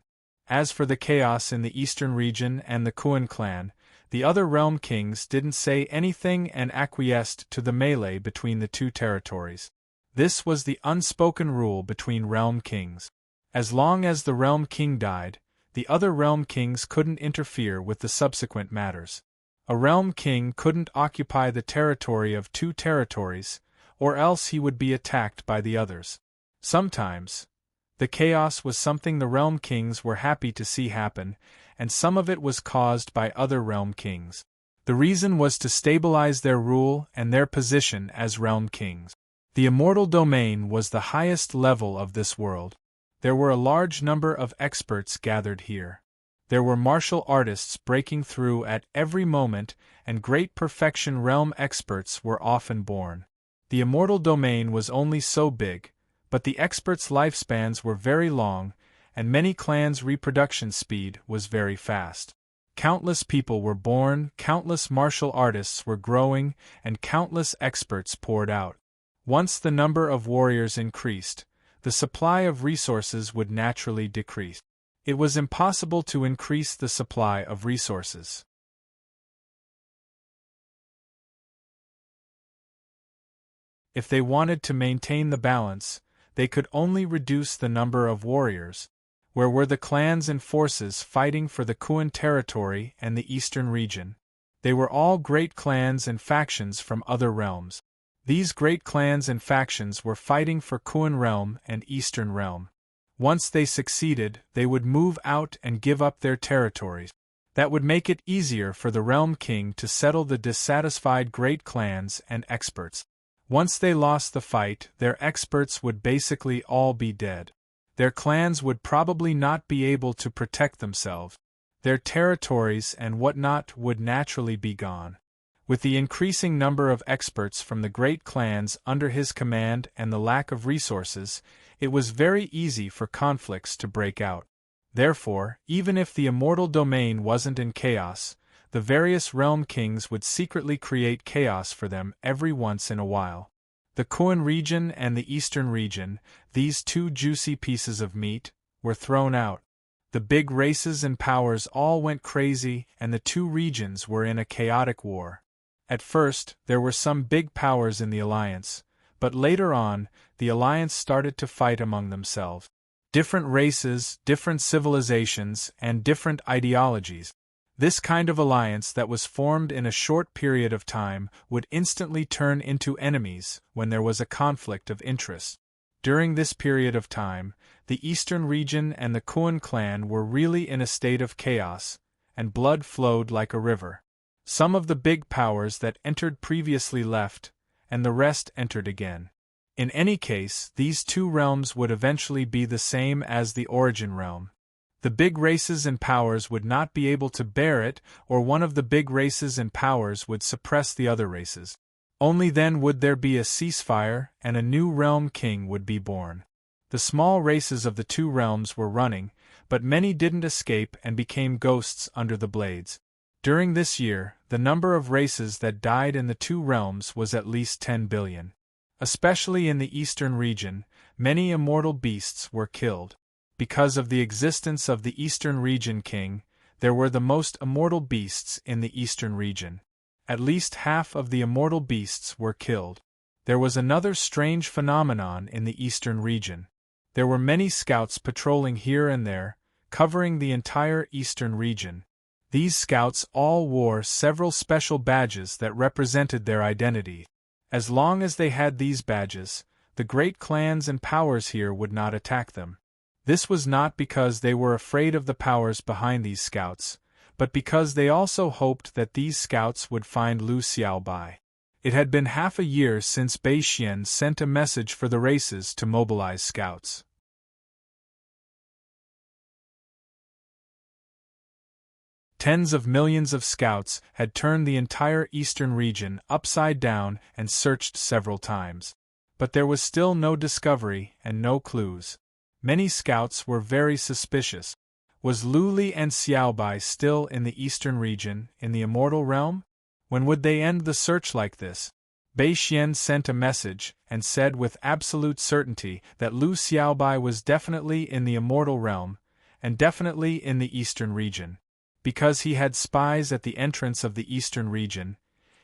As for the chaos in the Eastern Region and the Kuan clan, the other Realm Kings didn't say anything and acquiesced to the melee between the two territories. This was the unspoken rule between Realm Kings. As long as the Realm King died, the other Realm Kings couldn't interfere with the subsequent matters. A Realm King couldn't occupy the territory of 2 territories, or else he would be attacked by the others. Sometimes, the chaos was something the Realm Kings were happy to see happen, and some of it was caused by other Realm Kings. The reason was to stabilize their rule and their position as Realm Kings. The immortal domain was the highest level of this world. There were a large number of experts gathered here. There were martial artists breaking through at every moment, and Great Perfection Realm experts were often born. The immortal domain was only so big, but the experts' lifespans were very long, and many clans' reproduction speed was very fast. Countless people were born, countless martial artists were growing, and countless experts poured out. Once the number of warriors increased, the supply of resources would naturally decrease. It was impossible to increase the supply of resources. If they wanted to maintain the balance, they could only reduce the number of warriors. Where were the clans and forces fighting for the Kuan territory and the Eastern region? They were all great clans and factions from other realms. These great clans and factions were fighting for Kuan realm and Eastern realm. Once they succeeded, they would move out and give up their territories. That would make it easier for the Realm King to settle the dissatisfied great clans and experts. Once they lost the fight, their experts would basically all be dead. Their clans would probably not be able to protect themselves. Their territories and whatnot would naturally be gone. With the increasing number of experts from the great clans under his command and the lack of resources, it was very easy for conflicts to break out. Therefore, even if the immortal domain wasn't in chaos, the various Realm Kings would secretly create chaos for them every once in a while. The Kuan region and the Eastern region, these 2 juicy pieces of meat, were thrown out. The big races and powers all went crazy, and the 2 regions were in a chaotic war. At first, there were some big powers in the alliance, But later on, the alliance started to fight among themselves. Different races, different civilizations, and different ideologies. This kind of alliance that was formed in a short period of time would instantly turn into enemies when there was a conflict of interest. During this period of time, the Eastern region and the Kuan clan were really in a state of chaos, and blood flowed like a river. Some of the big powers that entered previously left, and the rest entered again. In any case, these two realms would eventually be the same as the origin realm. The big races and powers would not be able to bear it, or one of the big races and powers would suppress the other races. Only then would there be a ceasefire, and a new realm king would be born. The small races of the two realms were running, but many didn't escape and became ghosts under the blades. During this year, the number of races that died in the two realms was at least 10 billion. Especially in the eastern region, many immortal beasts were killed. Because of the existence of the Eastern Region King, there were the most immortal beasts in the Eastern region. At least half of the immortal beasts were killed. There was another strange phenomenon in the Eastern region. There were many scouts patrolling here and there, covering the entire Eastern region. These scouts all wore several special badges that represented their identity. As long as they had these badges, the great clans and powers here would not attack them. This was not because they were afraid of the powers behind these scouts, but because they also hoped that these scouts would find Lu Xiaobai. It had been half a year since Bei Xian sent a message for the races to mobilize scouts. Tens of millions of scouts had turned the entire eastern region upside down and searched several times. But there was still no discovery and no clues. Many scouts were very suspicious. Was Lu Li and Xiaobai still in the eastern region, in the immortal realm? When would they end the search like this? Bei Xian sent a message and said with absolute certainty that Lu Xiaobai was definitely in the immortal realm, and definitely in the eastern region. Because he had spies at the entrance of the eastern region,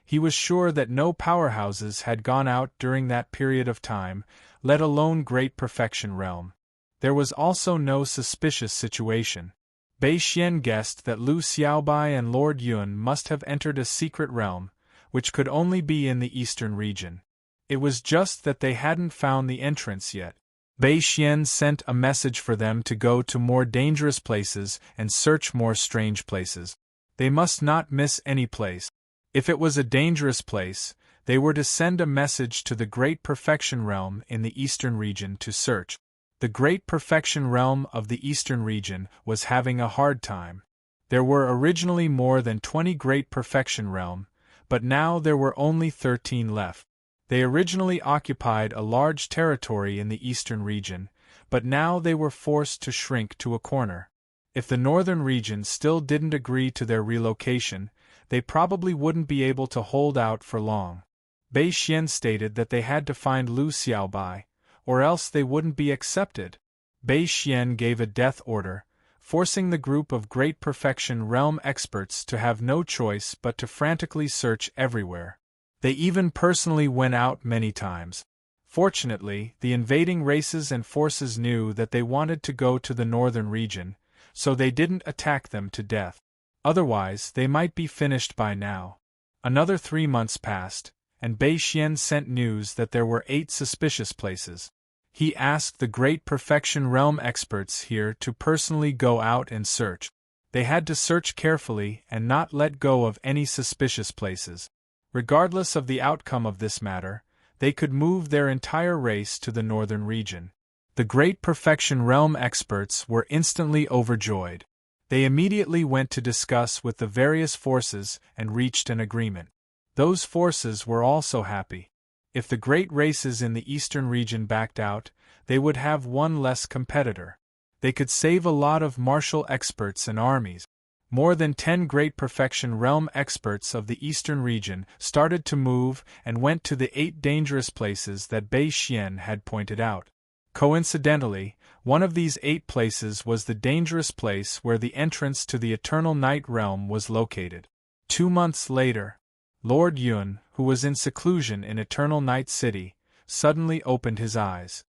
he was sure that no powerhouses had gone out during that period of time, let alone Great Perfection Realm. There was also no suspicious situation. Bei Xian guessed that Lu Xiaobai and Lord Yuan must have entered a secret realm, which could only be in the eastern region. It was just that they hadn't found the entrance yet. Bei Xian sent a message for them to go to more dangerous places and search more strange places. They must not miss any place. If it was a dangerous place, they were to send a message to the Great Perfection Realm in the eastern region to search. The Great Perfection Realm of the Eastern region was having a hard time. There were originally more than 20 Great Perfection Realm, but now there were only 13 left. They originally occupied a large territory in the Eastern region, but now they were forced to shrink to a corner. If the Northern region still didn't agree to their relocation, they probably wouldn't be able to hold out for long. Bei Xian stated that they had to find Lu Xiaobai, or else they wouldn't be accepted. Bei Xian gave a death order, forcing the group of Great Perfection Realm experts to have no choice but to frantically search everywhere. They even personally went out many times. Fortunately, the invading races and forces knew that they wanted to go to the northern region, so they didn't attack them to death. Otherwise, they might be finished by now. Another 3 months passed, and Bei Xian sent news that there were 8 suspicious places. He asked the Great Perfection Realm experts here to personally go out and search. They had to search carefully and not let go of any suspicious places. Regardless of the outcome of this matter, they could move their entire race to the northern region. The Great Perfection Realm experts were instantly overjoyed. They immediately went to discuss with the various forces and reached an agreement. Those forces were also happy. If the great races in the eastern region backed out, they would have one less competitor. They could save a lot of martial experts and armies. More than 10 Great Perfection Realm experts of the eastern region started to move and went to the 8 dangerous places that Bei Xian had pointed out. Coincidentally, one of these 8 places was the dangerous place where the entrance to the Eternal Night Realm was located. 2 months later, Lord Yuan, who was in seclusion in Eternal Night City, suddenly opened his eyes.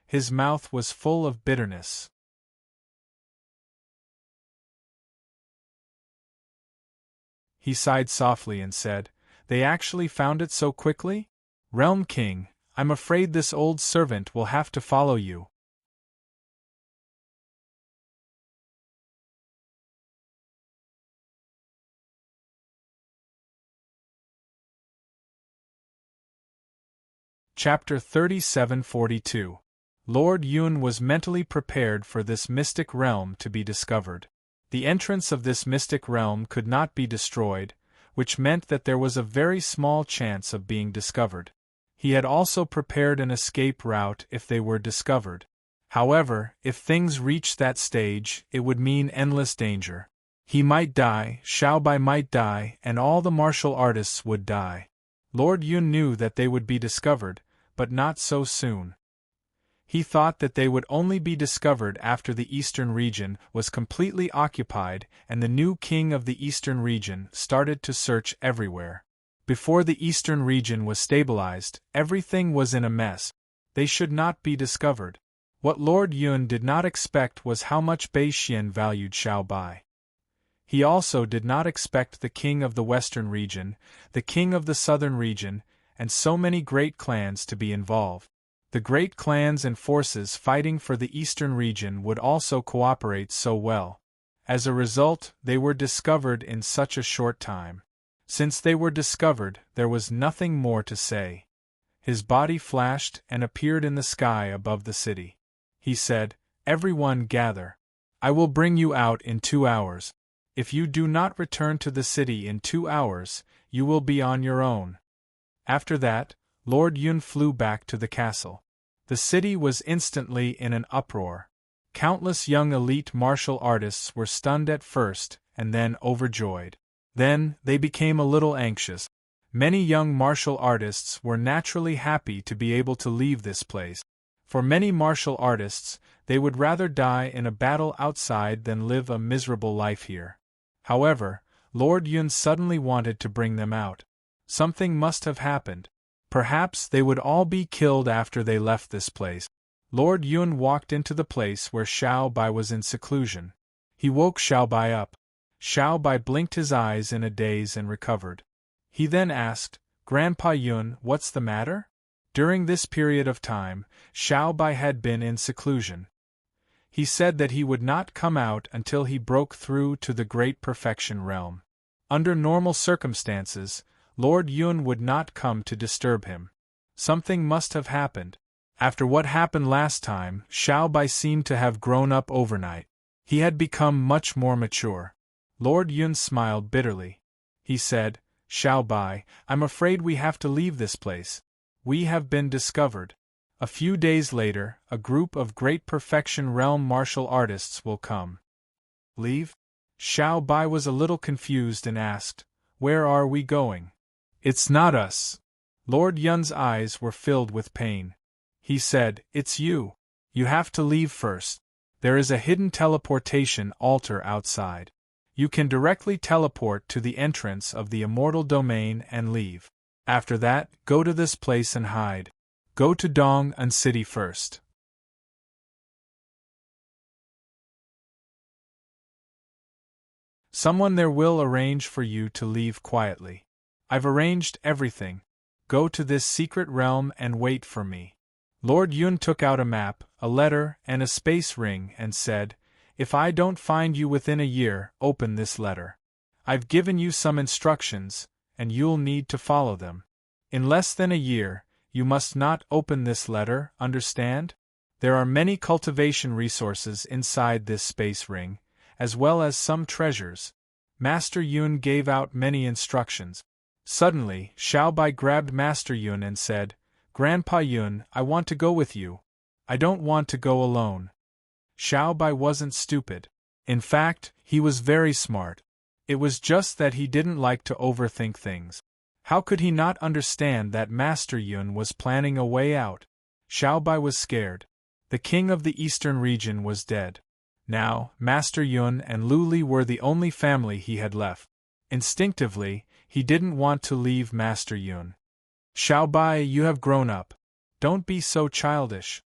His mouth was full of bitterness. He sighed softly and said, "They actually found it so quickly? Realm King, I'm afraid this old servant will have to follow you." Chapter 3742. Lord Yun was mentally prepared for this mystic realm to be discovered. The entrance of this mystic realm could not be destroyed, which meant that there was a very small chance of being discovered. He had also prepared an escape route if they were discovered. However, if things reached that stage, it would mean endless danger. He might die, Xiaobai might die, and all the martial artists would die. Lord Yun knew that they would be discovered, but not so soon. He thought that they would only be discovered after the eastern region was completely occupied and the new king of the eastern region started to search everywhere. Before the eastern region was stabilized, everything was in a mess. They should not be discovered. What Lord Yun did not expect was how much Bei Xian valued Xiaobai. He also did not expect the king of the western region, the king of the southern region, and so many great clans to be involved. The great clans and forces fighting for the eastern region would also cooperate so well. As a result, they were discovered in such a short time. Since they were discovered, there was nothing more to say. His body flashed and appeared in the sky above the city. He said, "Everyone gather. I will bring you out in 2 hours. If you do not return to the city in 2 hours, you will be on your own." After that, Lord Yun flew back to the castle. The city was instantly in an uproar. Countless young elite martial artists were stunned at first, and then overjoyed. Then, they became a little anxious. Many young martial artists were naturally happy to be able to leave this place. For many martial artists, they would rather die in a battle outside than live a miserable life here. However, Lord Yun suddenly wanted to bring them out. Something must have happened. Perhaps they would all be killed after they left this place. Lord Yun walked into the place where Xiaobai was in seclusion. He woke Xiaobai up. Xiaobai blinked his eyes in a daze and recovered. He then asked, "Grandpa Yun, what's the matter?" During this period of time, Xiaobai had been in seclusion. He said that he would not come out until he broke through to the Great Perfection realm. Under normal circumstances, Lord Yun would not come to disturb him. Something must have happened. After what happened last time, Xiaobai seemed to have grown up overnight. He had become much more mature. Lord Yun smiled bitterly. He said, "Xiaobai, I'm afraid we have to leave this place. We have been discovered. A few days later, a group of Great Perfection Realm martial artists will come." "Leave?" Xiaobai was a little confused and asked, "Where are we going?" "It's not us." Lord Yun's eyes were filled with pain. He said, "It's you. You have to leave first. There is a hidden teleportation altar outside. You can directly teleport to the entrance of the immortal domain and leave. After that, go to this place and hide. Go to Dong-an City first. Someone there will arrange for you to leave quietly. I've arranged everything. Go to this secret realm and wait for me." Lord Yun took out a map, a letter, and a space ring and said, "If I don't find you within a year, open this letter. I've given you some instructions, and you'll need to follow them. In less than a year, you must not open this letter, understand? There are many cultivation resources inside this space ring, as well as some treasures." Master Yun gave out many instructions. Suddenly, Xiaobai grabbed Master Yun and said, "Grandpa Yun, I want to go with you. I don't want to go alone." Xiaobai wasn't stupid. In fact, he was very smart. It was just that he didn't like to overthink things. How could he not understand that Master Yun was planning a way out? Xiaobai was scared. The king of the eastern region was dead. Now, Master Yun and Lu Li were the only family he had left. Instinctively, he didn't want to leave Master Yun. "Xiaobai, you have grown up. Don't be so childish.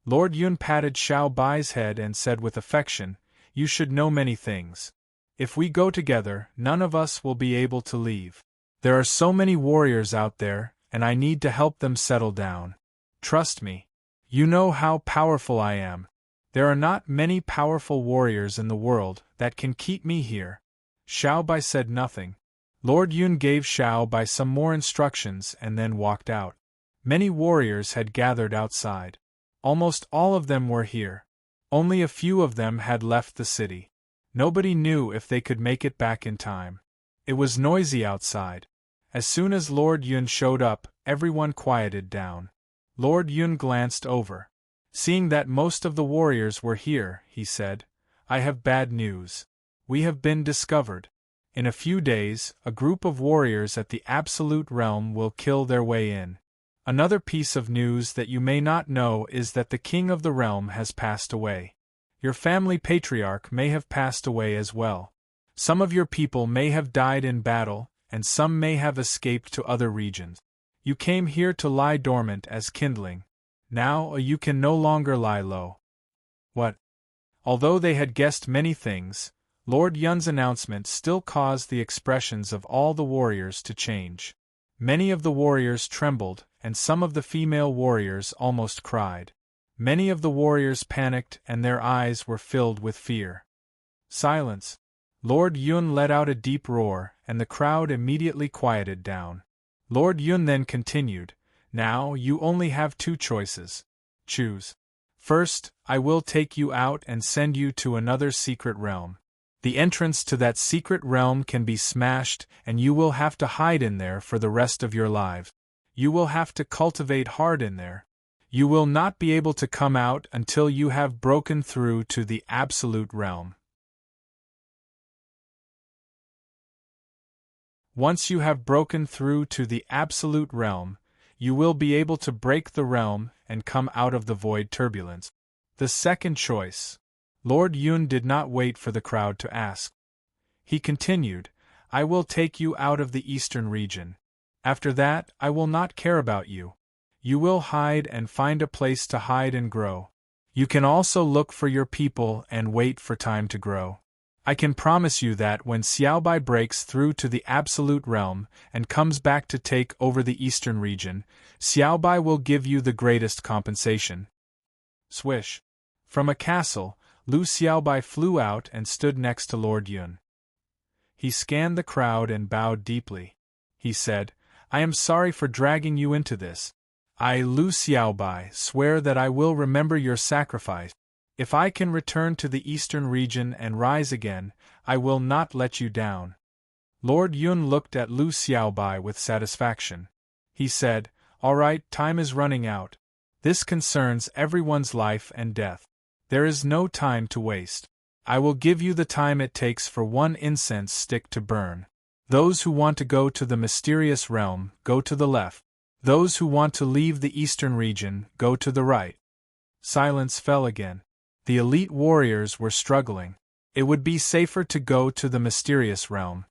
Lord Yun patted Xiao Bai's head and said with affection, You should know many things. If we go together, none of us will be able to leave. There are so many warriors out there, and I need to help them settle down. Trust me. You know how powerful I am. There are not many powerful warriors in the world that can keep me here. Xiao Bai said nothing. Lord Yun gave Xiao Bai some more instructions and then walked out. Many warriors had gathered outside. Almost all of them were here. Only a few of them had left the city. Nobody knew if they could make it back in time. It was noisy outside. As soon as Lord Yun showed up, everyone quieted down. Lord Yun glanced over. Seeing that most of the warriors were here, he said, I have bad news. We have been discovered. In a few days, a group of warriors at the Absolute Realm will kill their way in. Another piece of news that you may not know is that the king of the realm has passed away. Your family patriarch may have passed away as well. Some of your people may have died in battle, and some may have escaped to other regions. You came here to lie dormant as kindling. Now you can no longer lie low. What? Although they had guessed many things, Lord Yun's announcement still caused the expressions of all the warriors to change. Many of the warriors trembled, and some of the female warriors almost cried. Many of the warriors panicked and their eyes were filled with fear. Silence. Lord Yun let out a deep roar, and the crowd immediately quieted down. Lord Yun then continued, Now you only have two choices. Choose. First, I will take you out and send you to another secret realm. The entrance to that secret realm can be smashed, and you will have to hide in there for the rest of your lives. You will have to cultivate hard in there. You will not be able to come out until you have broken through to the Absolute Realm. Once you have broken through to the Absolute Realm, you will be able to break the realm and come out of the void turbulence. The second choice. Lord Yun did not wait for the crowd to ask. He continued, I will take you out of the eastern region. After that, I will not care about you. You will hide and find a place to hide and grow. You can also look for your people and wait for time to grow. I can promise you that when Xiaobai breaks through to the Absolute Realm and comes back to take over the eastern region, Xiaobai will give you the greatest compensation. Swish. From a castle, Lu Xiaobai flew out and stood next to Lord Yun. He scanned the crowd and bowed deeply. He said, I am sorry for dragging you into this. I, Lu Xiaobai, swear that I will remember your sacrifice. If I can return to the eastern region and rise again, I will not let you down. Lord Yun looked at Lu Xiaobai with satisfaction. He said, All right, time is running out. This concerns everyone's life and death. There is no time to waste. I will give you the time it takes for one incense stick to burn. Those who want to go to the mysterious realm, go to the left. Those who want to leave the eastern region, go to the right. Silence fell again. The elite warriors were struggling. It would be safer to go to the mysterious realm.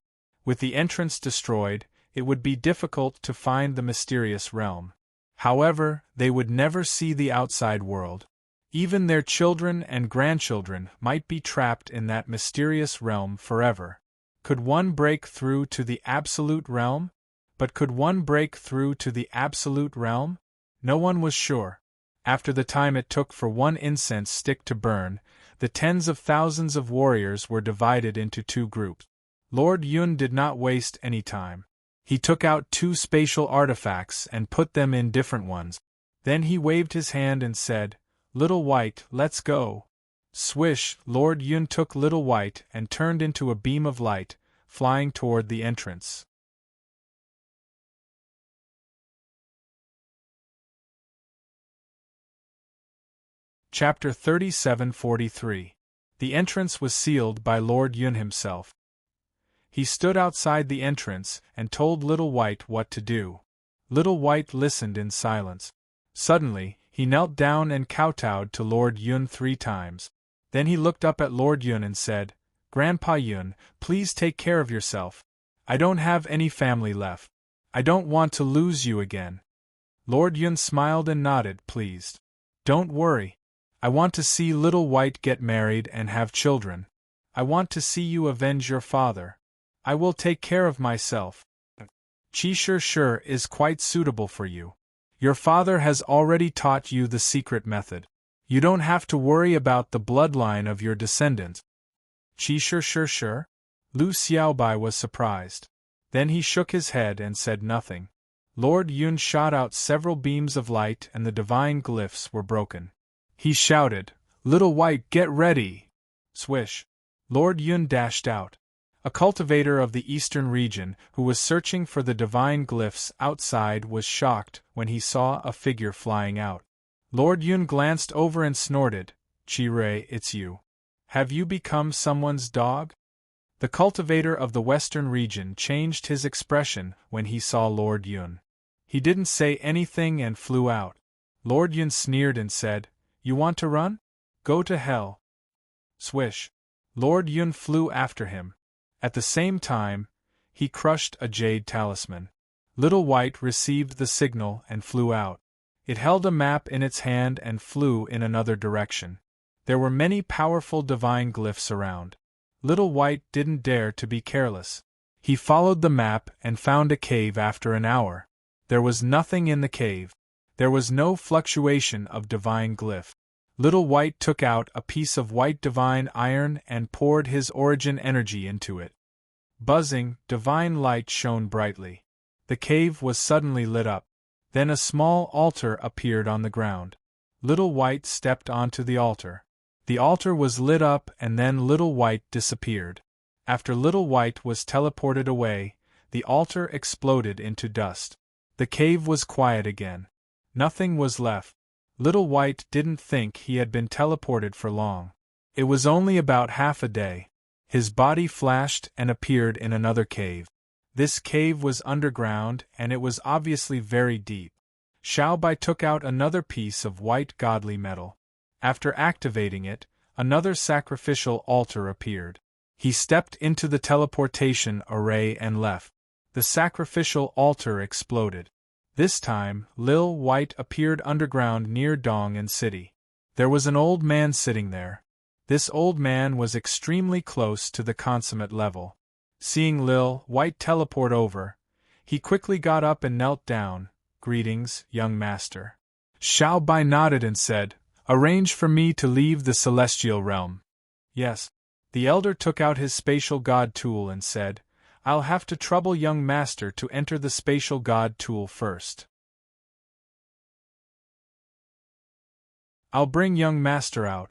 With the entrance destroyed, it would be difficult to find the mysterious realm. However, they would never see the outside world. Even their children and grandchildren might be trapped in that mysterious realm forever. Could one break through to the Absolute Realm? But could one break through to the Absolute Realm? No one was sure. After the time it took for one incense stick to burn, the tens of thousands of warriors were divided into two groups. Lord Yun did not waste any time. He took out two spatial artifacts and put them in different ones. Then he waved his hand and said, Little White, let's go. Swish, Lord Yun took Little White and turned into a beam of light, flying toward the entrance. Chapter 37:43. The entrance was sealed by Lord Yun himself. He stood outside the entrance and told Little White what to do. Little White listened in silence. Suddenly, he knelt down and kowtowed to Lord Yun 3 times. Then he looked up at Lord Yun and said, Grandpa Yun, please take care of yourself. I don't have any family left. I don't want to lose you again. Lord Yun smiled and nodded, pleased. Don't worry. I want to see Little White get married and have children. I want to see you avenge your father. I will take care of myself. Chi sure is quite suitable for you. Your father has already taught you the secret method. You don't have to worry about the bloodline of your descendants. Chi sure? Lu Xiaobai was surprised. Then he shook his head and said nothing. Lord Yun shot out several beams of light and the divine glyphs were broken. He shouted, Little White, get ready! Swish! Lord Yun dashed out. A cultivator of the eastern region, who was searching for the divine glyphs outside, was shocked when he saw a figure flying out. Lord Yun glanced over and snorted, Chi-Rei, it's you. Have you become someone's dog? The cultivator of the western region changed his expression when he saw Lord Yun. He didn't say anything and flew out. Lord Yun sneered and said, You want to run? Go to hell. Swish. Lord Yun flew after him. At the same time, he crushed a jade talisman. Little White received the signal and flew out. It held a map in its hand and flew in another direction. There were many powerful divine glyphs around. Little White didn't dare to be careless. He followed the map and found a cave after an hour. There was nothing in the cave. There was no fluctuation of divine glyph. Little White took out a piece of white divine iron and poured his origin energy into it. Buzzing, divine light shone brightly. The cave was suddenly lit up. Then a small altar appeared on the ground. Little White stepped onto the altar. The altar was lit up and then Little White disappeared. After Little White was teleported away, the altar exploded into dust. The cave was quiet again. Nothing was left. Little White didn't think he had been teleported for long. It was only about half a day. His body flashed and appeared in another cave. This cave was underground and it was obviously very deep. Xiaobai took out another piece of white godly metal. After activating it, another sacrificial altar appeared. He stepped into the teleportation array and left. The sacrificial altar exploded. This time, Lil White appeared underground near Dong City. There was an old man sitting there. This old man was extremely close to the consummate level. Seeing Lil White teleport over, he quickly got up and knelt down. Greetings, young master. Xiaobai nodded and said, Arrange for me to leave the celestial realm. Yes. The elder took out his spatial god tool and said, I'll have to trouble young master to enter the spatial god tool first. I'll bring young master out.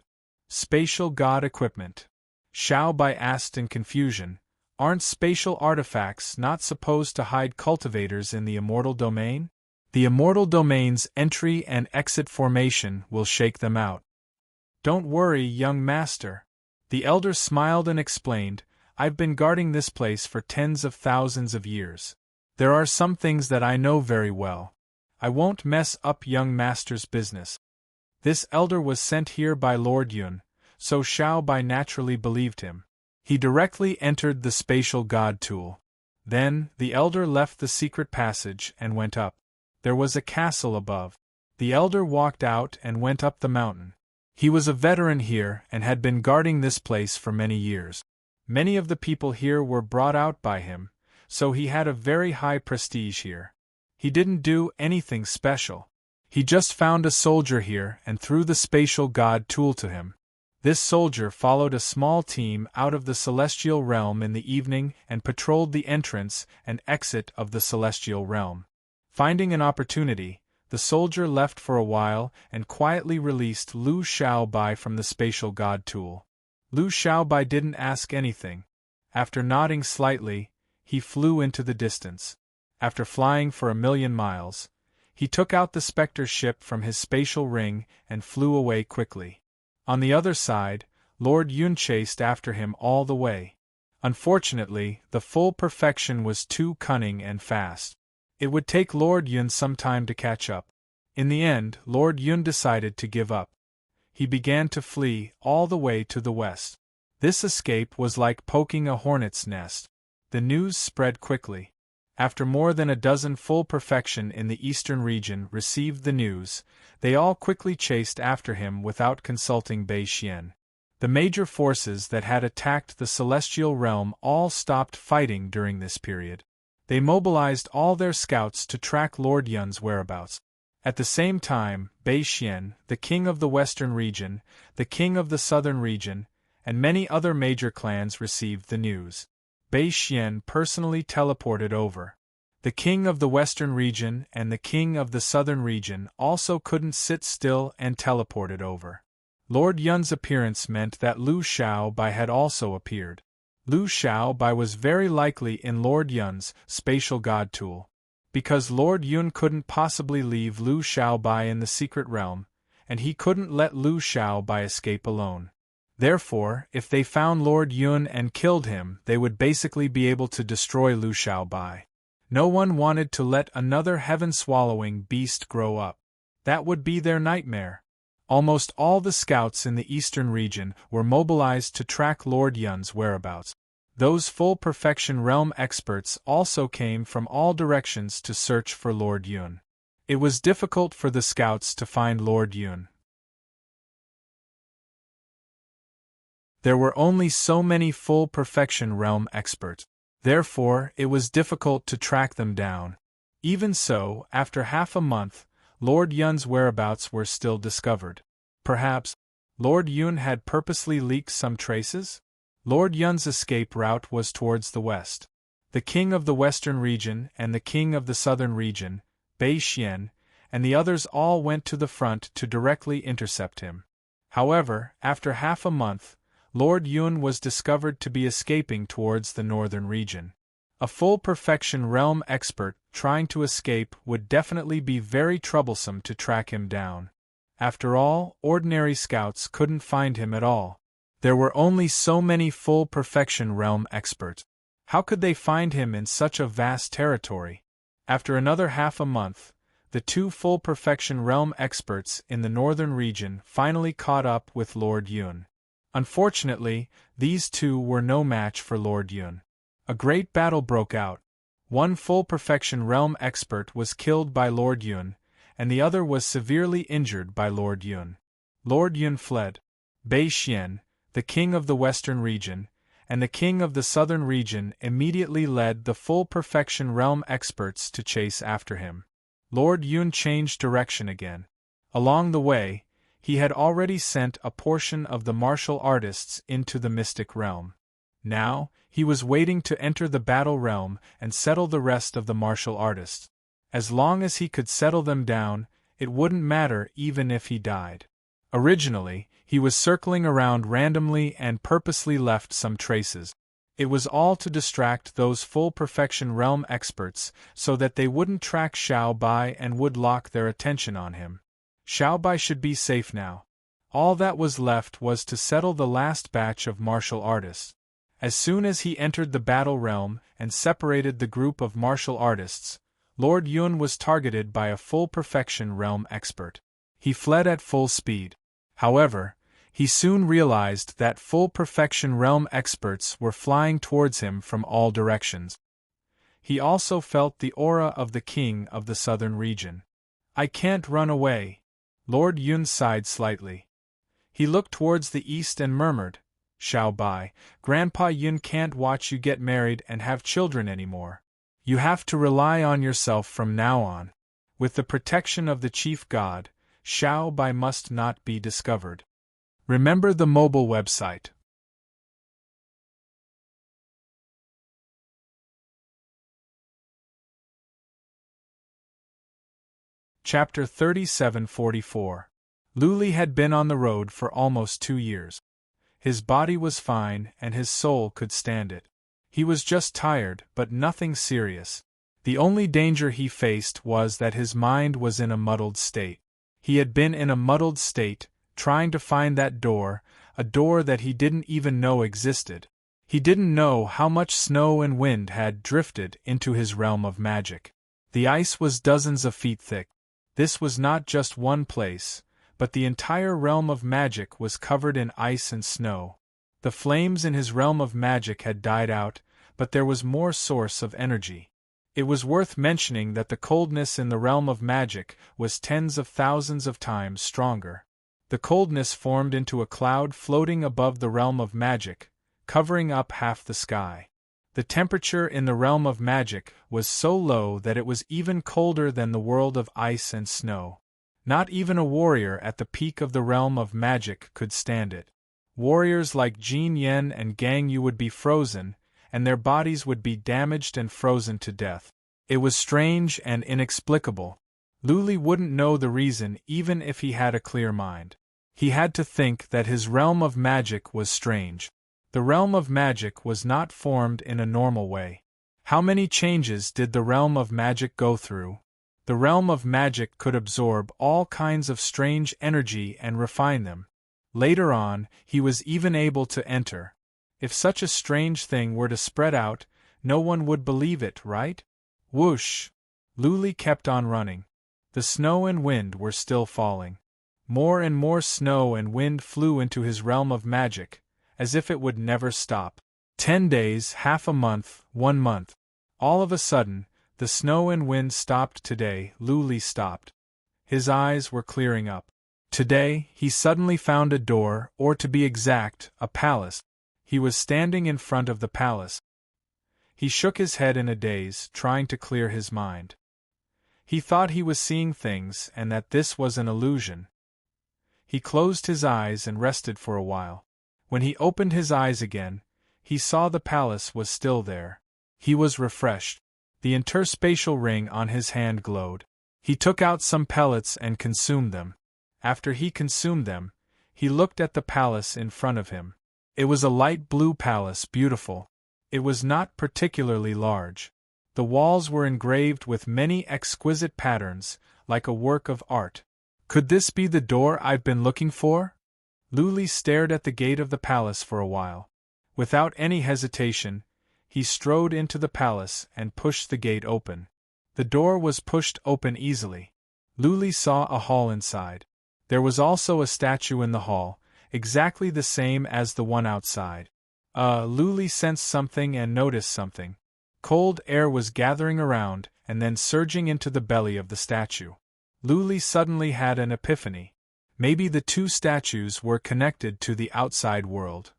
Spatial god equipment. Xiaobai asked in confusion, Aren't spatial artifacts not supposed to hide cultivators in the immortal domain? The immortal domain's entry and exit formation will shake them out. Don't worry, young master. The elder smiled and explained, I've been guarding this place for tens of thousands of years. There are some things that I know very well. I won't mess up young master's business. This elder was sent here by Lord Yun, so Xiaobai naturally believed him. He directly entered the spatial god tool. Then, the elder left the secret passage and went up. There was a castle above. The elder walked out and went up the mountain. He was a veteran here and had been guarding this place for many years. Many of the people here were brought out by him, so he had a very high prestige here. He didn't do anything special. He just found a soldier here and threw the spatial god tool to him. This soldier followed a small team out of the celestial realm in the evening and patrolled the entrance and exit of the celestial realm. Finding an opportunity, the soldier left for a while and quietly released Lu Xiaobai from the spatial god tool. Lu Xiaobai didn't ask anything. After nodding slightly, he flew into the distance. After flying for 1,000,000 miles, he took out the specter ship from his spatial ring and flew away quickly. On the other side, Lord Yun chased after him all the way. Unfortunately, the full perfection was too cunning and fast. It would take Lord Yun some time to catch up. In the end, Lord Yun decided to give up. He began to flee all the way to the west. This escape was like poking a hornet's nest. The news spread quickly. After more than a dozen full perfection in the eastern region received the news, they all quickly chased after him without consulting Bei Xian. The major forces that had attacked the celestial realm all stopped fighting during this period. They mobilized all their scouts to track Lord Yun's whereabouts. At the same time, Bei Xian, the king of the western region, the king of the southern region, and many other major clans received the news. Bei Xian personally teleported over. The king of the western region and the king of the southern region also couldn't sit still and teleported over. Lord Yun's appearance meant that Liu Xiaobai had also appeared. Liu Xiaobai was very likely in Lord Yun's spatial god tool. Because Lord Yun couldn't possibly leave Liu Xiaobai in the secret realm, and he couldn't let Liu Xiaobai escape alone. Therefore, if they found Lord Yun and killed him, they would basically be able to destroy Liu Xiaobai. No one wanted to let another heaven-swallowing beast grow up. That would be their nightmare. Almost all the scouts in the eastern region were mobilized to track Lord Yun's whereabouts. Those full perfection realm experts also came from all directions to search for Lord Yun. It was difficult for the scouts to find Lord Yun. There were only so many full perfection realm experts. Therefore, it was difficult to track them down. Even so, after half a month, Lord Yun's whereabouts were still discovered. Perhaps, Lord Yun had purposely leaked some traces? Lord Yun's escape route was towards the west. The king of the western region and the king of the southern region, Bei Xian, and the others all went to the front to directly intercept him. However, after half a month, Lord Yun was discovered to be escaping towards the northern region. A full perfection realm expert trying to escape would definitely be very troublesome to track him down. After all, ordinary scouts couldn't find him at all. There were only so many full perfection realm experts. How could they find him in such a vast territory? After another half a month, the two full perfection realm experts in the northern region finally caught up with Lord Yun. Unfortunately, these two were no match for Lord Yun. A great battle broke out. One full perfection realm expert was killed by Lord Yun, and the other was severely injured by Lord Yun. Lord Yun fled. Bei Xian, the king of the western region, and the king of the southern region immediately led the full perfection realm experts to chase after him. Lord Yun changed direction again. Along the way, he had already sent a portion of the martial artists into the mystic realm. Now, he was waiting to enter the battle realm and settle the rest of the martial artists. As long as he could settle them down, it wouldn't matter even if he died. Originally, he was circling around randomly and purposely left some traces. It was all to distract those full perfection realm experts so that they wouldn't track Xiao Bai and would lock their attention on him. Xiao Bai should be safe now. All that was left was to settle the last batch of martial artists. As soon as he entered the battle realm and separated the group of martial artists, Lord Yun was targeted by a full perfection realm expert. He fled at full speed. However, he soon realized that full perfection realm experts were flying towards him from all directions. He also felt the aura of the king of the southern region. "I can't run away." Lord Yun sighed slightly. He looked towards the east and murmured, "Xiao Bai, Grandpa Yun can't watch you get married and have children anymore. You have to rely on yourself from now on. With the protection of the chief god, Xiao Bai must not be discovered." Remember the mobile website. Chapter 3744. Luli had been on the road for almost 2 years. His body was fine and his soul could stand it. He was just tired, but nothing serious. The only danger he faced was that his mind was in a muddled state. He had been in a muddled state, trying to find that door, a door that he didn't even know existed. He didn't know how much snow and wind had drifted into his realm of magic. The ice was dozens of feet thick. This was not just one place, but the entire realm of magic was covered in ice and snow. The flames in his realm of magic had died out, but there was more source of energy. It was worth mentioning that the coldness in the realm of magic was tens of thousands of times stronger. The coldness formed into a cloud floating above the realm of magic, covering up half the sky. The temperature in the realm of magic was so low that it was even colder than the world of ice and snow. Not even a warrior at the peak of the realm of magic could stand it. Warriors like Jin Yen and Gang Yu would be frozen, and their bodies would be damaged and frozen to death. It was strange and inexplicable. Lu Li wouldn't know the reason even if he had a clear mind. He had to think that his realm of magic was strange. The realm of magic was not formed in a normal way. How many changes did the realm of magic go through? The realm of magic could absorb all kinds of strange energy and refine them. Later on, he was even able to enter. If such a strange thing were to spread out, no one would believe it, right? Whoosh! Lu Li kept on running. The snow and wind were still falling. More and more snow and wind flew into his realm of magic, as if it would never stop. 10 days, half a month, 1 month. All of a sudden, the snow and wind stopped. Today, Lu Li stopped. His eyes were clearing up. Today, he suddenly found a door, or to be exact, a palace. He was standing in front of the palace. He shook his head in a daze, trying to clear his mind. He thought he was seeing things and that this was an illusion. He closed his eyes and rested for a while. When he opened his eyes again, he saw the palace was still there. He was refreshed. The interspatial ring on his hand glowed. He took out some pellets and consumed them. After he consumed them, he looked at the palace in front of him. It was a light blue palace, beautiful. It was not particularly large. The walls were engraved with many exquisite patterns, like a work of art. Could this be the door I've been looking for? Lu Li stared at the gate of the palace for a while. Without any hesitation, he strode into the palace and pushed the gate open. The door was pushed open easily. Lu Li saw a hall inside. There was also a statue in the hall, exactly the same as the one outside. Lu Li sensed something and noticed something. Cold air was gathering around and then surging into the belly of the statue. Lu Li suddenly had an epiphany. Maybe the two statues were connected to the outside world.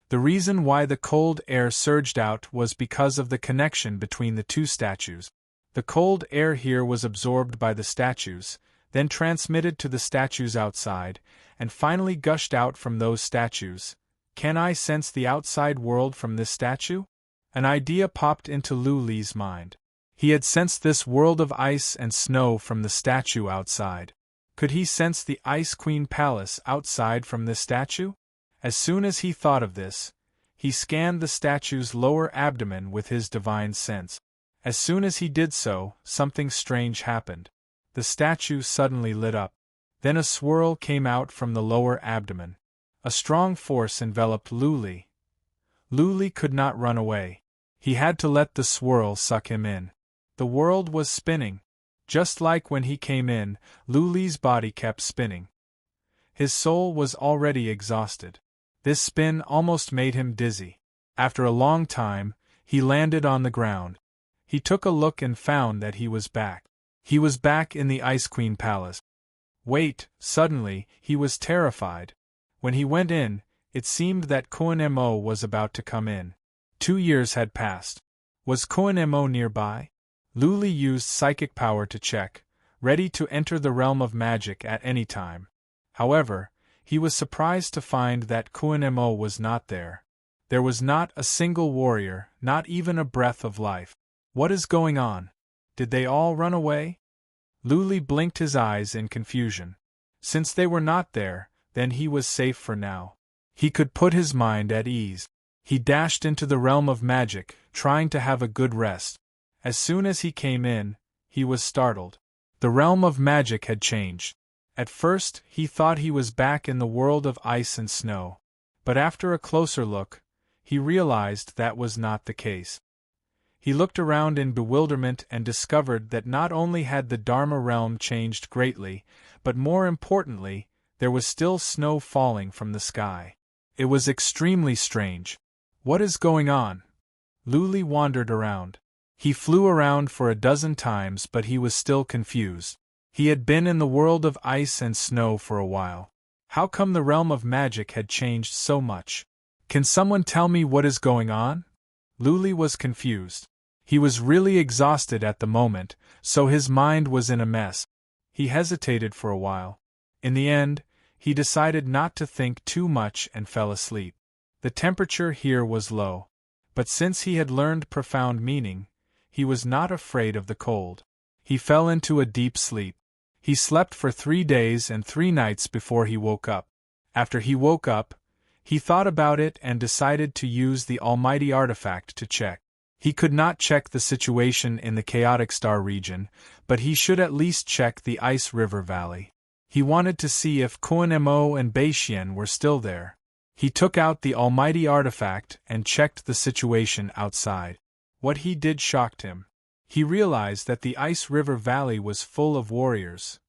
The reason why the cold air surged out was because of the connection between the two statues. The cold air here was absorbed by the statues, then transmitted to the statues outside, and finally gushed out from those statues. Can I sense the outside world from this statue? An idea popped into Lu Li's mind. He had sensed this world of ice and snow from the statue outside. Could he sense the Ice Queen Palace outside from this statue? As soon as he thought of this, he scanned the statue's lower abdomen with his divine sense. As soon as he did so, something strange happened. The statue suddenly lit up. Then a swirl came out from the lower abdomen. A strong force enveloped Lu Li. Lu Li could not run away. He had to let the swirl suck him in. The world was spinning. Just like when he came in, Lu Li's body kept spinning. His soul was already exhausted. This spin almost made him dizzy. After a long time, he landed on the ground. He took a look and found that he was back. He was back in the Ice Queen Palace. Wait, suddenly, he was terrified. When he went in, it seemed that Koen Mo was about to come in. 2 years had passed. Was Koen Mo nearby? Lu Li used psychic power to check, ready to enter the realm of magic at any time. However, he was surprised to find that Koen Mo was not there. There was not a single warrior, not even a breath of life. What is going on? Did they all run away? Lu Li blinked his eyes in confusion. Since they were not there, then he was safe for now. He could put his mind at ease. He dashed into the realm of magic, trying to have a good rest. As soon as he came in, he was startled. The realm of magic had changed. At first, he thought he was back in the world of ice and snow. But after a closer look, he realized that was not the case. He looked around in bewilderment and discovered that not only had the Dharma realm changed greatly, but more importantly, there was still snow falling from the sky. It was extremely strange. What is going on? Luli wandered around. He flew around for a dozen times, but he was still confused. He had been in the world of ice and snow for a while. How come the realm of magic had changed so much? Can someone tell me what is going on? Luli was confused. He was really exhausted at the moment, so his mind was in a mess. He hesitated for a while. In the end, he decided not to think too much and fell asleep. The temperature here was low. But since he had learned profound meaning, he was not afraid of the cold. He fell into a deep sleep. He slept for 3 days and 3 nights before he woke up. After he woke up, he thought about it and decided to use the almighty artifact to check. He could not check the situation in the chaotic star region, but he should at least check the ice river valley. He wanted to see if Kuan-Mo and Beixian were still there. He took out the almighty artifact and checked the situation outside. What he did shocked him. He realized that the ice river valley was full of warriors.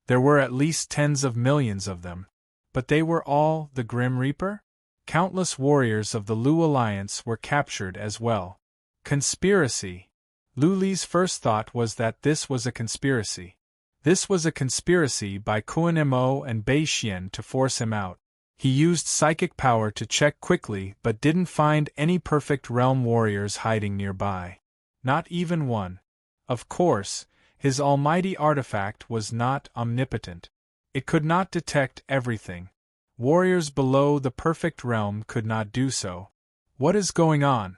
There were at least tens of millions of them. But they were all the Grim Reaper? Countless warriors of the Lu Alliance were captured as well. Conspiracy. Luli's first thought was that this was a conspiracy. This was a conspiracy by Kuan-Mo and Beixian to force him out. He used psychic power to check quickly but didn't find any perfect realm warriors hiding nearby. Not even one. Of course, his almighty artifact was not omnipotent. It could not detect everything. Warriors below the perfect realm could not do so. What is going on?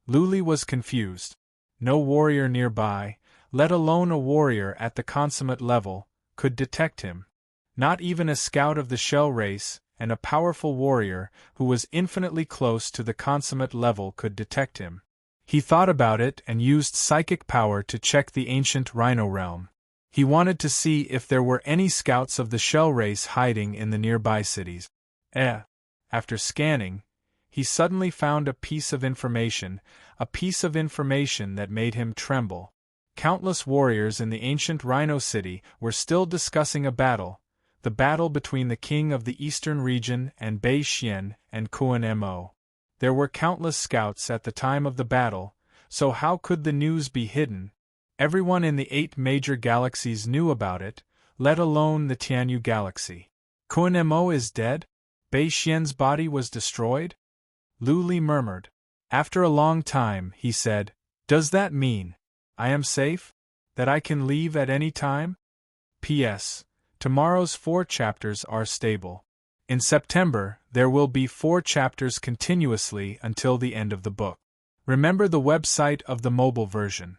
Luli was confused. No warrior nearby, let alone a warrior at the consummate level, could detect him. Not even a scout of the Shell race, and a powerful warrior who was infinitely close to the consummate level could detect him. He thought about it and used psychic power to check the ancient Rhino realm. He wanted to see if there were any scouts of the Shell race hiding in the nearby cities. After scanning, he suddenly found a piece of information that made him tremble. Countless warriors in the ancient Rhino city were still discussing a battle, the battle between the king of the eastern region and Beixian and Kuan-Mo. There were countless scouts at the time of the battle, so how could the news be hidden? Everyone in the 8 major galaxies knew about it, let alone the Tianyu galaxy. Kuan-Mo is dead? Beixian's body was destroyed? Luli murmured. After a long time, he said, "Does that mean I am safe? That I can leave at any time?" P.S. Tomorrow's 4 chapters are stable. In September, there will be 4 chapters continuously until the end of the book. Remember the website of the mobile version.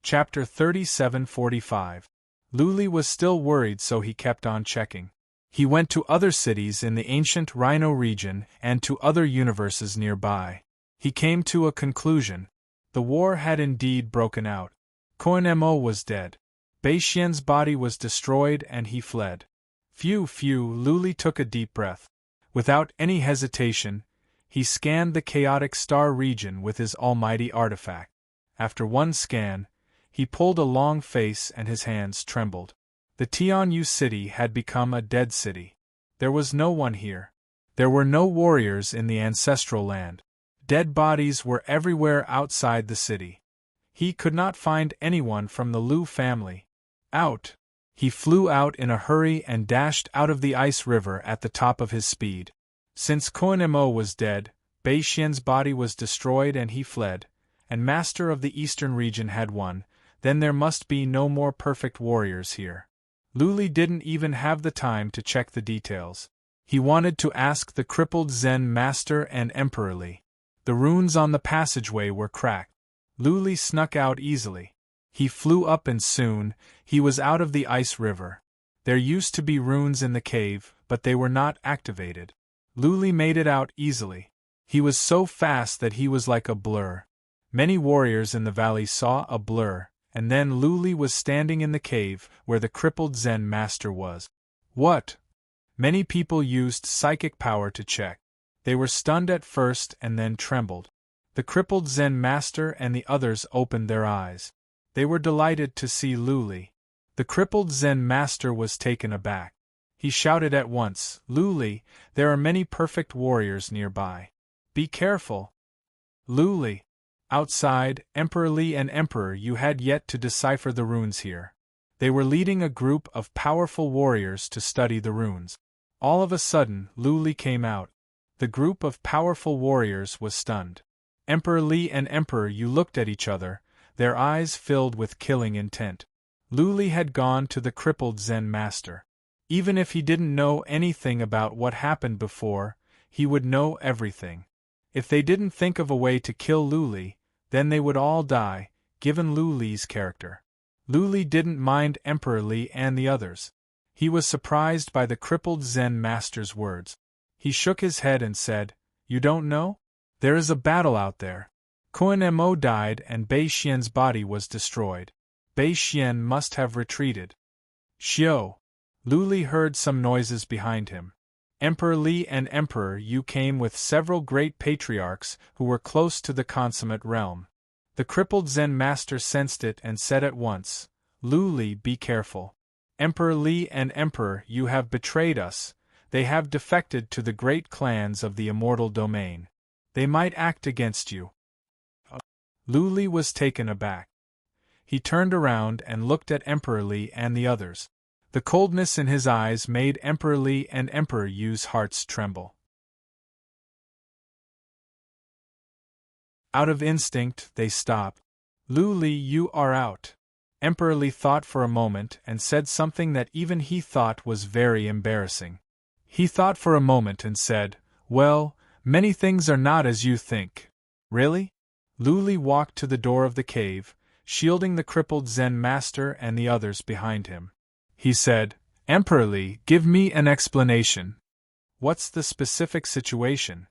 Chapter 3745. Luli was still worried, so he kept on checking. He went to other cities in the ancient Rhino region and to other universes nearby. He came to a conclusion. The war had indeed broken out. Kuan-Mo was dead. Beixian's body was destroyed and he fled. Phew, Luli took a deep breath. Without any hesitation, he scanned the chaotic star region with his almighty artifact. After one scan, he pulled a long face and his hands trembled. The Tianyu city had become a dead city. There was no one here. There were no warriors in the ancestral land. Dead bodies were everywhere outside the city. He could not find anyone from the Lu family. Out! He flew out in a hurry and dashed out of the ice river at the top of his speed. Since Kuan-Mo was dead, Beixian's body was destroyed and he fled, and Master of the Eastern region had won, then there must be no more perfect warriors here. Luli didn't even have the time to check the details. He wanted to ask the crippled Zen Master and Emperor Li. The runes on the passageway were cracked. Luli snuck out easily. He flew up and soon, he was out of the ice river. There used to be runes in the cave, but they were not activated. Luli made it out easily. He was so fast that he was like a blur. Many warriors in the valley saw a blur, and then Luli was standing in the cave where the crippled Zen Master was. What? Many people used psychic power to check. They were stunned at first and then trembled. The crippled Zen master and the others opened their eyes. They were delighted to see Lu Li. The crippled Zen master was taken aback. He shouted at once, "Lu Li, there are many perfect warriors nearby. Be careful." Lu Li. Outside, Emperor Li and Emperor Yu had yet to decipher the runes here. They were leading a group of powerful warriors to study the runes. All of a sudden, Lu Li came out. The group of powerful warriors was stunned. Emperor Li and Emperor Yu looked at each other, their eyes filled with killing intent. Lu Li had gone to the crippled Zen master. Even if he didn't know anything about what happened before, he would know everything. If they didn't think of a way to kill Lu Li, then they would all die, given Lu Li's character. Lu Li didn't mind Emperor Li and the others. He was surprised by the crippled Zen master's words. He shook his head and said, "You don't know? There is a battle out there. Kuan Mo died and Bei Xian's body was destroyed. Bei Xian must have retreated." Xiao. Lu Li heard some noises behind him. Emperor Li and Emperor Yu came with several great patriarchs who were close to the consummate realm. The crippled Zen master sensed it and said at once, "Lu Li, be careful. Emperor Li and Emperor Yu have betrayed us. They have defected to the great clans of the immortal domain. They might act against you." Lu Li was taken aback. He turned around and looked at Emperor Li and the others. The coldness in his eyes made Emperor Li and Emperor Yu's hearts tremble. Out of instinct, they stopped. "Lu Li, you are out." Emperor Li thought for a moment and said something that even he thought was very embarrassing. He thought for a moment and said, "Well, many things are not as you think." "Really?" Lu Li walked to the door of the cave, shielding the crippled Zen master and the others behind him. He said, "Emperor Li, give me an explanation. What's the specific situation?"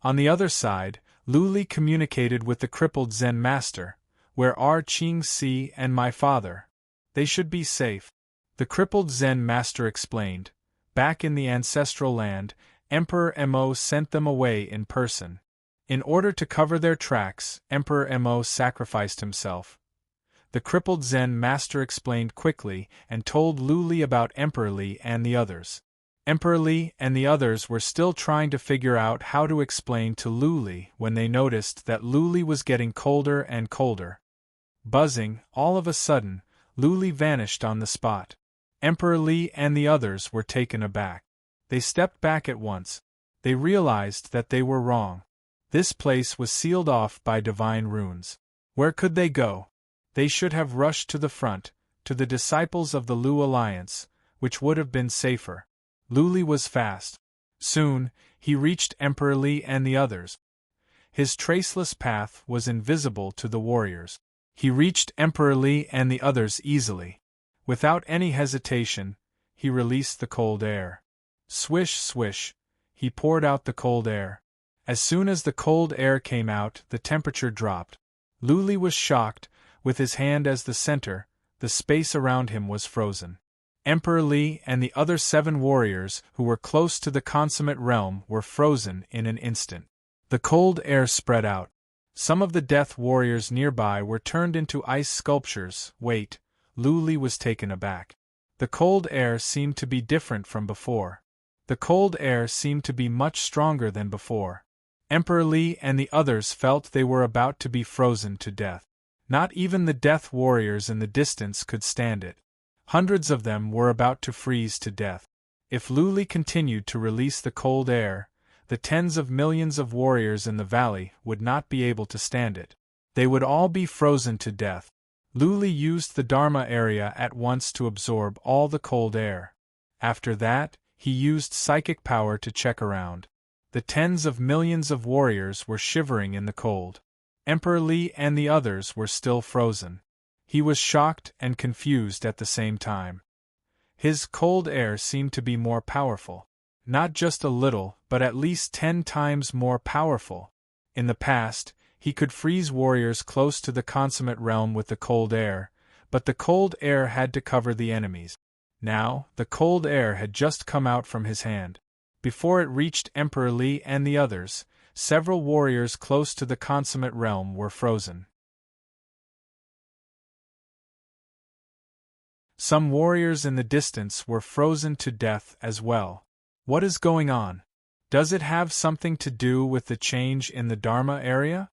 On the other side, Lu Li communicated with the crippled Zen master. "Where are Qing Si and my father? They should be safe." The crippled Zen master explained. Back in the ancestral land, Emperor Mo sent them away in person. In order to cover their tracks, Emperor Mo sacrificed himself. The crippled Zen master explained quickly and told Lu Li about Emperor Li and the others. Emperor Li and the others were still trying to figure out how to explain to Lu Li when they noticed that Lu Li was getting colder and colder. Buzzing, all of a sudden, Lu Li vanished on the spot. Emperor Li and the others were taken aback. They stepped back at once. They realized that they were wrong. This place was sealed off by divine runes. Where could they go? They should have rushed to the front, to the disciples of the Lu Alliance, which would have been safer. Lu Li was fast. Soon, he reached Emperor Li and the others. His traceless path was invisible to the warriors. He reached Emperor Li and the others easily. Without any hesitation, he released the cold air. Swish, swish, he poured out the cold air. As soon as the cold air came out, the temperature dropped. Lu Li was shocked. With his hand as the center, the space around him was frozen. Emperor Li and the other 7 warriors who were close to the consummate realm were frozen in an instant. The cold air spread out. Some of the death warriors nearby were turned into ice sculptures. Wait, Lu Li was taken aback. The cold air seemed to be different from before. The cold air seemed to be much stronger than before. Emperor Li and the others felt they were about to be frozen to death. Not even the death warriors in the distance could stand it. Hundreds of them were about to freeze to death. If Lu Li continued to release the cold air, the tens of millions of warriors in the valley would not be able to stand it. They would all be frozen to death. Lu Li used the Dharma area at once to absorb all the cold air. After that, he used psychic power to check around. The tens of millions of warriors were shivering in the cold. Emperor Li and the others were still frozen. He was shocked and confused at the same time. His cold air seemed to be more powerful. Not just a little, but at least 10 times more powerful. In the past, he could freeze warriors close to the consummate realm with the cold air, but the cold air had to cover the enemies. Now, the cold air had just come out from his hand. Before it reached Emperor Li and the others, several warriors close to the consummate realm were frozen. Some warriors in the distance were frozen to death as well. What is going on? Does it have something to do with the change in the Dharma area?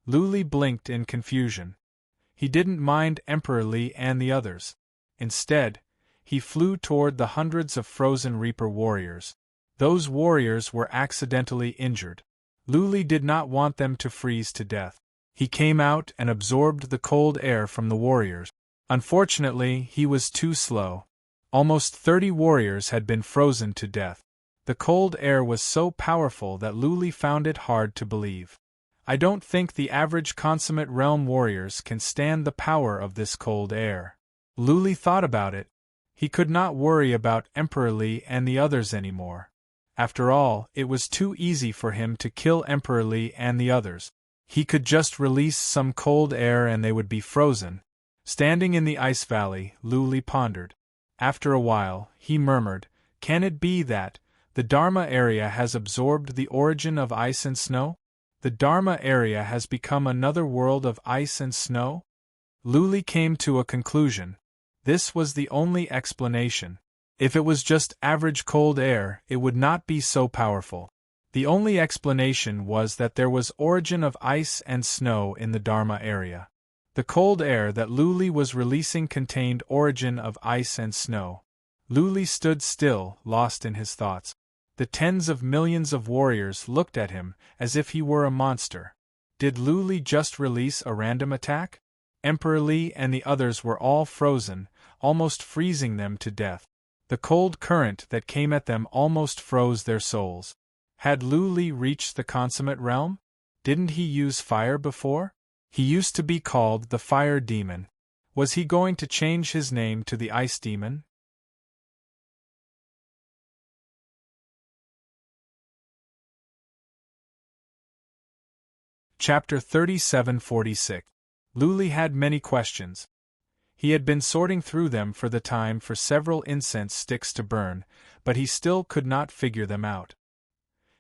Luli blinked in confusion. He didn't mind Emperor Li and the others. Instead, he flew toward the hundreds of frozen Reaper warriors. Those warriors were accidentally injured. Luli did not want them to freeze to death. He came out and absorbed the cold air from the warriors. Unfortunately, he was too slow. Almost 30 warriors had been frozen to death. The cold air was so powerful that Luli found it hard to believe. I don't think the average consummate realm warriors can stand the power of this cold air. Luli thought about it. He could not worry about Emperor Li and the others anymore. After all, it was too easy for him to kill Emperor Li and the others. He could just release some cold air and they would be frozen. Standing in the ice valley, Luli pondered. After a while, he murmured, "Can it be that the Dharma area has absorbed the origin of ice and snow? The Dharma area has become another world of ice and snow?" Luli came to a conclusion. This was the only explanation. If it was just average cold air, it would not be so powerful. The only explanation was that there was origin of ice and snow in the Dharma area. The cold air that Luli was releasing contained origin of ice and snow. Luli stood still, lost in his thoughts. The tens of millions of warriors looked at him as if he were a monster. Did Luli just release a random attack? Emperor Li and the others were all frozen, almost freezing them to death. The cold current that came at them almost froze their souls. Had Luli reached the consummate realm? Didn't he use fire before? He used to be called the Fire Demon. Was he going to change his name to the Ice Demon? Chapter 3746. Luli had many questions. He had been sorting through them for the time for several incense sticks to burn, but he still could not figure them out.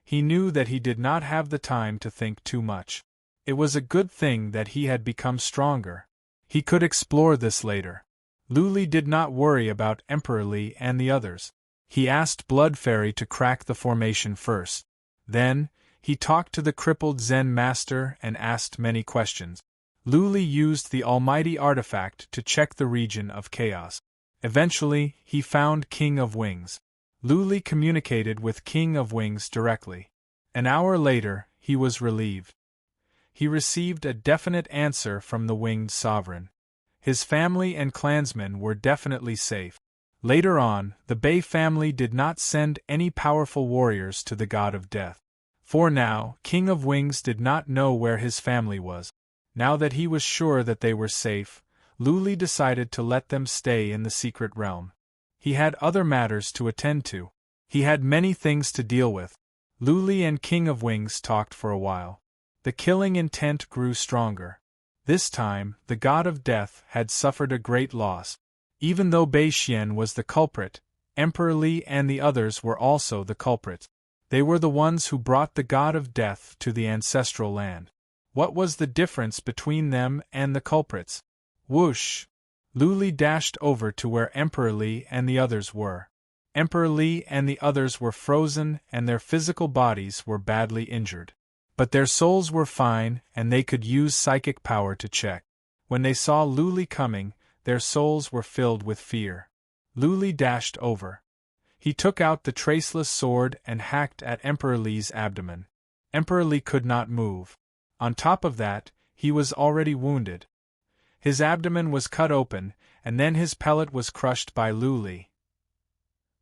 He knew that he did not have the time to think too much. It was a good thing that he had become stronger. He could explore this later. Luli did not worry about Emperor Li and the others. He asked Blood Fairy to crack the formation first. Then, he talked to the crippled Zen master and asked many questions. Luli used the almighty artifact to check the region of chaos. Eventually, he found King of Wings. Luli communicated with King of Wings directly. An hour later, he was relieved. He received a definite answer from the Winged Sovereign. His family and clansmen were definitely safe. Later on, the Bei family did not send any powerful warriors to the God of Death. For now, King of Wings did not know where his family was. Now that he was sure that they were safe, Luli decided to let them stay in the secret realm. He had other matters to attend to. He had many things to deal with. Luli and King of Wings talked for a while. The killing intent grew stronger. This time, the God of Death had suffered a great loss. Even though Bei Xian was the culprit, Emperor Li and the others were also the culprits. They were the ones who brought the God of Death to the ancestral land. What was the difference between them and the culprits? Whoosh! Luli dashed over to where Emperor Li and the others were. Emperor Li and the others were frozen and their physical bodies were badly injured. But their souls were fine and they could use psychic power to check. When they saw Luli coming, their souls were filled with fear. Luli dashed over. He took out the traceless sword and hacked at Emperor Li's abdomen. Emperor Li could not move. On top of that, he was already wounded. His abdomen was cut open, and then his pellet was crushed by Luli.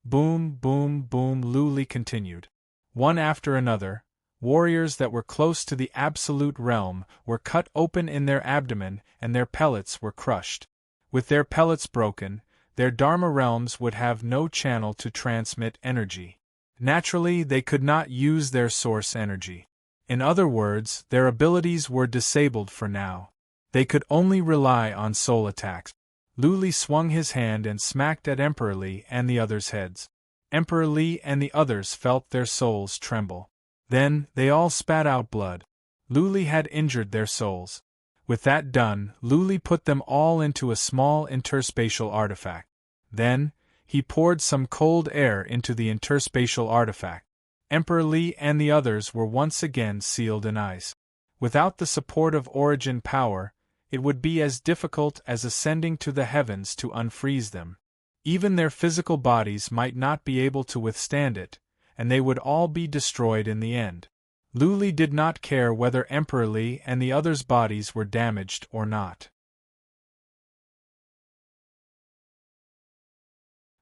Boom, boom, boom, Luli continued. One after another, warriors that were close to the absolute realm were cut open in their abdomen and their pellets were crushed. With their pellets broken, their Dharma realms would have no channel to transmit energy. Naturally, they could not use their source energy. In other words, their abilities were disabled for now. They could only rely on soul attacks. Luli swung his hand and smacked at Emperor Li and the others' heads. Emperor Li and the others felt their souls tremble. Then, they all spat out blood. Luli had injured their souls. With that done, Luli put them all into a small interspatial artifact. Then, he poured some cold air into the interspatial artifact. Emperor Li and the others were once again sealed in ice. Without the support of origin power, it would be as difficult as ascending to the heavens to unfreeze them. Even their physical bodies might not be able to withstand it, and they would all be destroyed in the end. Luli did not care whether Emperor Li and the others' bodies were damaged or not.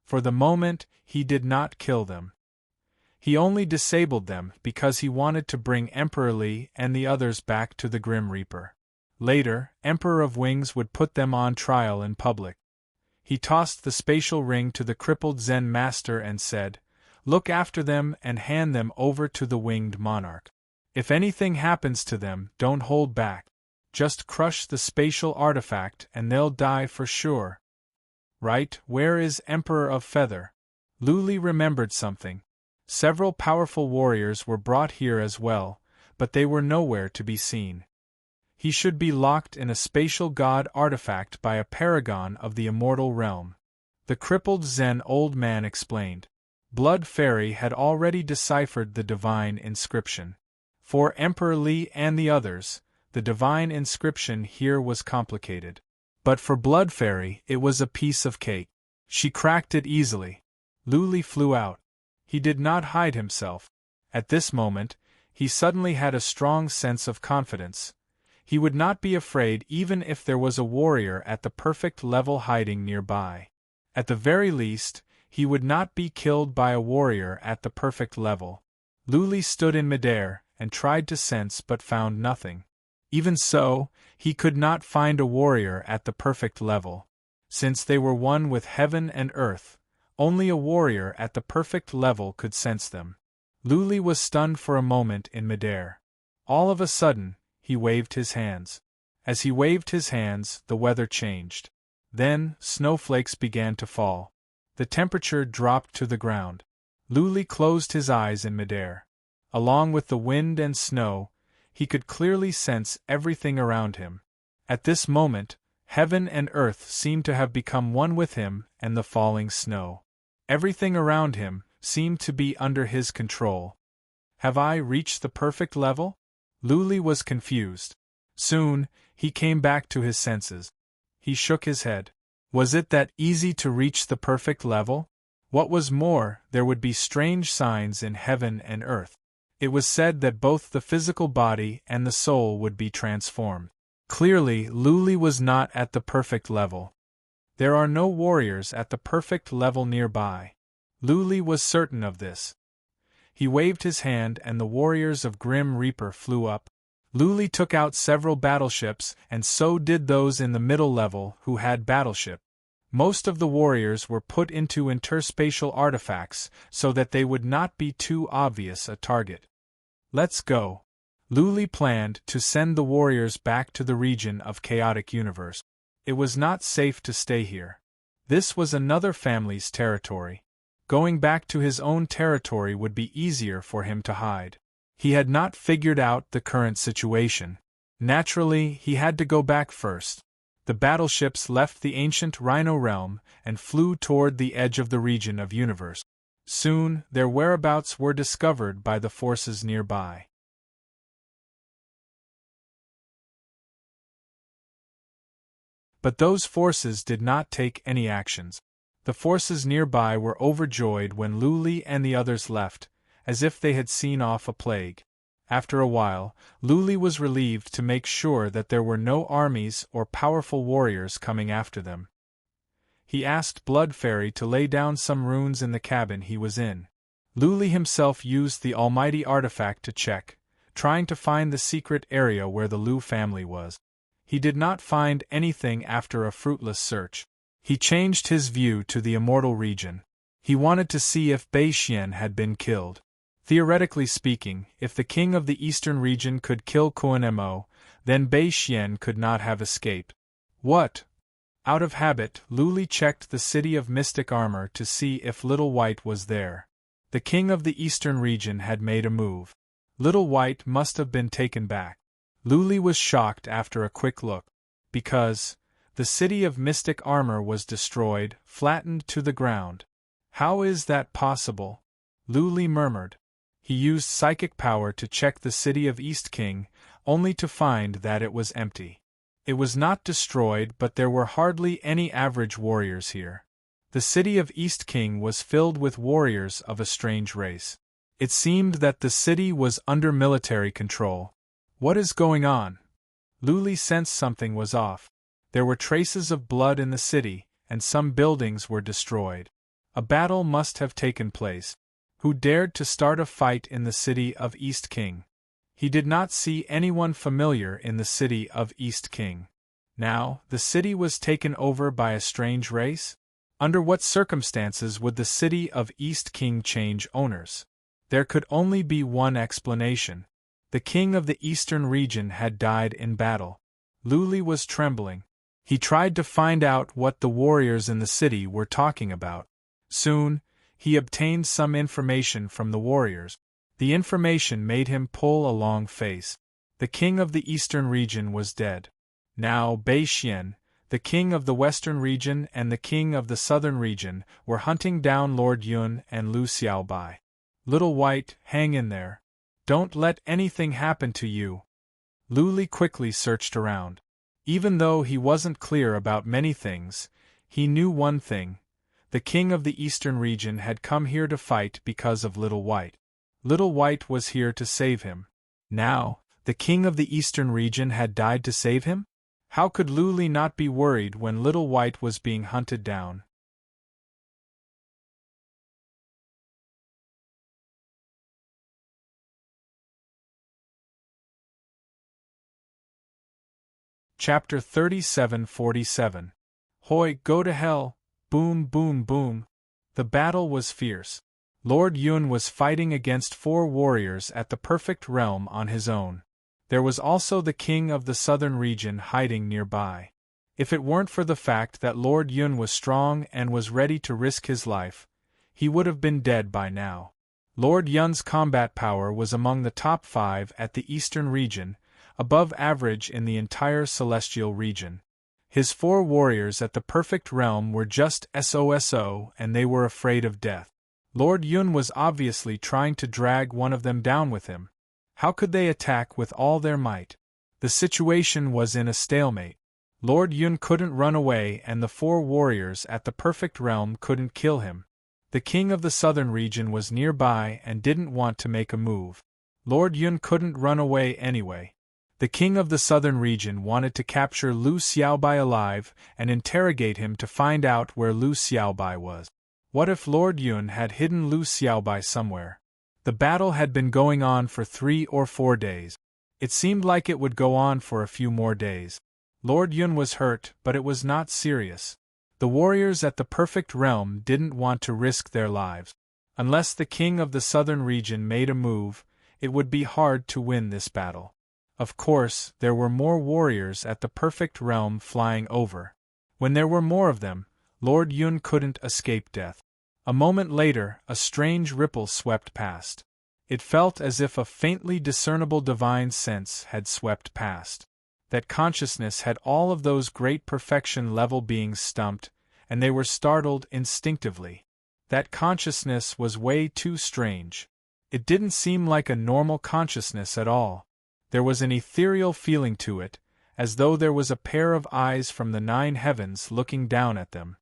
For the moment, he did not kill them. He only disabled them because he wanted to bring Emperor Li and the others back to the Grim Reaper. Later, Emperor of Wings would put them on trial in public. He tossed the spatial ring to the crippled Zen master and said, "Look after them and hand them over to the winged monarch. If anything happens to them, don't hold back. Just crush the spatial artifact and they'll die for sure." Right, where is Emperor of Feather? Luli remembered something. Several powerful warriors were brought here as well, but they were nowhere to be seen. He should be locked in a spatial god artifact by a paragon of the immortal realm. The crippled Zen old man explained. Blood Fairy had already deciphered the divine inscription. For Emperor Li and the others, the divine inscription here was complicated. But for Blood Fairy, it was a piece of cake. She cracked it easily. Luli flew out. He did not hide himself. At this moment, he suddenly had a strong sense of confidence. He would not be afraid even if there was a warrior at the perfect level hiding nearby. At the very least, he would not be killed by a warrior at the perfect level. Luli stood in midair and tried to sense but found nothing. Even so, he could not find a warrior at the perfect level. Since they were one with heaven and earth, only a warrior at the perfect level could sense them. Luli was stunned for a moment in midair. All of a sudden, he waved his hands. As he waved his hands, the weather changed. Then, snowflakes began to fall. The temperature dropped to the ground. Luli closed his eyes in midair. Along with the wind and snow, he could clearly sense everything around him. At this moment, heaven and earth seemed to have become one with him and the falling snow. Everything around him seemed to be under his control. Have I reached the perfect level? Luli was confused. Soon, he came back to his senses. He shook his head. Was it that easy to reach the perfect level? What was more, there would be strange signs in heaven and earth. It was said that both the physical body and the soul would be transformed. Clearly, Luli was not at the perfect level. There are no warriors at the perfect level nearby. Luli was certain of this. He waved his hand and the warriors of Grim Reaper flew up. Luli took out several battleships and so did those in the middle level who had battleship. Most of the warriors were put into interspatial artifacts so that they would not be too obvious a target. Let's go. Luli planned to send the warriors back to the region of chaotic universe. It was not safe to stay here. This was another family's territory. Going back to his own territory would be easier for him to hide. He had not figured out the current situation. Naturally, he had to go back first. The battleships left the ancient Rhino realm and flew toward the edge of the region of universe. Soon, their whereabouts were discovered by the forces nearby. But those forces did not take any actions. The forces nearby were overjoyed when Luli and the others left, as if they had seen off a plague. After a while, Luli was relieved to make sure that there were no armies or powerful warriors coming after them. He asked Blood Fairy to lay down some runes in the cabin he was in. Luli himself used the almighty artifact to check, trying to find the secret area where the Lu family was. He did not find anything after a fruitless search. He changed his view to the immortal region. He wanted to see if Bei Xian had been killed. Theoretically speaking, if the king of the eastern region could kill Kuan-Mo, then Bei Xian could not have escaped. What? Out of habit, Luli checked the city of mystic armor to see if Little White was there. The king of the eastern region had made a move. Little White must have been taken back. Luli was shocked after a quick look. Because the city of mystic armor was destroyed, flattened to the ground. How is that possible? Luli murmured. He used psychic power to check the city of East King, only to find that it was empty. It was not destroyed, but there were hardly any average warriors here. The city of East King was filled with warriors of a strange race. It seemed that the city was under military control. What is going on? Luli sensed something was off. There were traces of blood in the city, and some buildings were destroyed. A battle must have taken place. Who dared to start a fight in the city of East King? He did not see anyone familiar in the city of East King. Now, the city was taken over by a strange race? Under what circumstances would the city of East King change owners? There could only be one explanation. The king of the eastern region had died in battle. Luli was trembling. He tried to find out what the warriors in the city were talking about. Soon, he obtained some information from the warriors. The information made him pull a long face. The king of the eastern region was dead. Now Bei Xian, the king of the western region and the king of the southern region, were hunting down Lord Yun and Lu Xiaobai. Little White, hang in there. Don't let anything happen to you. Luli quickly searched around. Even though he wasn't clear about many things, he knew one thing. The king of the eastern region had come here to fight because of Little White. Little White was here to save him. Now, the king of the eastern region had died to save him? How could Luli not be worried when Little White was being hunted down? Chapter 37:47. Hoi, go to hell! Boom, boom, boom! The battle was fierce. Lord Yun was fighting against 4 warriors at the perfect realm on his own. There was also the king of the southern region hiding nearby. If it weren't for the fact that Lord Yun was strong and was ready to risk his life, he would have been dead by now. Lord Yun's combat power was among the top 5 at the eastern region, above average in the entire celestial region. His 4 warriors at the perfect realm were just SOSO, and they were afraid of death. Lord Yun was obviously trying to drag one of them down with him. How could they attack with all their might? The situation was in a stalemate. Lord Yun couldn't run away and the 4 warriors at the perfect realm couldn't kill him. The king of the southern region was nearby and didn't want to make a move. Lord Yun couldn't run away anyway. The king of the southern region wanted to capture Lu Xiaobai alive and interrogate him to find out where Lu Xiaobai was. What if Lord Yun had hidden Lu Xiaobai somewhere? The battle had been going on for 3 or 4 days. It seemed like it would go on for a few more days. Lord Yun was hurt, but it was not serious. The warriors at the perfect realm didn't want to risk their lives. Unless the king of the southern region made a move, it would be hard to win this battle. Of course, there were more warriors at the perfect realm flying over. When there were more of them, Lord Yun couldn't escape death. A moment later, a strange ripple swept past. It felt as if a faintly discernible divine sense had swept past. That consciousness had all of those great perfection-level beings stumped, and they were startled instinctively. That consciousness was way too strange. It didn't seem like a normal consciousness at all. There was an ethereal feeling to it, as though there was a pair of eyes from the 9 heavens looking down at them.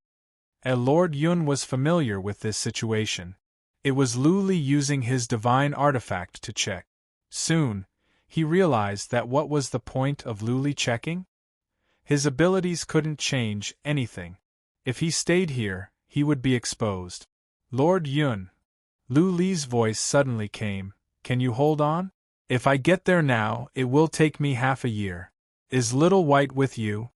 Lord Yun was familiar with this situation. It was Luli using his divine artifact to check. Soon, he realized that what was the point of Luli checking? His abilities couldn't change anything. If he stayed here, he would be exposed. Lord Yun. Luli's voice suddenly came. Can you hold on? If I get there now, it will take me half a year. Is Little White with you?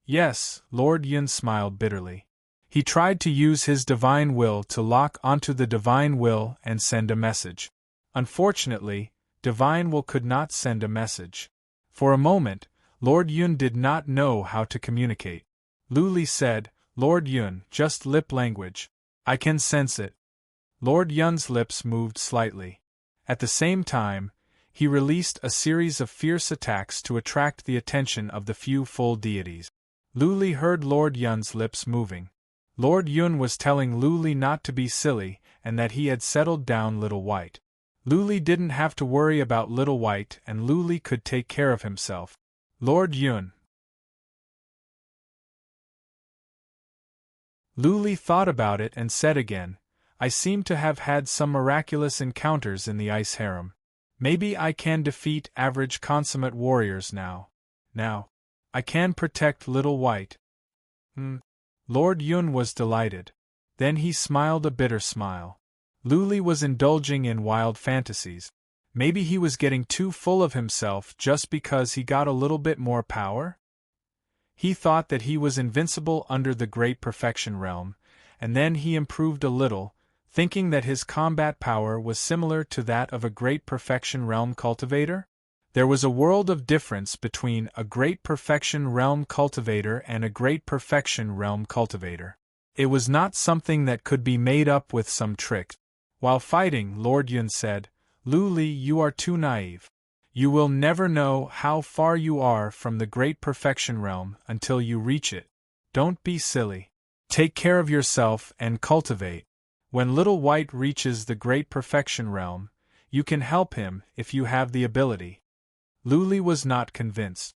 Yes, Lord Yun smiled bitterly. He tried to use his divine will to lock onto the divine will and send a message. Unfortunately, divine will could not send a message. For a moment, Lord Yun did not know how to communicate. Luli said, Lord Yun, just lip language. I can sense it. Lord Yun's lips moved slightly. At the same time, He released a series of fierce attacks to attract the attention of the few full deities. Lu Li heard Lord Yun's lips moving. Lord Yun was telling Lu Li not to be silly and that he had settled down Little White. Lu Li didn't have to worry about Little White and Lu Li could take care of himself. Lord Yun. Lu Li thought about it and said again, I seem to have had some miraculous encounters in the ice harem. Maybe I can defeat average consummate warriors now. Now, I can protect Little White. Lord Yun was delighted. Then he smiled a bitter smile. Lu Li was indulging in wild fantasies. Maybe he was getting too full of himself just because he got a little bit more power? He thought that he was invincible under the Great Perfection Realm, and then he improved a little, thinking that his combat power was similar to that of a Great Perfection Realm cultivator? There was a world of difference between a Great Perfection Realm cultivator and a Great Perfection Realm cultivator. It was not something that could be made up with some trick. While fighting, Lord Yun said, Lu Li, you are too naive. You will never know how far you are from the Great Perfection Realm until you reach it. Don't be silly. Take care of yourself and cultivate. When Little White reaches the Great Perfection Realm, you can help him if you have the ability. Lu Li was not convinced.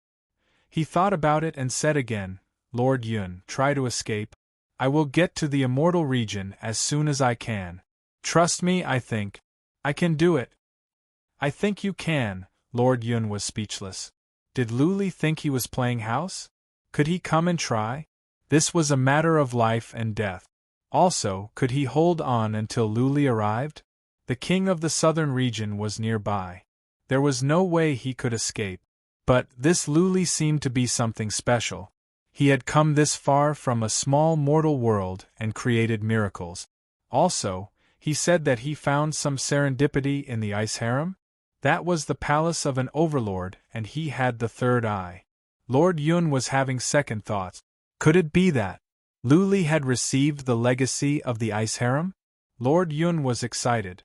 He thought about it and said again, Lord Yun, try to escape. I will get to the immortal region as soon as I can. Trust me, I think. I can do it. I think you can. Lord Yun was speechless. Did Lu Li think he was playing house? Could he come and try? This was a matter of life and death. Also, could he hold on until Lu Li arrived? The king of the southern region was nearby. There was no way he could escape. But this Lu Li seemed to be something special. He had come this far from a small mortal world and created miracles. Also, he said that he found some serendipity in the ice harem? That was the palace of an overlord and he had the third eye. Lord Yun was having second thoughts. Could it be that Lu Li had received the legacy of the ice harem? Lord Yun was excited.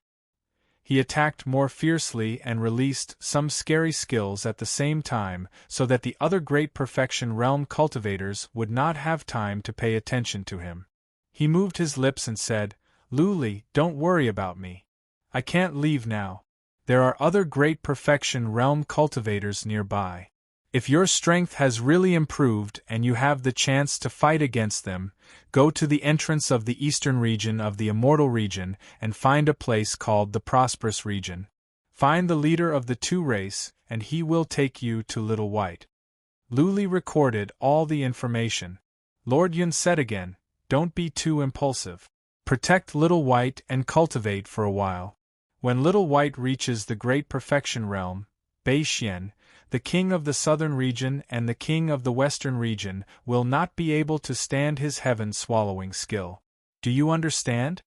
He attacked more fiercely and released some scary skills at the same time so that the other Great Perfection Realm cultivators would not have time to pay attention to him. He moved his lips and said, Lu Li, don't worry about me. I can't leave now. There are other Great Perfection Realm cultivators nearby. If your strength has really improved and you have the chance to fight against them, go to the entrance of the eastern region of the Immortal Region and find a place called the Prosperous Region. Find the leader of the two race, and he will take you to Little White. Lu Li recorded all the information. Lord Yun said again, don't be too impulsive. Protect Little White and cultivate for a while. When Little White reaches the Great Perfection Realm, Bei Xian, the king of the southern region and the king of the western region will not be able to stand his heaven-swallowing skill. Do you understand?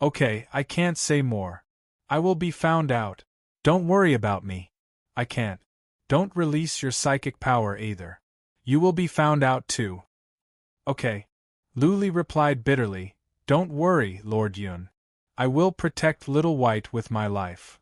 Okay, I can't say more. I will be found out. Don't worry about me. I can't. Don't release your psychic power either. You will be found out too. Okay. Lu Li replied bitterly, don't worry, Lord Yun. I will protect Little White with my life.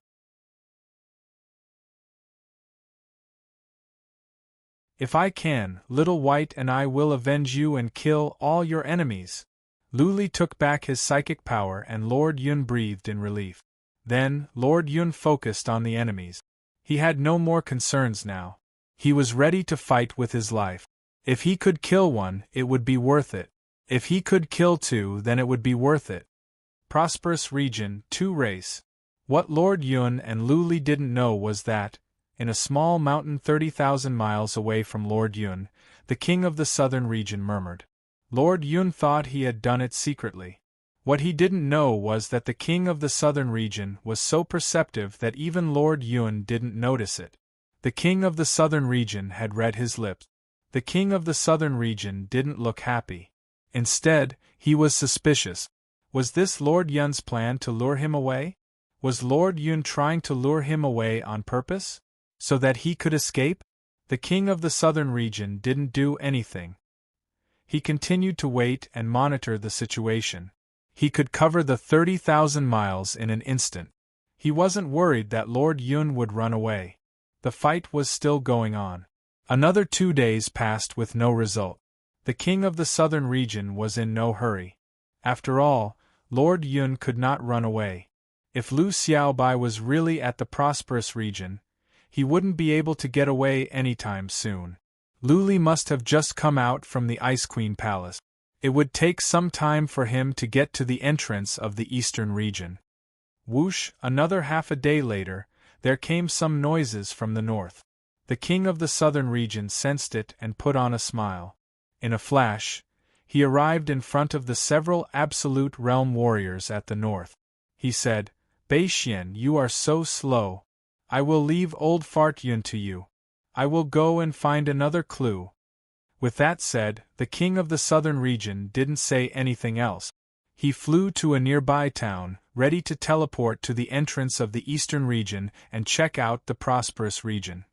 If I can, Little White and I will avenge you and kill all your enemies. Lu Li took back his psychic power and Lord Yun breathed in relief. Then, Lord Yun focused on the enemies. He had no more concerns now. He was ready to fight with his life. If he could kill one, it would be worth it. If he could kill two, then it would be worth it. Prosperous Region, 2 Race. What Lord Yun and Lu Li didn't know was that, in a small mountain 30,000 miles away from Lord Yun, the king of the southern region murmured. Lord Yun thought he had done it secretly. What he didn't know was that the king of the southern region was so perceptive that even Lord Yun didn't notice it. The king of the southern region had read his lips. The king of the southern region didn't look happy. Instead, he was suspicious. Was this Lord Yun's plan to lure him away? Was Lord Yun trying to lure him away on purpose? So that he could escape? The king of the southern region didn't do anything. He continued to wait and monitor the situation. He could cover the 30,000 miles in an instant. He wasn't worried that Lord Yun would run away. The fight was still going on. Another 2 days passed with no result. The king of the southern region was in no hurry. After all, Lord Yun could not run away. If Lu Xiaobai was really at the prosperous region, he wouldn't be able to get away anytime soon. Luli must have just come out from the Ice Queen Palace. It would take some time for him to get to the entrance of the eastern region. Whoosh, another half a day later, there came some noises from the north. The king of the southern region sensed it and put on a smile. In a flash, he arrived in front of the several absolute realm warriors at the north. He said, "Bei Xian, you are so slow. I will leave old Fart Yun to you. I will go and find another clue." With that said, the king of the southern region didn't say anything else. He flew to a nearby town, ready to teleport to the entrance of the eastern region and check out the prosperous region.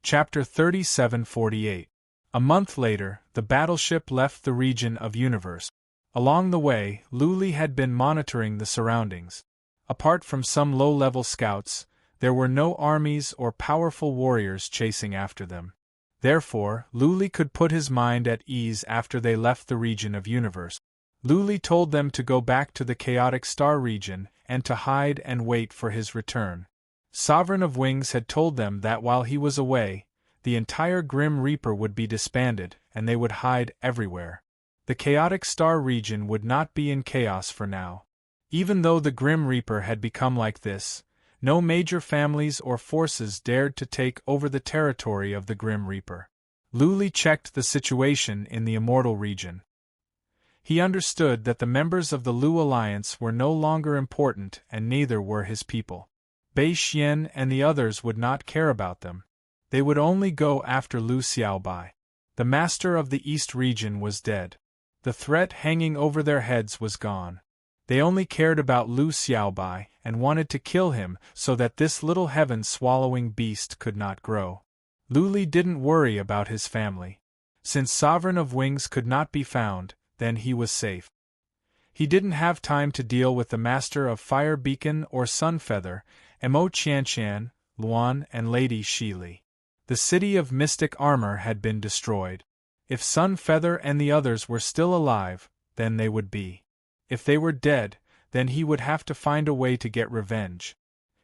Chapter 3748. A month later, the battleship left the region of universe. Along the way, Luli had been monitoring the surroundings. Apart from some low-level scouts, there were no armies or powerful warriors chasing after them. Therefore, Luli could put his mind at ease after they left the region of universe. Luli told them to go back to the chaotic star region and to hide and wait for his return. Sovereign of Wings had told them that while he was away, the entire Grim Reaper would be disbanded and they would hide everywhere. The chaotic star region would not be in chaos for now. Even though the Grim Reaper had become like this, no major families or forces dared to take over the territory of the Grim Reaper. Luli checked the situation in the Immortal region. He understood that the members of the Lu Alliance were no longer important and neither were his people. Bei Xian and the others would not care about them. They would only go after Lu Xiaobai. The master of the East region was dead. The threat hanging over their heads was gone. They only cared about Lu Xiaobai and wanted to kill him so that this little heaven-swallowing beast could not grow. Luli didn't worry about his family. Since Sovereign of Wings could not be found, then he was safe. He didn't have time to deal with the Master of Fire Beacon or Sunfeather, Mo Qianqian, Luan and Lady Shili. The city of Mystic Armor had been destroyed. If Sunfeather and the others were still alive, then they would be. If they were dead, then he would have to find a way to get revenge.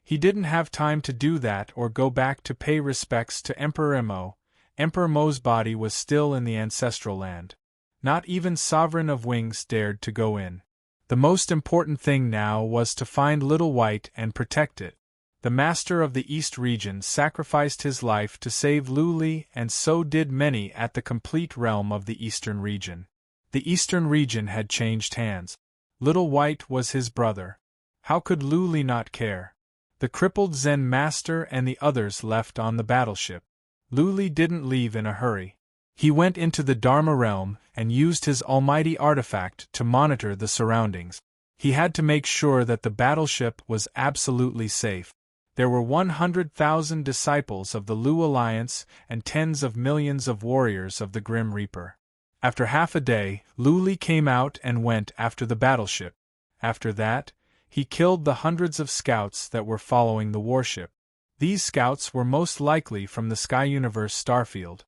He didn't have time to do that or go back to pay respects to Emperor Mo. Emperor Mo's body was still in the ancestral land. Not even Sovereign of Wings dared to go in. The most important thing now was to find Little White and protect it. The master of the East region sacrificed his life to save Luli, and so did many at the complete realm of the Eastern region. The Eastern region had changed hands. Little White was his brother. How could Luli not care? The crippled Zen master and the others left on the battleship. Luli didn't leave in a hurry. He went into the Dharma realm and used his almighty artifact to monitor the surroundings. He had to make sure that the battleship was absolutely safe. There were 100,000 disciples of the Lu Alliance and tens of millions of warriors of the Grim Reaper. After half a day, Luli came out and went after the battleship. After that, he killed the hundreds of scouts that were following the warship. These scouts were most likely from the Sky Universe starfield.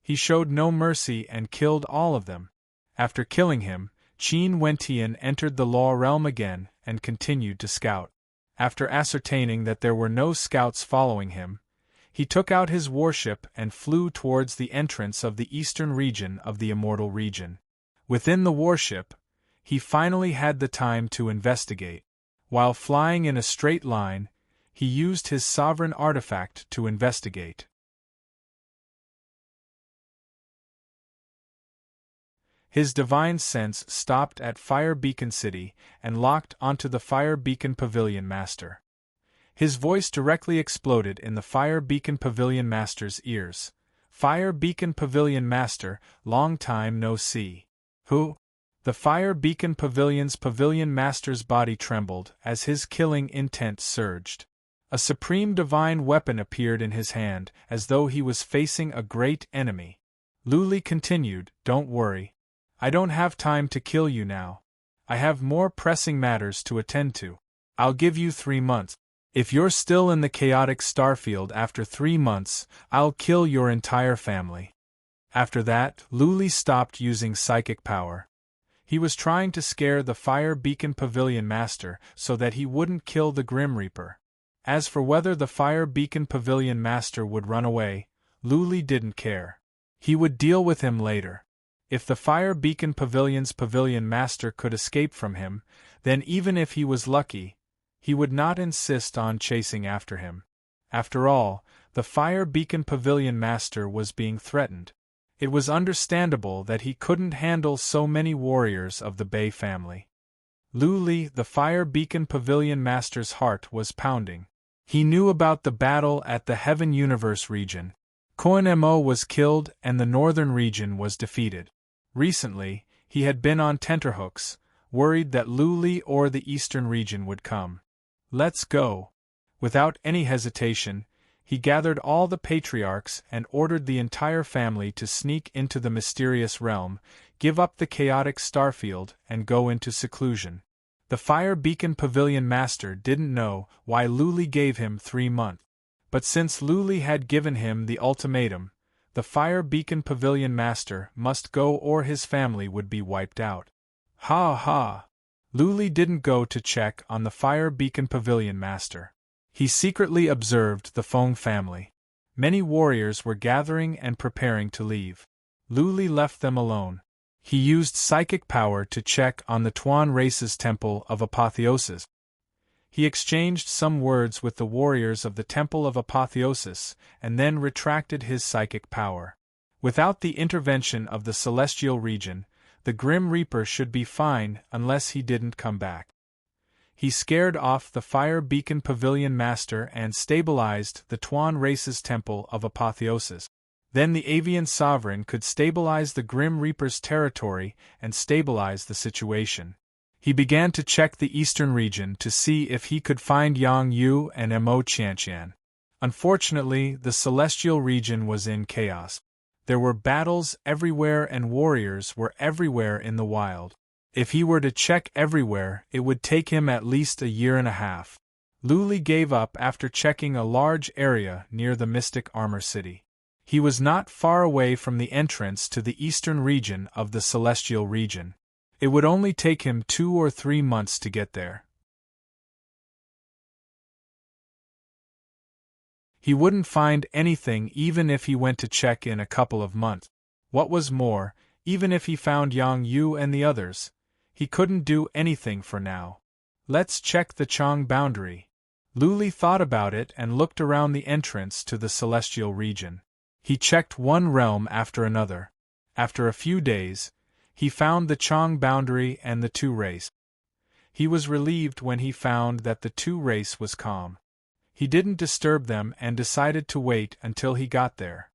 He showed no mercy and killed all of them. After killing him, Qin Wentian entered the Law realm again and continued to scout. After ascertaining that there were no scouts following him, he took out his warship and flew towards the entrance of the eastern region of the Immortal region. Within the warship, he finally had the time to investigate. While flying in a straight line, he used his sovereign artifact to investigate. His divine sense stopped at Fire Beacon City and locked onto the Fire Beacon Pavilion Master. His voice directly exploded in the Fire Beacon Pavilion Master's ears. "Fire Beacon Pavilion Master, long time no see." "Who?" The Fire Beacon Pavilion's Pavilion Master's body trembled as his killing intent surged. A supreme divine weapon appeared in his hand, as though he was facing a great enemy. Luli continued, "Don't worry. I don't have time to kill you now. I have more pressing matters to attend to. I'll give you 3 months. If you're still in the chaotic starfield after 3 months, I'll kill your entire family." After that, Luli stopped using psychic power. He was trying to scare the Fire Beacon Pavilion Master so that he wouldn't kill the Grim Reaper. As for whether the Fire Beacon Pavilion Master would run away, Luli didn't care. He would deal with him later. If the Fire Beacon Pavilion's Pavilion Master could escape from him, then even if he was lucky, he would not insist on chasing after him. After all, the Fire Beacon Pavilion Master was being threatened. It was understandable that he couldn't handle so many warriors of the Bay family. Luli, the Fire Beacon Pavilion Master's heart was pounding. He knew about the battle at the Heaven Universe region. Koen-Mo was killed and the northern region was defeated. Recently, he had been on tenterhooks, worried that Luli or the eastern region would come. "Let's go." Without any hesitation, he gathered all the patriarchs and ordered the entire family to sneak into the mysterious realm, give up the chaotic starfield, and go into seclusion. The Fire Beacon Pavilion Master didn't know why Luli gave him 3 months. But since Luli had given him the ultimatum, the Fire Beacon Pavilion Master must go or his family would be wiped out. Ha ha! Luli didn't go to check on the Fire Beacon Pavilion Master. He secretly observed the Feng family. Many warriors were gathering and preparing to leave. Luli left them alone. He used psychic power to check on the Tuan race's Temple of Apotheosis. He exchanged some words with the warriors of the Temple of Apotheosis, and then retracted his psychic power. Without the intervention of the celestial region, the Grim Reaper should be fine unless he didn't come back. He scared off the Fire Beacon Pavilion Master and stabilized the Tuan race's Temple of Apotheosis. Then the Avian Sovereign could stabilize the Grim Reaper's territory and stabilize the situation. He began to check the eastern region to see if he could find Yang Yu and Mo Qianqian. Unfortunately, the celestial region was in chaos. There were battles everywhere and warriors were everywhere in the wild. If he were to check everywhere, it would take him at least a year and a half. Luli gave up after checking a large area near the Mystic Armor City. He was not far away from the entrance to the eastern region of the celestial region. It would only take him 2 or 3 months to get there. He wouldn't find anything even if he went to check in a couple of months. What was more, even if he found Yang Yu and the others, he couldn't do anything for now. Let's check the Chang boundary. Luli thought about it and looked around the entrance to the celestial region. He checked one realm after another. After a few days, he found the Chang boundary and the Tu race. He was relieved when he found that the Tu race was calm. He didn't disturb them and decided to wait until he got there.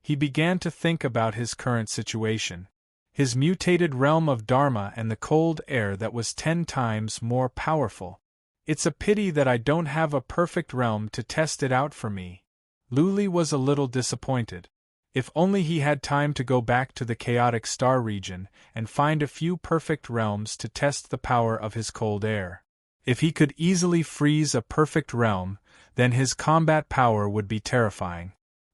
He began to think about his current situation. His mutated realm of Dharma and the cold air that was 10 times more powerful. It's a pity that I don't have a perfect realm to test it out for me. Luli was a little disappointed. If only he had time to go back to the chaotic star region and find a few perfect realms to test the power of his cold air. If he could easily freeze a perfect realm, then his combat power would be terrifying.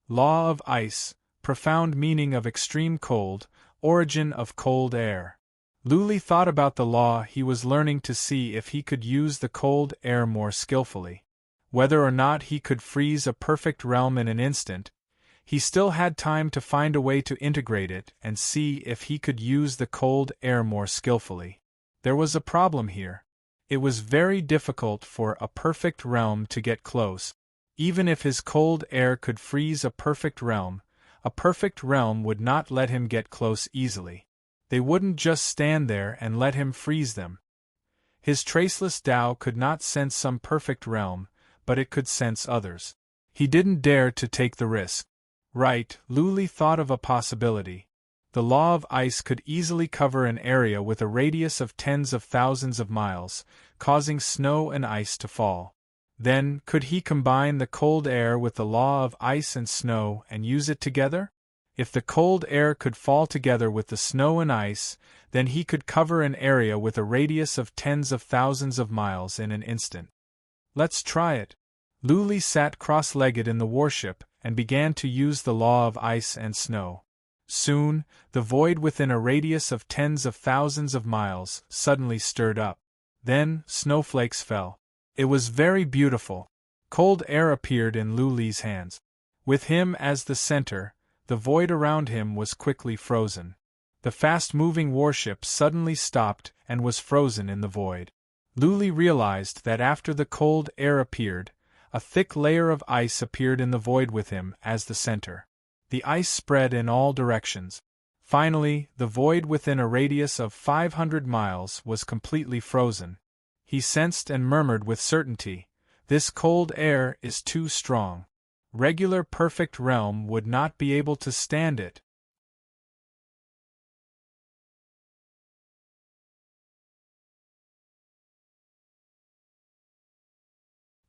Law of ice, profound meaning of extreme cold, origin of cold air. Luli thought about the law he was learning to see if he could use the cold air more skillfully. Whether or not he could freeze a perfect realm in an instant, he still had time to find a way to integrate it and see if he could use the cold air more skillfully. There was a problem here. It was very difficult for a perfect realm to get close. Even if his cold air could freeze a perfect realm would not let him get close easily. They wouldn't just stand there and let him freeze them. His traceless Tao could not sense some perfect realm, but it could sense others. He didn't dare to take the risk. Right, Luli thought of a possibility. The law of ice could easily cover an area with a radius of tens of thousands of miles, causing snow and ice to fall. Then, could he combine the cold air with the law of ice and snow and use it together? If the cold air could fall together with the snow and ice, then he could cover an area with a radius of tens of thousands of miles in an instant. Let's try it. Luli sat cross-legged in the warship and began to use the law of ice and snow. Soon, the void within a radius of tens of thousands of miles suddenly stirred up. Then, snowflakes fell. It was very beautiful. Cold air appeared in Luli's hands. With him as the center, the void around him was quickly frozen. The fast-moving warship suddenly stopped and was frozen in the void. Luli realized that after the cold air appeared, a thick layer of ice appeared in the void with him as the center. The ice spread in all directions. Finally, the void within a radius of 500 miles was completely frozen. He sensed and murmured with certainty, "This cold air is too strong. Regular perfect realm would not be able to stand it."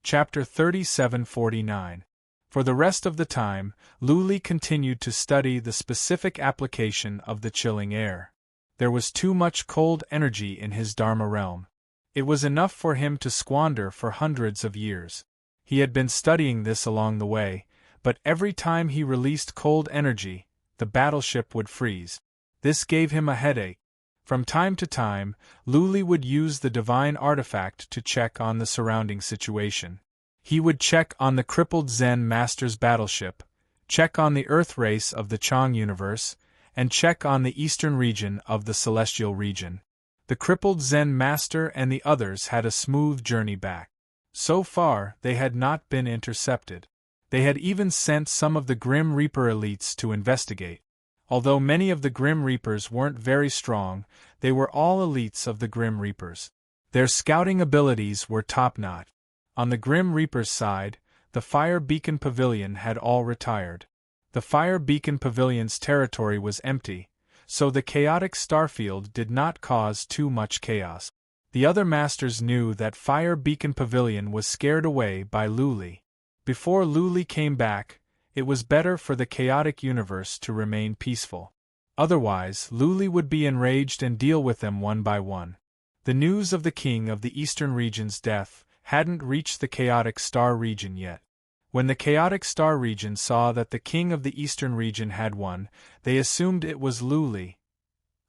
Chapter 3749. For the rest of the time, Luli continued to study the specific application of the chilling air. There was too much cold energy in his Dharma realm. It was enough for him to squander for hundreds of years. He had been studying this along the way, but every time he released cold energy, the battleship would freeze. This gave him a headache. From time to time, Luli would use the divine artifact to check on the surrounding situation. He would check on the crippled Zen Master's battleship, check on the Earth race of the Chang universe, and check on the eastern region of the celestial region. The crippled Zen Master and the others had a smooth journey back. So far, they had not been intercepted. They had even sent some of the Grim Reaper elites to investigate. Although many of the Grim Reapers weren't very strong, they were all elites of the Grim Reapers. Their scouting abilities were top-notch. On the Grim Reaper's side, the Fire Beacon Pavilion had all retired. The Fire Beacon Pavilion's territory was empty, so the chaotic starfield did not cause too much chaos. The other masters knew that Fire Beacon Pavilion was scared away by Luli. Before Luli came back, it was better for the chaotic universe to remain peaceful. Otherwise, Luli would be enraged and deal with them one by one. The news of the king of the eastern region's death hadn't reached the chaotic star region yet. When the chaotic star region saw that the king of the eastern region had won, they assumed it was Luli.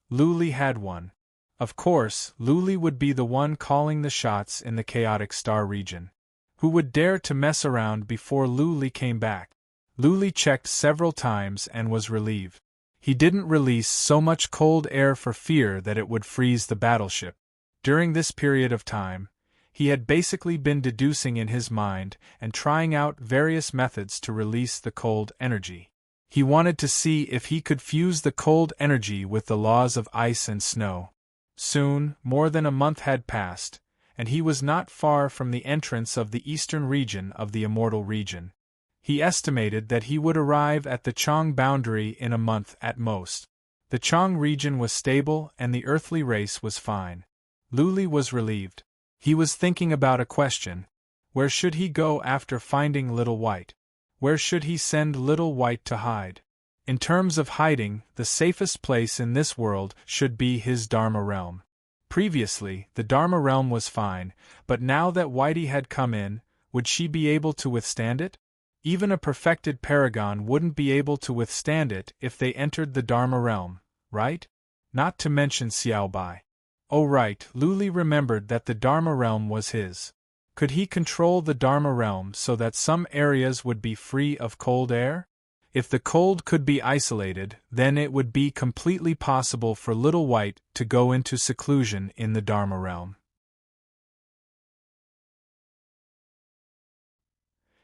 Luli had won. Of course, Luli would be the one calling the shots in the chaotic star region. Who would dare to mess around before Luli came back? Luli checked several times and was relieved. He didn't release so much cold air for fear that it would freeze the battleship. During this period of time, he had basically been deducing in his mind and trying out various methods to release the cold energy. He wanted to see if he could fuse the cold energy with the laws of ice and snow. Soon, more than a month had passed, and he was not far from the entrance of the eastern region of the immortal region. He estimated that he would arrive at the Chang boundary in a month at most. The Chang region was stable and the earthly race was fine. Luli was relieved. He was thinking about a question. Where should he go after finding Little White? Where should he send Little White to hide? In terms of hiding, the safest place in this world should be his Dharma realm. Previously, the Dharma realm was fine, but now that Whitey had come in, would she be able to withstand it? Even a perfected paragon wouldn't be able to withstand it if they entered the Dharma realm, right? Not to mention Xiaobai. Oh right, Luli remembered that the Dharma realm was his. Could he control the Dharma realm so that some areas would be free of cold air? If the cold could be isolated, then it would be completely possible for Little White to go into seclusion in the Dharma realm.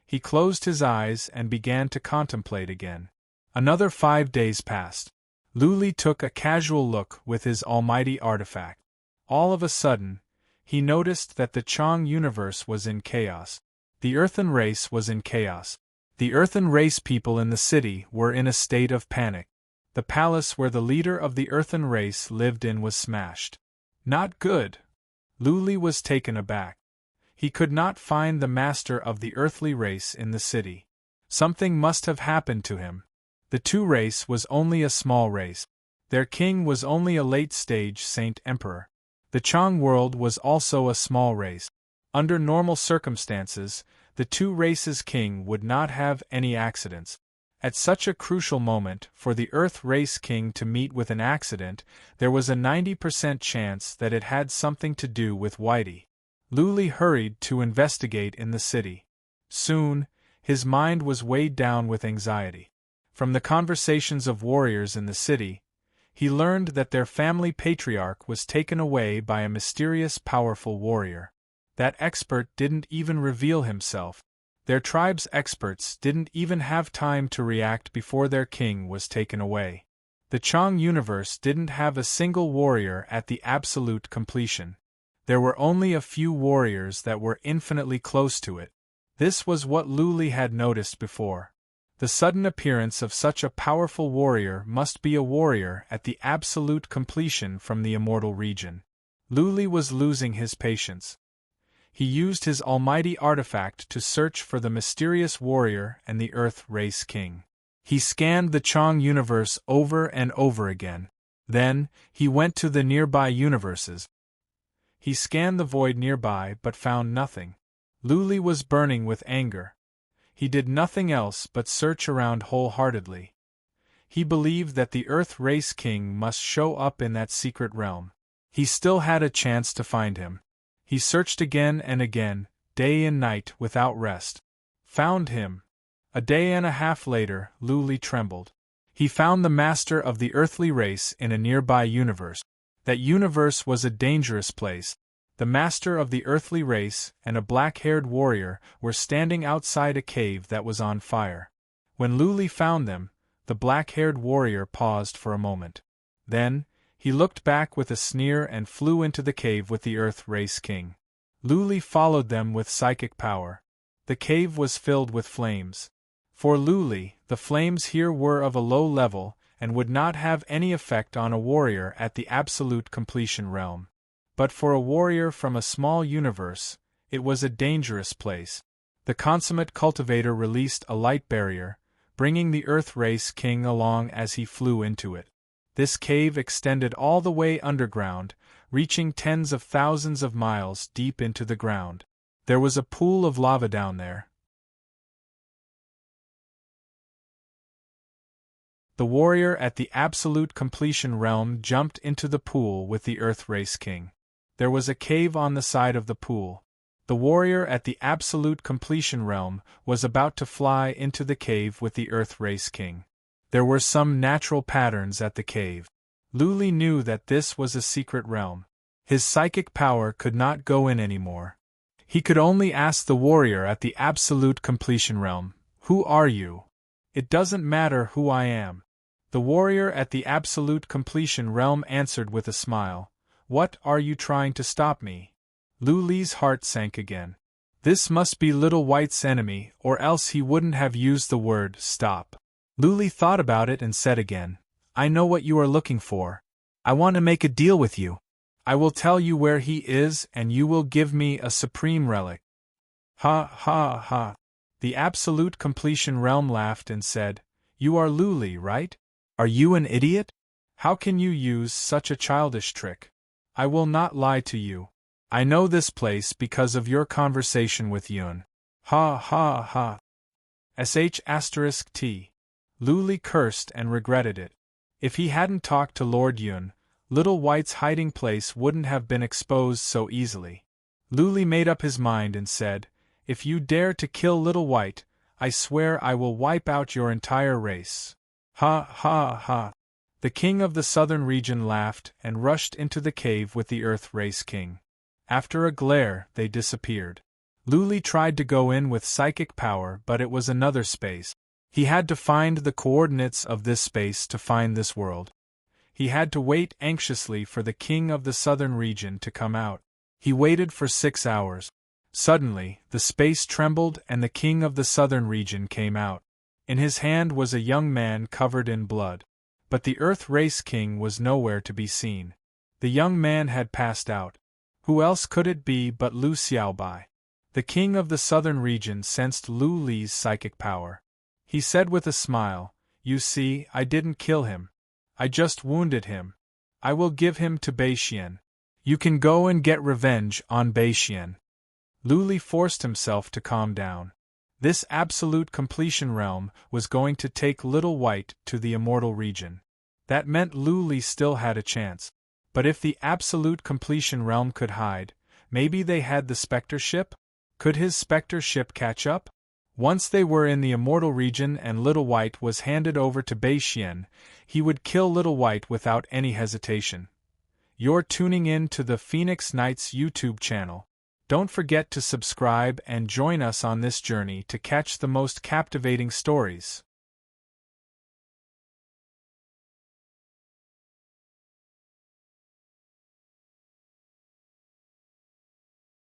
He closed his eyes and began to contemplate again. Another 5 days passed. Luli took a casual look with his almighty artifact. All of a sudden, he noticed that the Chang universe was in chaos. The earthen race was in chaos. The earthen race people in the city were in a state of panic. The palace where the leader of the earthen race lived in was smashed. Not good. Luli was taken aback. He could not find the master of the earthly race in the city. Something must have happened to him. The two race was only a small race. Their king was only a late-stage Saint Emperor. The Chang world was also a small race. Under normal circumstances, the two races' king would not have any accidents. At such a crucial moment, for the Earth race king to meet with an accident, there was a 90% chance that it had something to do with Whitey. Luli hurried to investigate in the city. Soon, his mind was weighed down with anxiety. From the conversations of warriors in the city, he learned that their family patriarch was taken away by a mysterious powerful warrior. That expert didn't even reveal himself. Their tribe's experts didn't even have time to react before their king was taken away. The Chang universe didn't have a single warrior at the absolute completion. There were only a few warriors that were infinitely close to it. This was what Luli had noticed before. The sudden appearance of such a powerful warrior must be a warrior at the absolute completion from the immortal region. Luli was losing his patience. He used his almighty artifact to search for the mysterious warrior and the Earth race king. He scanned the Chang universe over and over again. Then, he went to the nearby universes. He scanned the void nearby but found nothing. Luli was burning with anger. He did nothing else but search around wholeheartedly. He believed that the Earth race king must show up in that secret realm. He still had a chance to find him. He searched again and again, day and night without rest. Found him. A day and a half later, Luli trembled. He found the master of the earthly race in a nearby universe. That universe was a dangerous place. The master of the earthly race and a black-haired warrior were standing outside a cave that was on fire. When Luli found them, the black-haired warrior paused for a moment. Then, he looked back with a sneer and flew into the cave with the Earth race king. Luli followed them with psychic power. The cave was filled with flames. For Luli, the flames here were of a low level and would not have any effect on a warrior at the absolute completion realm. But for a warrior from a small universe, it was a dangerous place. The consummate cultivator released a light barrier, bringing the Earth race king along as he flew into it. This cave extended all the way underground, reaching tens of thousands of miles deep into the ground. There was a pool of lava down there. The warrior at the absolute completion realm jumped into the pool with the Earth race king. There was a cave on the side of the pool. The warrior at the absolute completion realm was about to fly into the cave with the Earth race king. There were some natural patterns at the cave. Luli knew that this was a secret realm. His psychic power could not go in anymore. He could only ask the warrior at the absolute completion realm, "Who are you?" "It doesn't matter who I am." The warrior at the absolute completion realm answered with a smile, "What are you trying to stop me?" Luli's heart sank again. This must be Little White's enemy, or else he wouldn't have used the word stop. Luli thought about it and said again, "I know what you are looking for. I want to make a deal with you. I will tell you where he is and you will give me a supreme relic." Ha ha ha. The absolute completion realm laughed and said, "You are Luli, right? Are you an idiot? How can you use such a childish trick? I will not lie to you. I know this place because of your conversation with Yun." Ha ha ha. **T. Luli cursed and regretted it. If he hadn't talked to Lord Yun, Little White's hiding place wouldn't have been exposed so easily. Luli made up his mind and said, "If you dare to kill Little White, I swear I will wipe out your entire race." Ha ha ha. The king of the southern region laughed and rushed into the cave with the Earth race king. After a glare, they disappeared. Luli tried to go in with psychic power, but it was another space. He had to find the coordinates of this space to find this world. He had to wait anxiously for the king of the southern region to come out. He waited for 6 hours. Suddenly, the space trembled and the king of the southern region came out. In his hand was a young man covered in blood. But the Earth race king was nowhere to be seen. The young man had passed out. Who else could it be but Lu Xiaobai? The king of the southern region sensed Lu Li's psychic power. He said with a smile, You see, I didn't kill him. I just wounded him. I will give him to Beixian. You can go and get revenge on Beixian. Lu Li forced himself to calm down. This absolute completion realm was going to take Little White to the immortal region. That meant Lu Li still had a chance. But if the absolute completion realm could hide, maybe they had the Spectre ship? Could his Spectre ship catch up? Once they were in the immortal region and Little White was handed over to Beixian, he would kill Little White without any hesitation. You're tuning in to the Phoenix Knights YouTube channel. Don't forget to subscribe and join us on this journey to catch the most captivating stories.